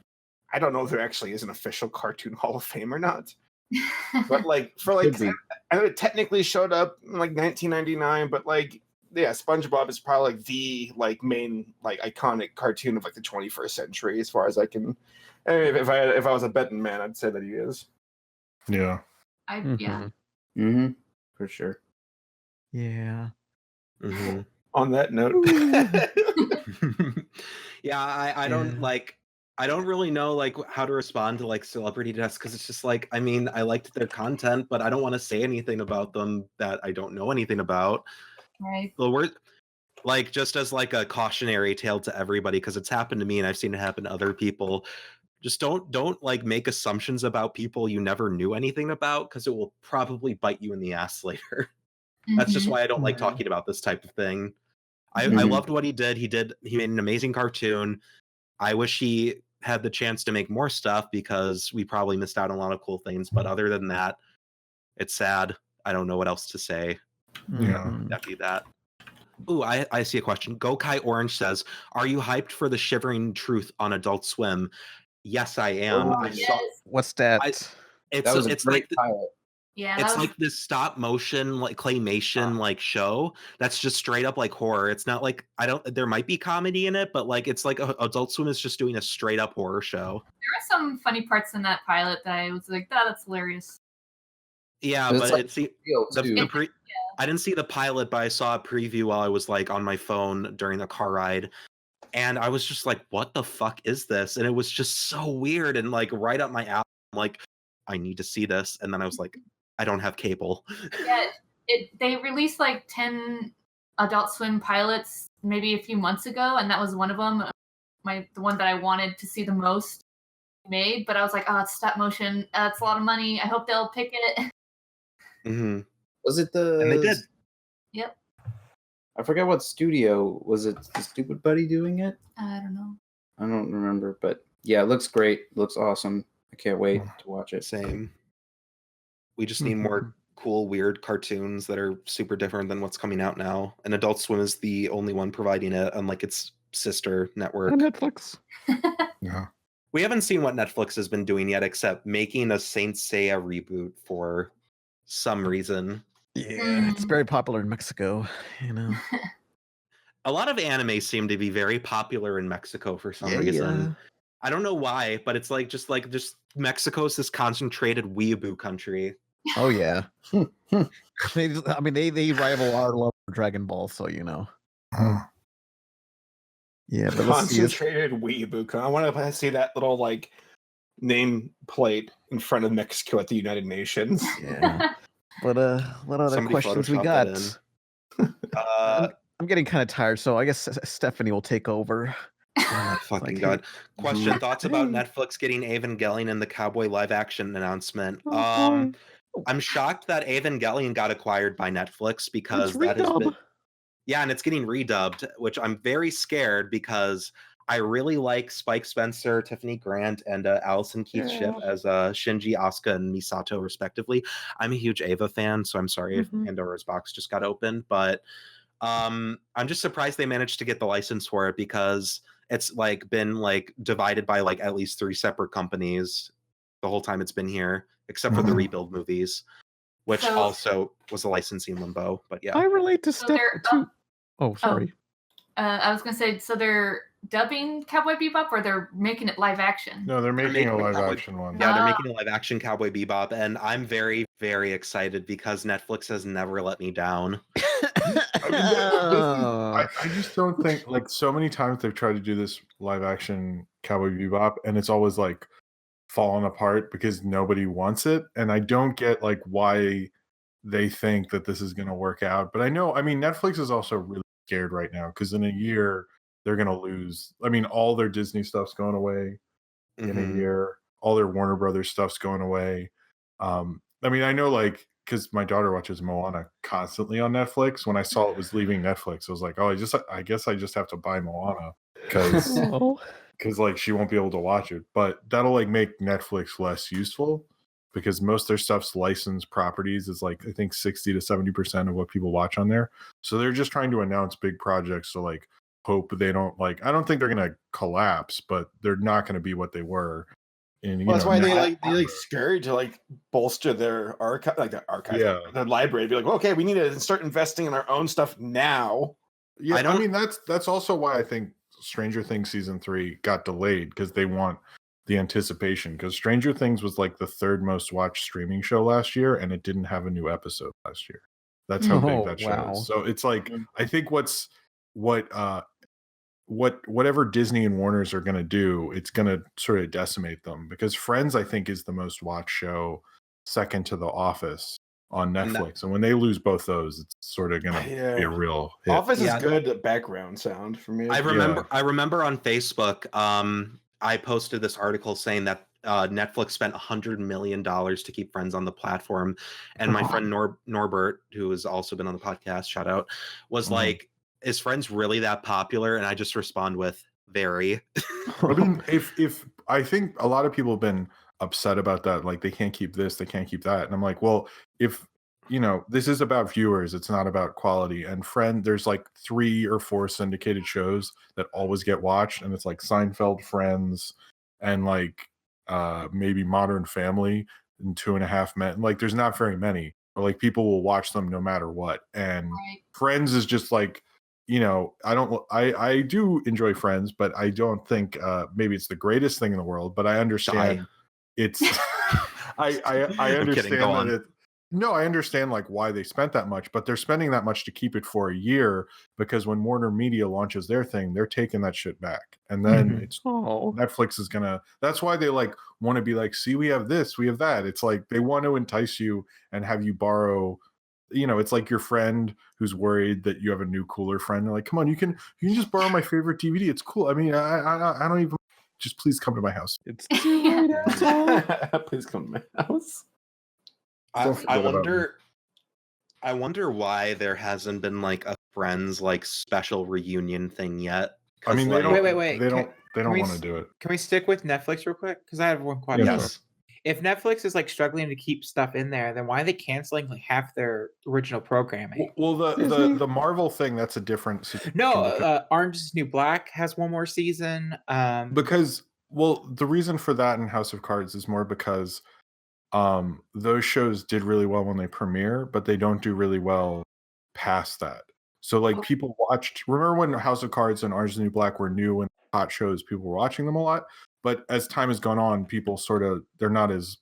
I don't know if there actually is an official Cartoon Hall of Fame or not. But like, for like, I know it technically showed up in like 1999, but like, yeah, SpongeBob is probably like the like main like iconic cartoon of like the 21st century, as far as I can. If I was a betting man, I'd say that he is. Yeah. Yeah. Mm-hmm. For sure. Yeah. Mm-hmm. On that note. Yeah, I don't like. I don't really know like how to respond to like celebrity deaths because it's just like, I mean, I liked their content, but I don't want to say anything about them that I don't know anything about. Right. The word, like, just as like a cautionary tale to everybody, because it's happened to me and I've seen it happen to other people. just don't like make assumptions about people you never knew anything about, because it will probably bite you in the ass later. That's just why I don't like talking about this type of thing. I loved what he did. He made an amazing cartoon. I wish he had the chance to make more stuff, because we probably missed out on a lot of cool things. But other than that, it's sad. I don't know what else to say. Yeah. That'd be that. Ooh, I see a question. Gokai Orange says, "Are you hyped for the Shivering Truth on Adult Swim?" Yes, I am. What's that? It's like pilot. Yeah, it's like this stop motion, like claymation, like show that's just straight up like horror. It's not like there might be comedy in it, but like it's like Adult Swim is just doing a straight up horror show. There are some funny parts in that pilot that I was like, that's hilarious. Yeah, It's but like it's the too. I didn't see the pilot, but I saw a preview while I was like on my phone during the car ride, and I was just like, "What the fuck is this?" And it was just so weird and like right up my alley. I'm like, I need to see this, and then I was like, I don't have cable. Yeah, they released like 10 Adult Swim pilots maybe a few months ago, and that was one of them. The one that I wanted to see the most made, but I was like, oh, it's stop motion. It's a lot of money. I hope they'll pick it. Mm-hmm. Was it the? And they did. Yep. I forget what studio was it. The Stupid Buddy doing it? I don't know. I don't remember, but yeah, it looks great. Looks awesome. I can't wait to watch it. Same. We just need more cool, weird cartoons that are super different than what's coming out now. And Adult Swim is the only one providing it, unlike its sister network. And Netflix. Yeah. We haven't seen what Netflix has been doing yet, except making a Saint Seiya reboot for some reason. Yeah, it's very popular in Mexico, you know. A lot of anime seem to be very popular in Mexico for some reason. I don't know why, but it's like just Mexico's this concentrated weeaboo country. Oh yeah. I mean, they rival our love for Dragon Ball, so you know. Yeah, but concentrated weeaboo. I want to see that little like name plate in front of Mexico at the United Nations. Yeah. But what other Somebody questions we Photoshop got? I'm getting kind of tired, so I guess Stephanie will take over. Oh, fucking God. Question: thoughts about Netflix getting Evangelion in the Cowboy live action announcement? I'm shocked that Evangelion got acquired by Netflix, because that has been, yeah, and it's getting redubbed, which I'm very scared, because I really like Spike Spencer, Tiffany Grant, and Allison Keith Shipp as Shinji, Asuka, and Misato, respectively. I'm a huge Eva fan, so I'm sorry if Pandora's box just got opened, but I'm just surprised they managed to get the license for it, because it's like been like divided by like at least 3 separate companies the whole time it's been here, except for the Rebuild movies, which also was a licensing limbo. But yeah, I relate to Steph too. Oh, sorry. I was gonna say, so they're dubbing Cowboy Bebop, or they're making it live action? No, they're making a live action one. Yeah, they're making a live action Cowboy Bebop, and I'm very, very excited, because Netflix has never let me down. I just don't think, like, so many times they've tried to do this live action Cowboy Bebop, and it's always like falling apart because nobody wants it. And I don't get like why they think that this is going to work out. But I mean, Netflix is also really scared right now, because in a year they're going to lose. I mean, all their Disney stuff's going away in a year. All their Warner Brothers stuff's going away. I mean, I know, like, because my daughter watches Moana constantly on Netflix. When I saw it was leaving Netflix, I was like, oh, I guess I just have to buy Moana, because like she won't be able to watch it. But that'll like make Netflix less useful, because most of their stuff's licensed properties is like, I think 60 to 70% of what people watch on there. So they're just trying to announce big projects to like hope they don't, like, I don't think they're going to collapse, but they're not going to be what they were. And that's why they scurry to like bolster their archive, like their archive, their library. Be like, well, okay, we need to start investing in our own stuff now. Yeah, I mean that's also why I think Stranger Things season 3 got delayed, because they want the anticipation. Because Stranger Things was like the 3rd most watched streaming show last year, and it didn't have a new episode last year. That's how big that show is. So it's like, I think whatever Disney and Warner's are going to do, it's going to sort of decimate them, because Friends, I think, is the most watched show, second to The Office on Netflix. And when they lose both those, it's sort of going to be a real hit. Office is good background sound for me. I remember on Facebook, I posted this article saying that Netflix spent $100 million to keep Friends on the platform, and my friend Norbert, who has also been on the podcast, shout out, was like, "Is Friends really that popular?" And I just respond with, "Very." I mean, if I think a lot of people have been upset about that, like they can't keep this, they can't keep that, and I'm like, well, if you know, this is about viewers, it's not about quality. And there's like 3 or 4 syndicated shows that always get watched, and it's like Seinfeld, Friends, and like maybe Modern Family and 2.5 Men. Like there's not very many, but like people will watch them no matter what. And Friends is just like, you know, I do enjoy Friends, but I don't think maybe it's the greatest thing in the world, but I understand it's I understand that it. No, I understand like why they spent that much, but they're spending that much to keep it for a year because when Warner Media launches their thing, they're taking that shit back. And then it's Netflix is gonna, that's why they like want to be like, see, we have this, we have that. It's like they want to entice you and have you borrow, you know, it's like your friend who's worried that you have a new cooler friend. They're like, come on, you can just borrow my favorite DVD. It's cool. I mean, I don't even, just please come to my house. It's please come to my house. I wonder why there hasn't been like a Friends like special reunion thing yet. I mean, they like, don't. Wait. They don't Can want to do it. Can we stick with Netflix real quick? Because I have one question. Yes. If Netflix is like struggling to keep stuff in there, then why are they canceling like half their original programming? Well, the Marvel thing, that's a different situation. No, Orange is the New Black has one more season. Because the reason for that in House of Cards is more because those shows did really well when they premiere, but they don't do really well past that. So like people remember when House of Cards and Orange is the New Black were new and hot shows, people were watching them a lot, but as time has gone on, people they're not as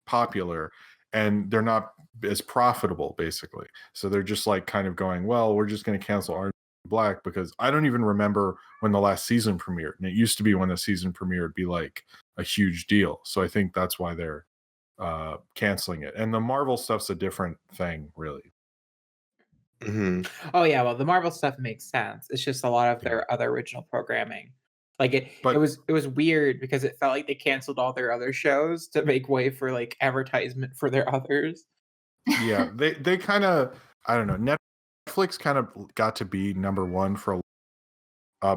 popular and they're not as profitable basically. So they're just like kind of going, well, we're just going to cancel Orange is the New Black, because I don't even remember when the last season premiered. And it used to be when the season premiered would be like a huge deal. So I think that's why they're canceling it. And the Marvel stuff's a different thing, really. Oh yeah, well the Marvel stuff makes sense. It's just a lot of their other original programming. Like it was weird because it felt like they canceled all their other shows to make way for like advertisement for their others. Yeah, they kind of, I don't know, Netflix kind of got to be number one for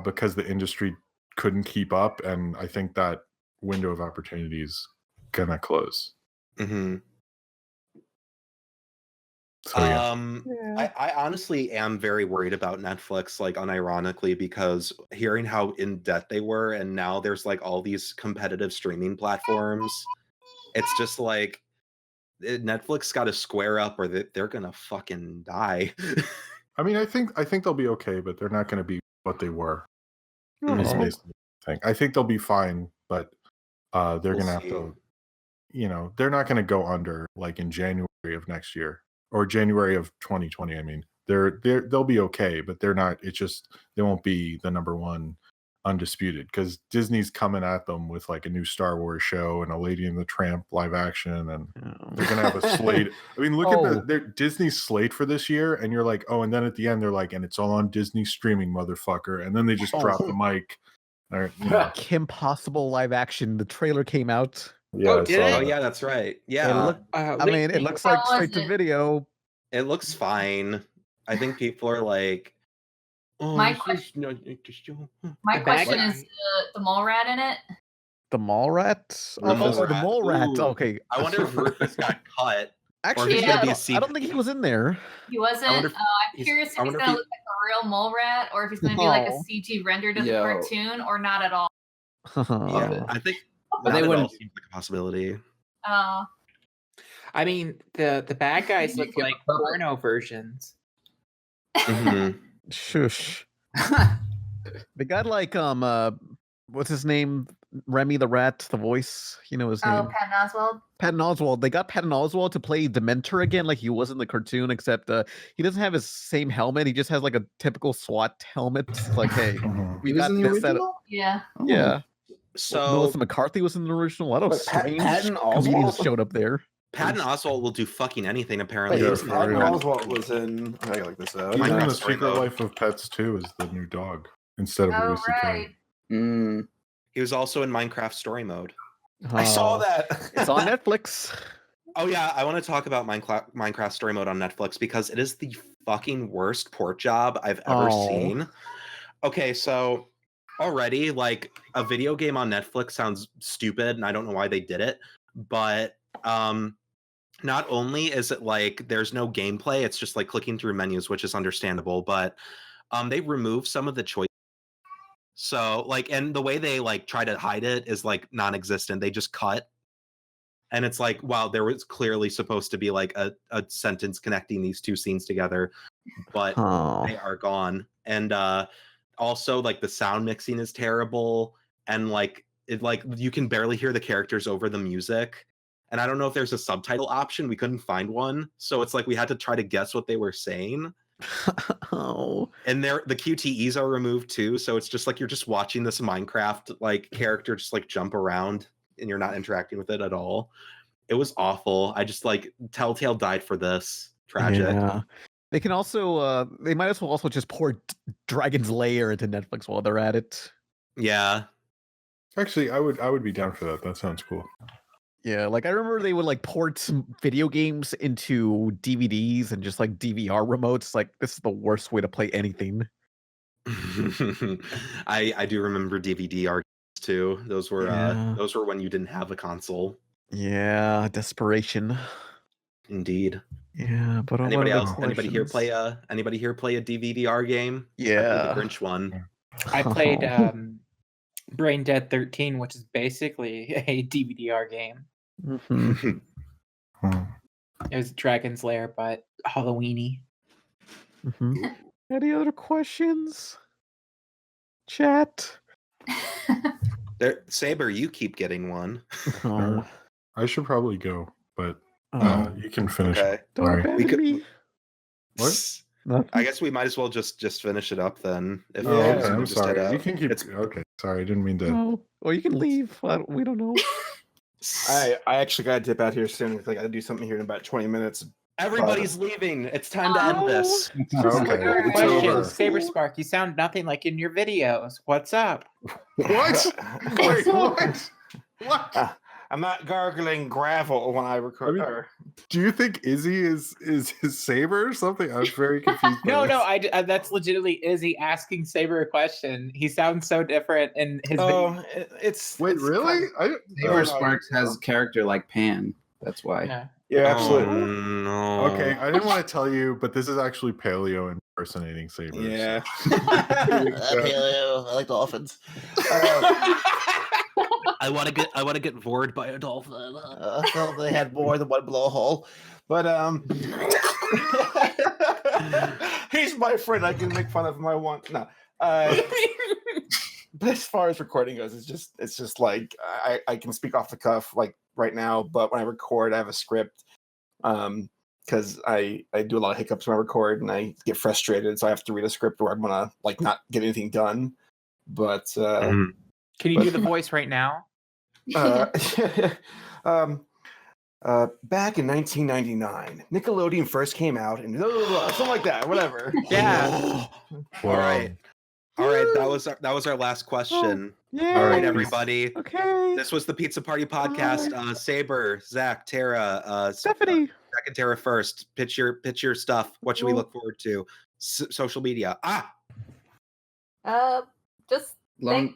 because the industry couldn't keep up, and I think that window of opportunity is gonna close. So, yeah. I honestly am very worried about Netflix, like unironically, because hearing how in debt they were, and now there's like all these competitive streaming platforms. It's just like Netflix got to square up, or they're gonna fucking die. I mean, I think they'll be okay, but they're not going to be what they were. Is basically the thing. I think they'll be fine, but they're going to have to, you know, they're not going to go under like in January of next year or January of 2020. I mean, they'll be okay, but they're not. It's just they won't be the number one undisputed, because Disney's coming at them with like a new Star Wars show and a Lady and the Tramp live action, and they're gonna have a slate. I mean, look at their Disney's slate for this year, and you're like, oh, and then at the end they're like, and it's all on Disney streaming, motherfucker, and then they just drop the mic. Or, you know. Kim Possible live action. The trailer came out. Yeah, yeah, that's right. Yeah, I mean, it looks like straight to video. It looks fine. I think people are like, oh, My question is the mole rat in it? The mall rat? The mole rat. Ooh. Okay. I wonder if Rufus got cut. Actually, I don't think he was in there. He wasn't. I'm curious if he's going to look like a real mole rat, or if he's going to be like a CG rendered of the cartoon, or not at all. Yeah, I think they wouldn't seem like a possibility. Oh. I mean, the bad guys look like porno versions. Shush. They got like what's his name? Remy the Rat, the voice. You know his name. Oh, Patton Oswalt. Patton Oswalt. They got Patton Oswalt to play Dementor again, like he was in the cartoon, except he doesn't have his same helmet. He just has like a typical SWAT helmet. It's like, hey, we got this set. Yeah. Yeah. So Melissa McCarthy was in the original. A lot of strange comedians showed up there. Patton Oswalt will do fucking anything, apparently. Patton Oswalt was in. I gotta look this up. He's in The Secret Life of Pets 2 as the new dog instead of Lucy Kay. He was also in Minecraft Story Mode. I saw that. It's on Netflix. Oh yeah, I want to talk about Minecraft Story Mode on Netflix because it is the fucking worst port job I've ever seen. Okay, so already, like, a video game on Netflix sounds stupid, and I don't know why they did it, but not only is it like there's no gameplay, it's just like clicking through menus, which is understandable, but they remove some of the choice. So, like, and the way they like try to hide it is like non-existent. They just cut. And it's like, wow, there was clearly supposed to be like a sentence connecting these two scenes together, but they are gone. And also, like, the sound mixing is terrible, and like you can barely hear the characters over the music. And I don't know if there's a subtitle option. We couldn't find one, so it's like we had to try to guess what they were saying. And the QTEs are removed too, so it's just like you're just watching this Minecraft like character just like jump around, and you're not interacting with it at all. It was awful. I just like Telltale died for this. Tragic. Yeah. They can also they might as well also just port Dragon's Lair into Netflix while they're at it. Yeah. Actually, I would be down for that. That sounds cool. Yeah, like I remember they would like port some video games into DVDs and just like DVR remotes. Like, this is the worst way to play anything. I do remember DVD arguments too. Those were when you didn't have a console. Yeah, desperation. Indeed. Yeah, but anybody else? Anybody here play a DVDR game? Yeah, the Grinch one. I played Brain Dead 13, which is basically a DVDR game. It was Dragon's Lair, but Halloweeny. Any other questions? Chat. Saber, you keep getting one. I should probably go, but you can finish. Okay. Sorry. We could, me. What? I guess we might as well just finish it up then. If okay, I'm just head sorry. out. You can keep. Okay, sorry. I didn't mean to. Oh, or you can leave. We don't know. I actually got to dip out here soon. I got to do something here in about 20 minutes. Everybody's leaving. It's time to end this. Okay. Question, SaberSpark, you sound nothing like in your videos. What's up? What? Wait, what? What? I'm not gargling gravel when I record. I mean, do you think Izzy is his Saber or something? I was very confused. No, that's legitimately Izzy asking Saber a question. He sounds so different in his. Oh, Wait, really? SaberSparks has a character like Pan. That's why. Yeah, absolutely. Oh, no. Okay, I didn't want to tell you, but this is actually Paleo impersonating Sabers. Yeah. Paleo. I like dolphins. I want to get bored by a dolphin. Well, they had more than one blowhole. But he's my friend. I can make fun of him I want. No. But as far as recording goes, it's just like I can speak off the cuff like right now, but when I record, I have a script. Because I do a lot of hiccups when I record and I get frustrated, so I have to read a script where I'm gonna like not get anything done. But can you do the voice right now? Back in 1999, Nickelodeon first came out, and something like that, whatever. Yeah. All right. That was our last question. Yeah. All right, everybody. Okay. This was the Pizza Party Podcast. Saber, Zach, Tara, Stephanie. Zach and Tara first. Pitch your stuff. What should we look forward to? Social media. Just Long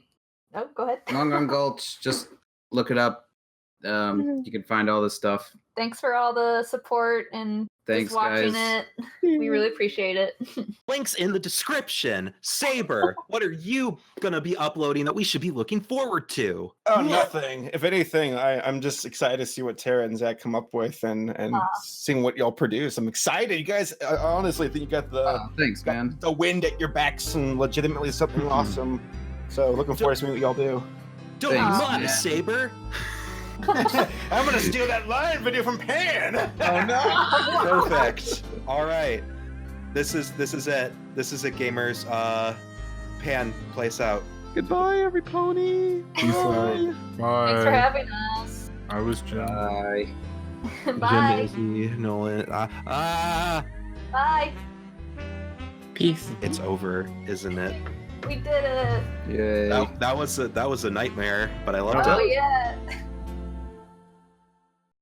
go ahead. on Gulch. Just look it up. You can find all this stuff. Thanks for all the support and Thanks, just watching guys. it. We really appreciate it. Links in the description. Saber, what are you gonna be uploading that we should be looking forward to? Oh, nothing. If anything, I'm just excited to see what Tara and Zach come up with and seeing what y'all produce. I'm excited. You guys, I honestly think you got thanks, man. The wind at your backs and legitimately something awesome. So looking forward to seeing what y'all do. Don't be modest, Saber. I'm gonna steal that live video from Pan. Oh no! Perfect. All right. This is it. This is it, gamers. Pan, place out. Goodbye, every pony. Peace out. Bye. Thanks for having us. I was Jim. Bye. Bye. Nolan. Bye. Peace. It's over, isn't it? We did it. Yeah. That was a nightmare, but I loved Oh it. yeah.